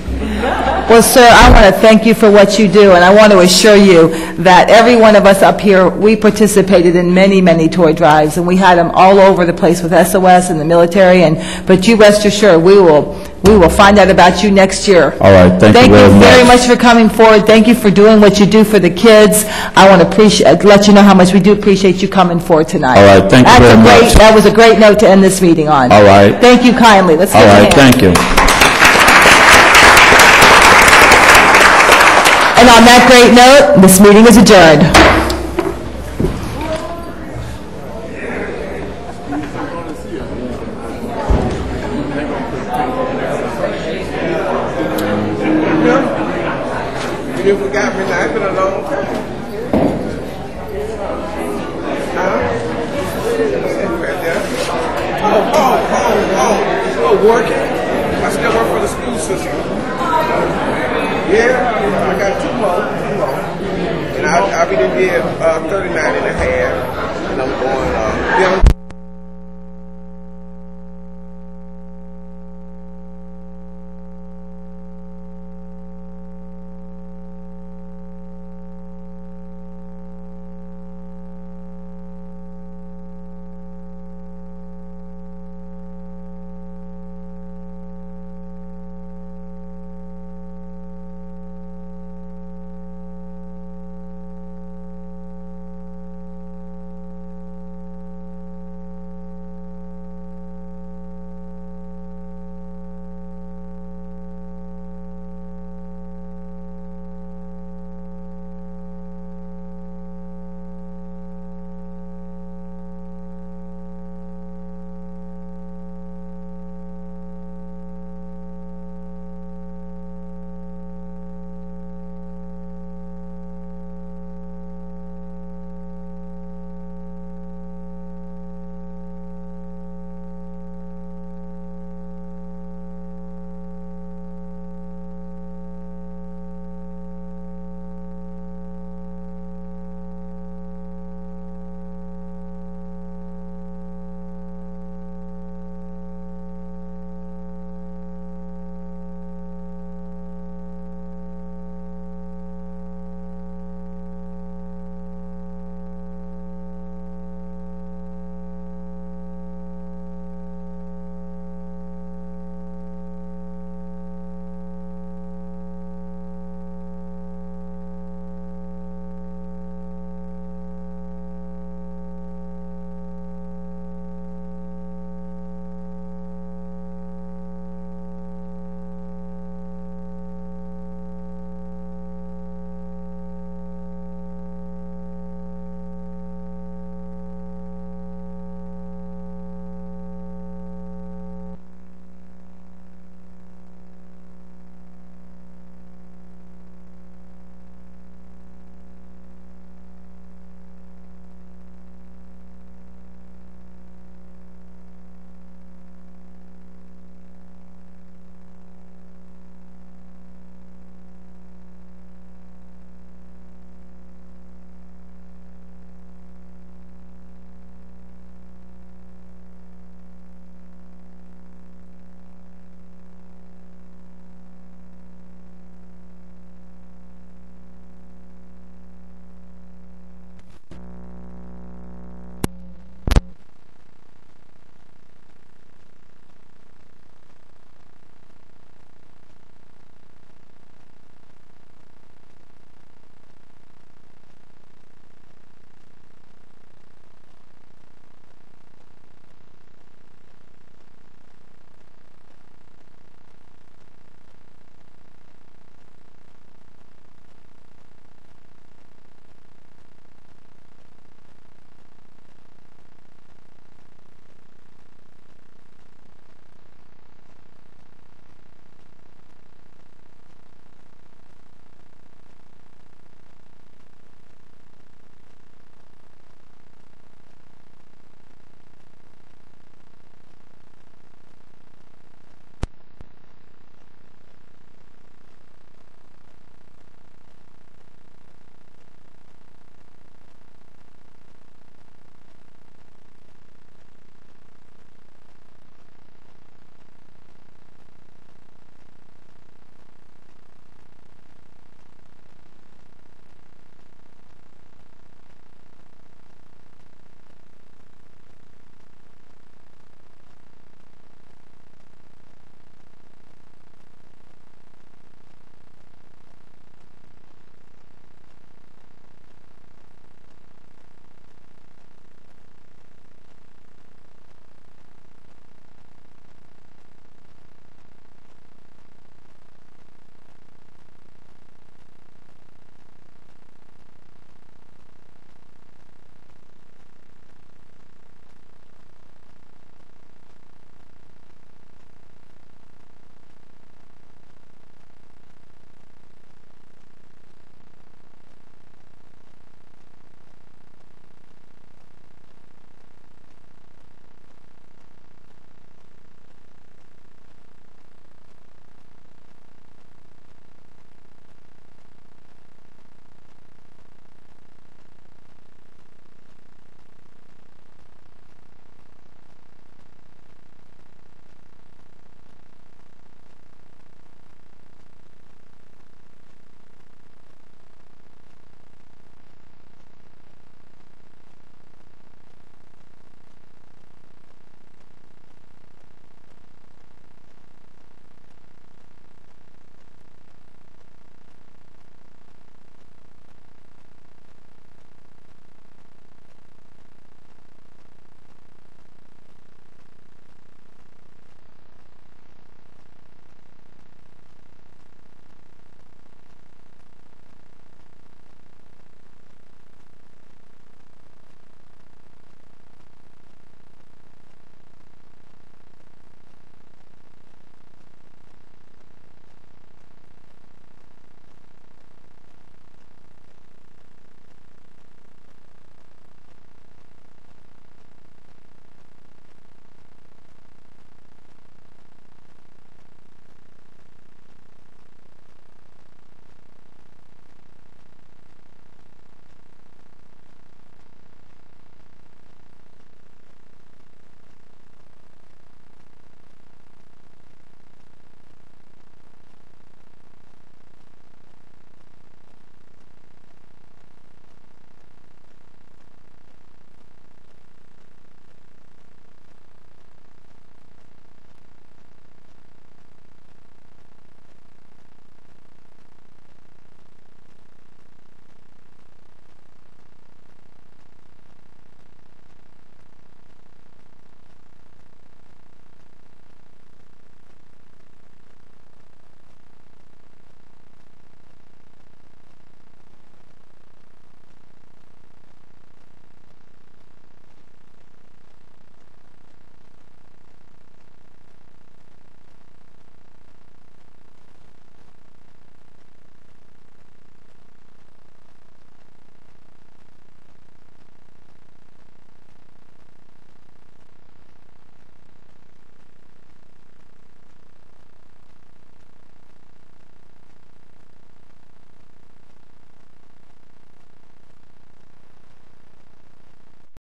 Well, sir, I want to thank you for what you do, and I want to assure you that every one of us up here, we participated in many, many toy drives, and we had them all over the place with SOS and the military, but you rest assured, we will find out about you next year. All right, thank you very much. Thank you very much for coming forward. Thank you for doing what you do for the kids. I want to let you know how much we do appreciate you coming forward tonight. All right, thank you very much. That was a great note to end this meeting on. All right. Thank you kindly. Let's give All a right, hand. thank you. And on that great note, this meeting is adjourned. You forgot me now. It's been a long time. Oh, working? I still work for the school system. Yeah, I got 2 more. And I'll be there 39 and a half.